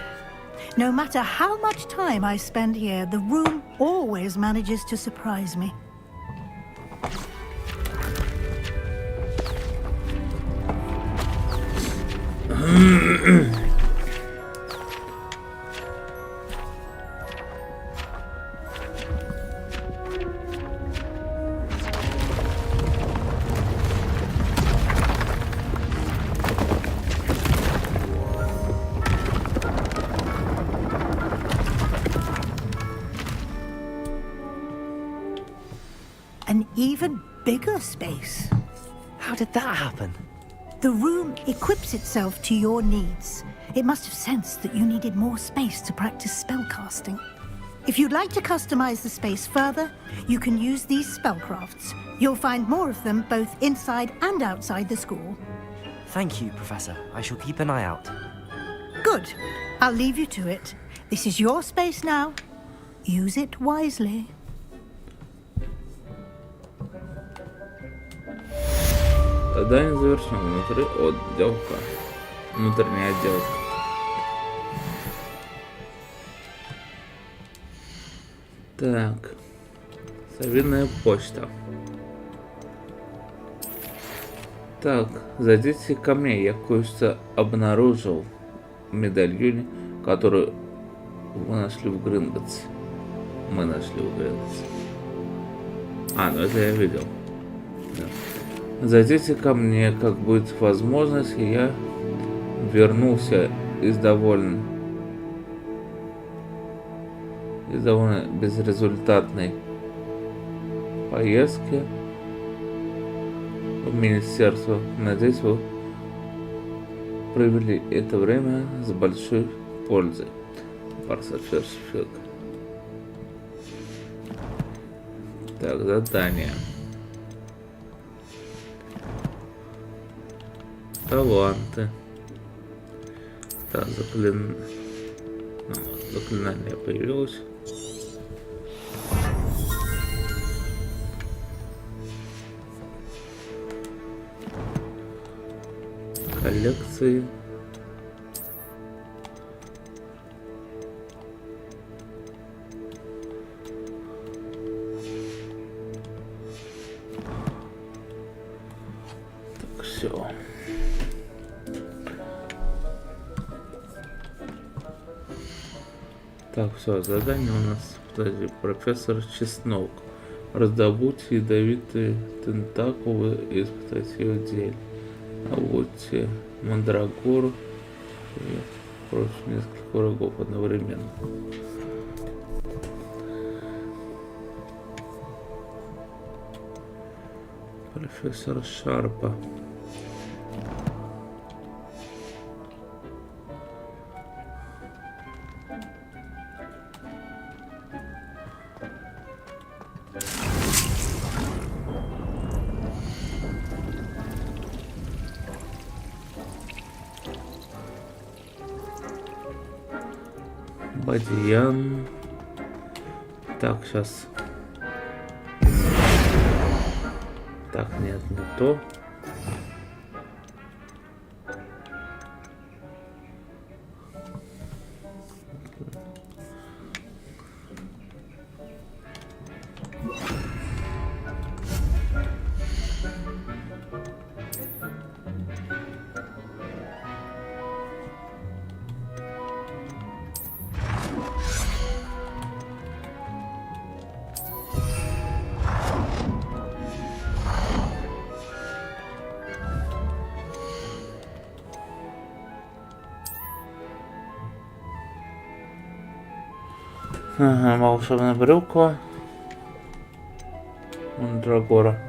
No matter how much time I spend here, the room always manages to surprise me. An even bigger space. How did that happen? The room equips itself to your needs. It must have sensed that you needed more space to practice spellcasting. If you'd like to customize the space further, you can use these spellcrafts. You'll find more of them both inside and outside the school. Thank you, Professor. I shall keep an eye out. Good. I'll leave you to it. This is your space now. Use it wisely. Задание завершено. Отделка. Внутренняя отделка. Так. Совиная почта. Так, зайдите ко мне. Я кое-что обнаружил в медальоне, которую мы нашли в Гринготсе. Мы нашли в Гринготсе. А, ну это я видел. Да. Зайдите ко мне, как будет возможность, и я вернулся из довольно безрезультатной поездки в министерство. Надеюсь, вы провели это время с большой пользой. Парсоферсфилд. Так, задание. Таланты. Так, заклинание появилось. Коллекции. Так, все. Так, все, задание у нас, подожди, профессор Чеснок. Раздобудьте ядовитые тентакулы и испытайте их в деле. Обудьте мандрагору и против нескольких врагов одновременно. Профессор Шарпа. Бадьян. Так, сейчас. Так, нет, не то. Ага, волшебное брюкво. Мандрагора.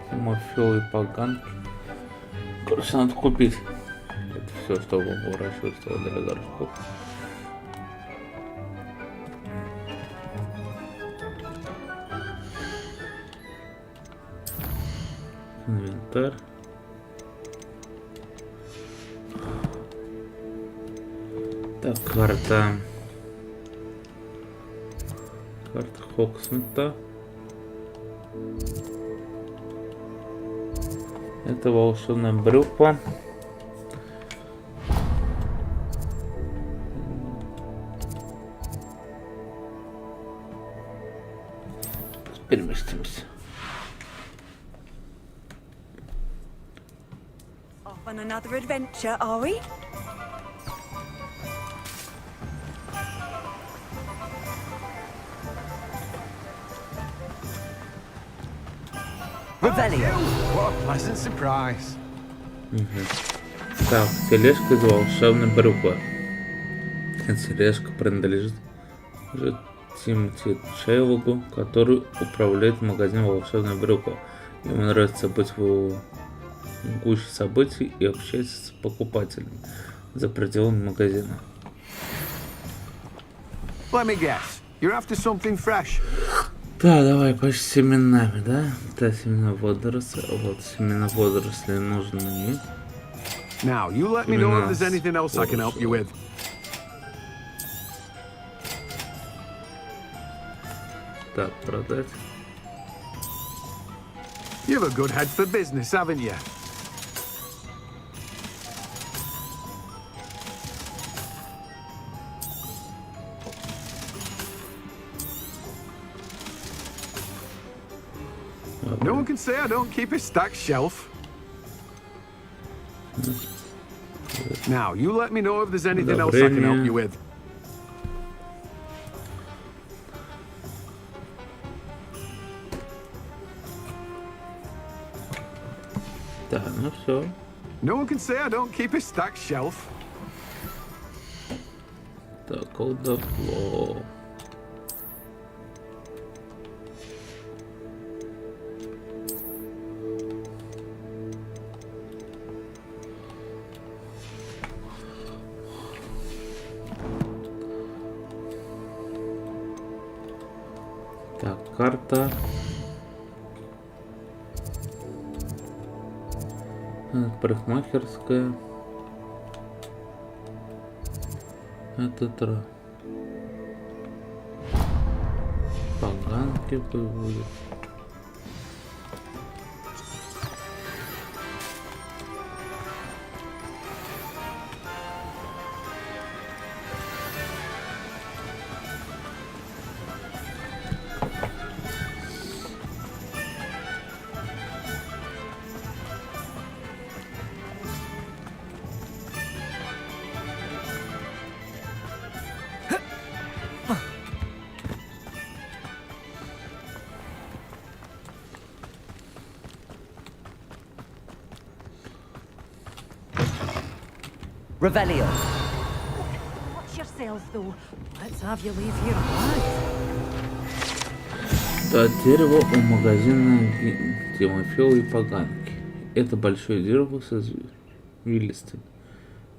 Тимофил и поганки. Короче, надо купить. Это все, что выращивать, что для горшков. Инвентарь. Так, карта. Карта Хоксмита. Это волшебное брюква. Переместимся. Off on another adventure, are we? What a pleasant surprise. Так, тележка из волшебной брюквы. Тележка принадлежит Тимоти Шейлогу, который управляет магазином волшебной брюквы. Ему нравится быть в гуще событий и общаться с покупателями за пределами магазина. Let me guess. You're after something fresh. Да, давай по семенами, да? Да, семена водорослей. Вот, семена водорослей нужны. Now, you let me know if there's anything else I can help you with. Так, продать. You have a good head for business, haven't you? No one can say I don't keep a stacked shelf. Now, you let me know if there's anything else I can help you with. Да, ну все. No one can say I don't keep a stacked shelf. Так, Добро. Так, карта. Парикмахерская. Это поганки будет. Revelio. Watch yourselves, though. Let's have you leave here alive. Да, дерево у магазина Тимофила и поганки. Это большое дерево со извилистыми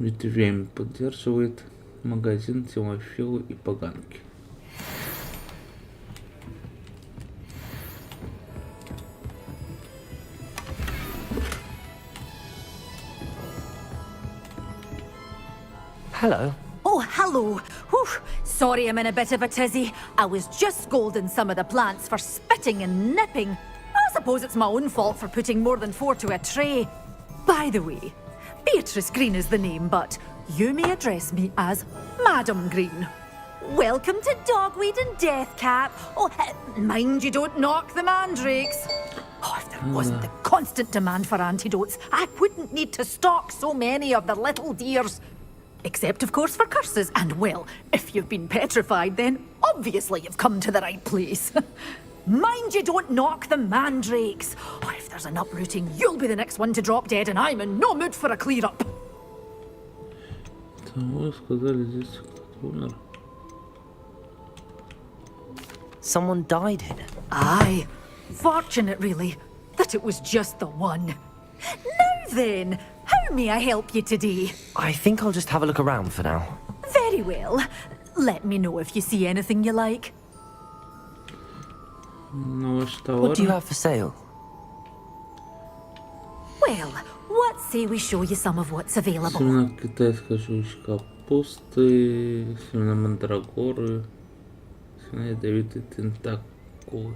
ветвями поддерживает магазин Тимофила и поганки. Hello. Oh, hello. Whew. Sorry I'm in a bit of a tizzy. I was just scolding some of the plants for spitting and nipping. I suppose it's my own fault for putting more than 4 to a tray. By the way, Beatrice Green is the name, but you may address me as Madam Green. Welcome to Dogweed and Deathcap. Oh, mind you don't knock the mandrakes. Oh, if there wasn't the constant demand for antidotes, I wouldn't need to stock so many of the little dears. Except, of course, for curses. And, well, if you've been petrified, then obviously you've come to the right place. Mind you don't knock the mandrakes. Oh, if there's an uprooting, you'll be the next one to drop dead, and I'm in no mood for a clear-up. Вы сказали, здесь умер. Someone died here. Aye. Fortunate, really, that it was just the one. Now then, how may I help you today? I think I'll just have a look around for now. Very well. Let me know if you see anything you like. What do you have for sale? Well, what say we show you some of what's available? Семена китайской жующей капусты, семена мандрагоры, семена ядовитой тентакулы.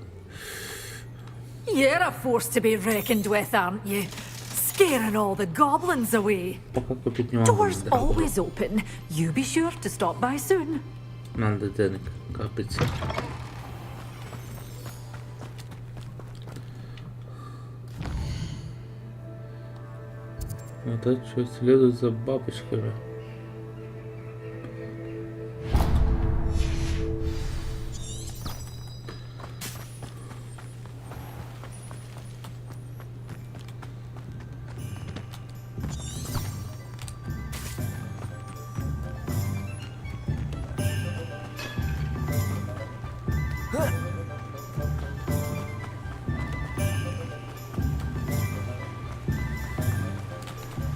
You're a force to be reckoned with, aren't you? Scaring all the goblins away. Пока купить не могу. Doors always open. You be sure to stop by soon. Надо денег копить. Вот это что, следует за бабочками.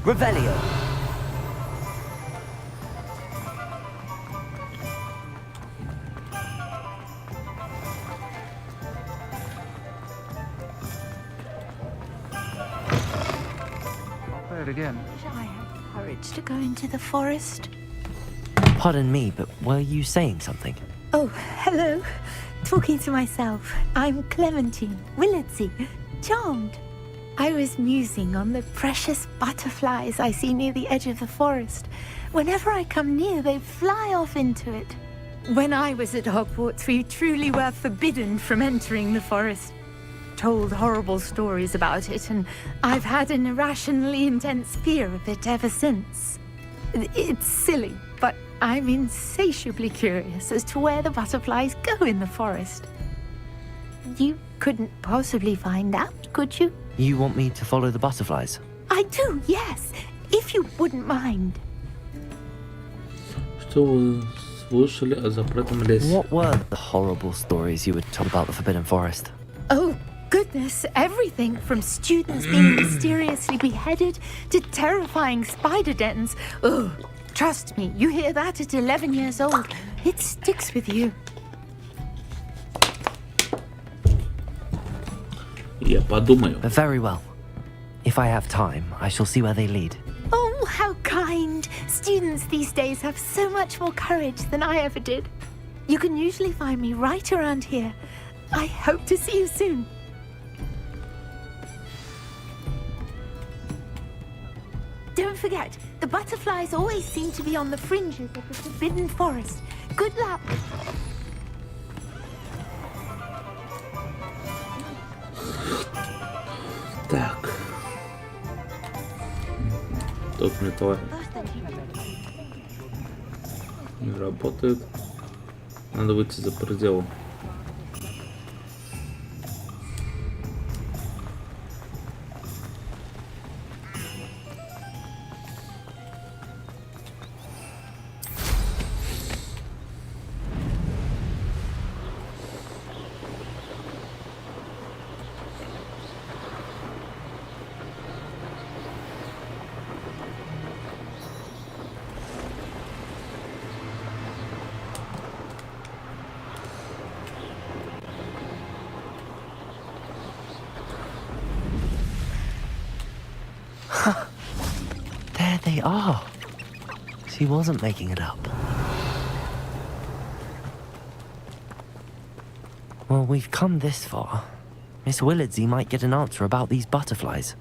Revelio. Say it again. I have courage to go into the forest. Pardon me, but were you saying something? Oh, hello. Talking to myself. I'm Clementine, Willardsy, charmed. I was musing on the precious butterflies I see near the edge of the forest. Whenever I come near, they fly off into it. When I was at Hogwarts, we truly were forbidden from entering the forest. Told horrible stories about it, and I've had an irrationally intense fear of it ever since. It's silly, but I'm insatiably curious as to where the butterflies go in the forest. You couldn't possibly find out, could you? You want me to follow the butterflies? I do, yes, if you wouldn't mind. Что вы слышали о запретном лесе? What were the horrible stories you were told about the Forbidden Forest? Oh, goodness, everything from students being mysteriously beheaded to terrifying spider dens. Ugh, trust me, you hear that at 11 years old, it sticks with you. Я подумаю. Very well. If I have time, I shall see where they lead. Oh, how kind. Students these days have so much more courage than I ever did. You can usually find me right around here. I hope to see you soon. Don't forget, the butterflies always seem to be on the fringes of the Forbidden Forest. Good luck. Так. Тут металл не работает. Надо выйти за пределы. There they are. She wasn't making it up. Well, we've come this far. Miss Willardsy might get an answer about these butterflies.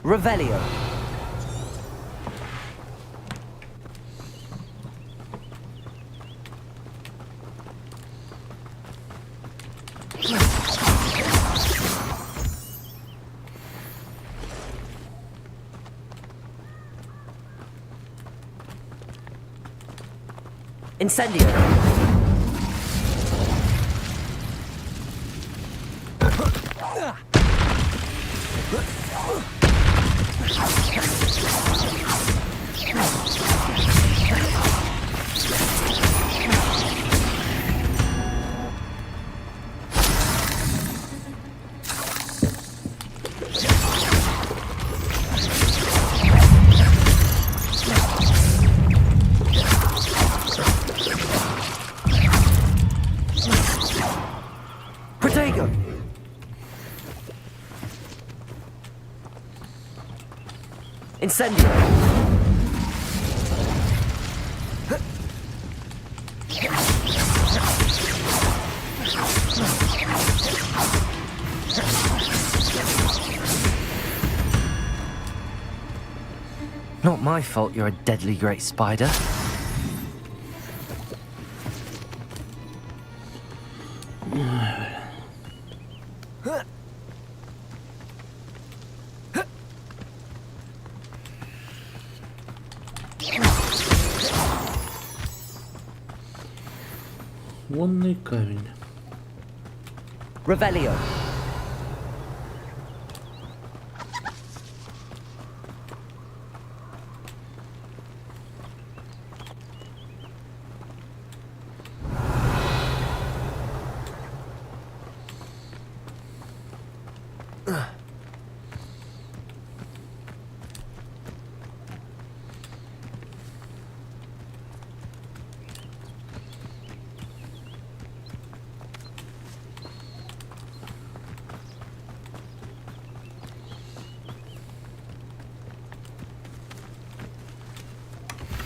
Revelio. Incendio. Protego. Incendio. Not my fault you're a deadly great spider. Лунный камень. Revelio.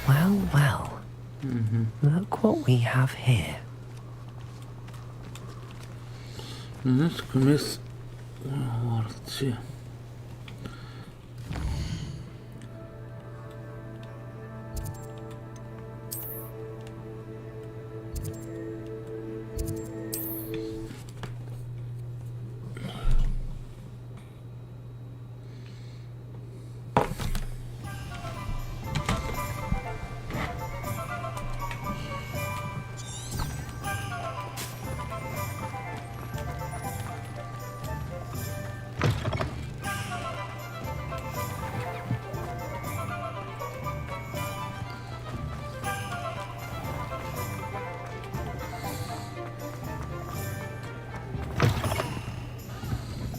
Well, well. Look what we have here. Немножко мисс Хогвартсе.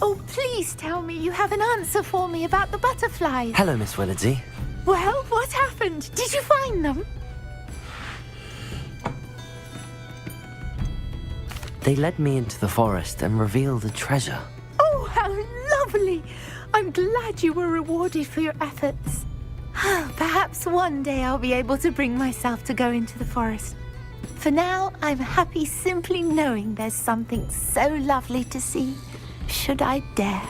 Oh, please tell me you have an answer for me about the butterflies. Hello, Miss Willardsey. Well, what happened? Did you find them? They led me into the forest and revealed a treasure. Oh, how lovely! I'm glad you were rewarded for your efforts. Perhaps one day I'll be able to bring myself to go into the forest. For now, I'm happy simply knowing there's something so lovely to see, should I dare.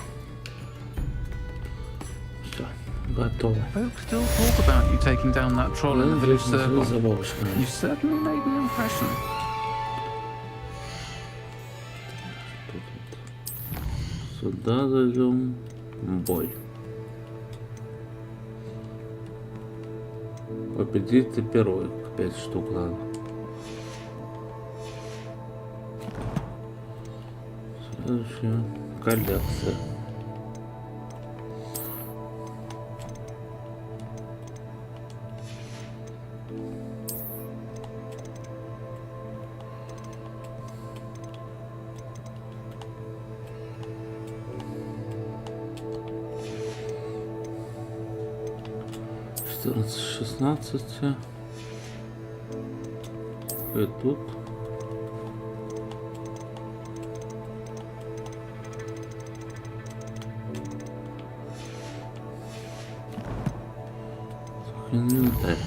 Готово. Folks still talk about you taking down that troll in the village circle. You certainly made an impression. Сюда зайдем. Бой. Победить героев. 5 штук надо. Следующая коллекция. Шестнадцать. И тут. Инвентарь.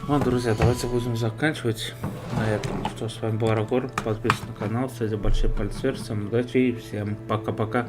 Ну, друзья, давайте будем заканчивать на этом. Что, с вами был Арагорн. Подписывайтесь на канал, ставьте большие пальцы вверх. Всем удачи и всем пока-пока.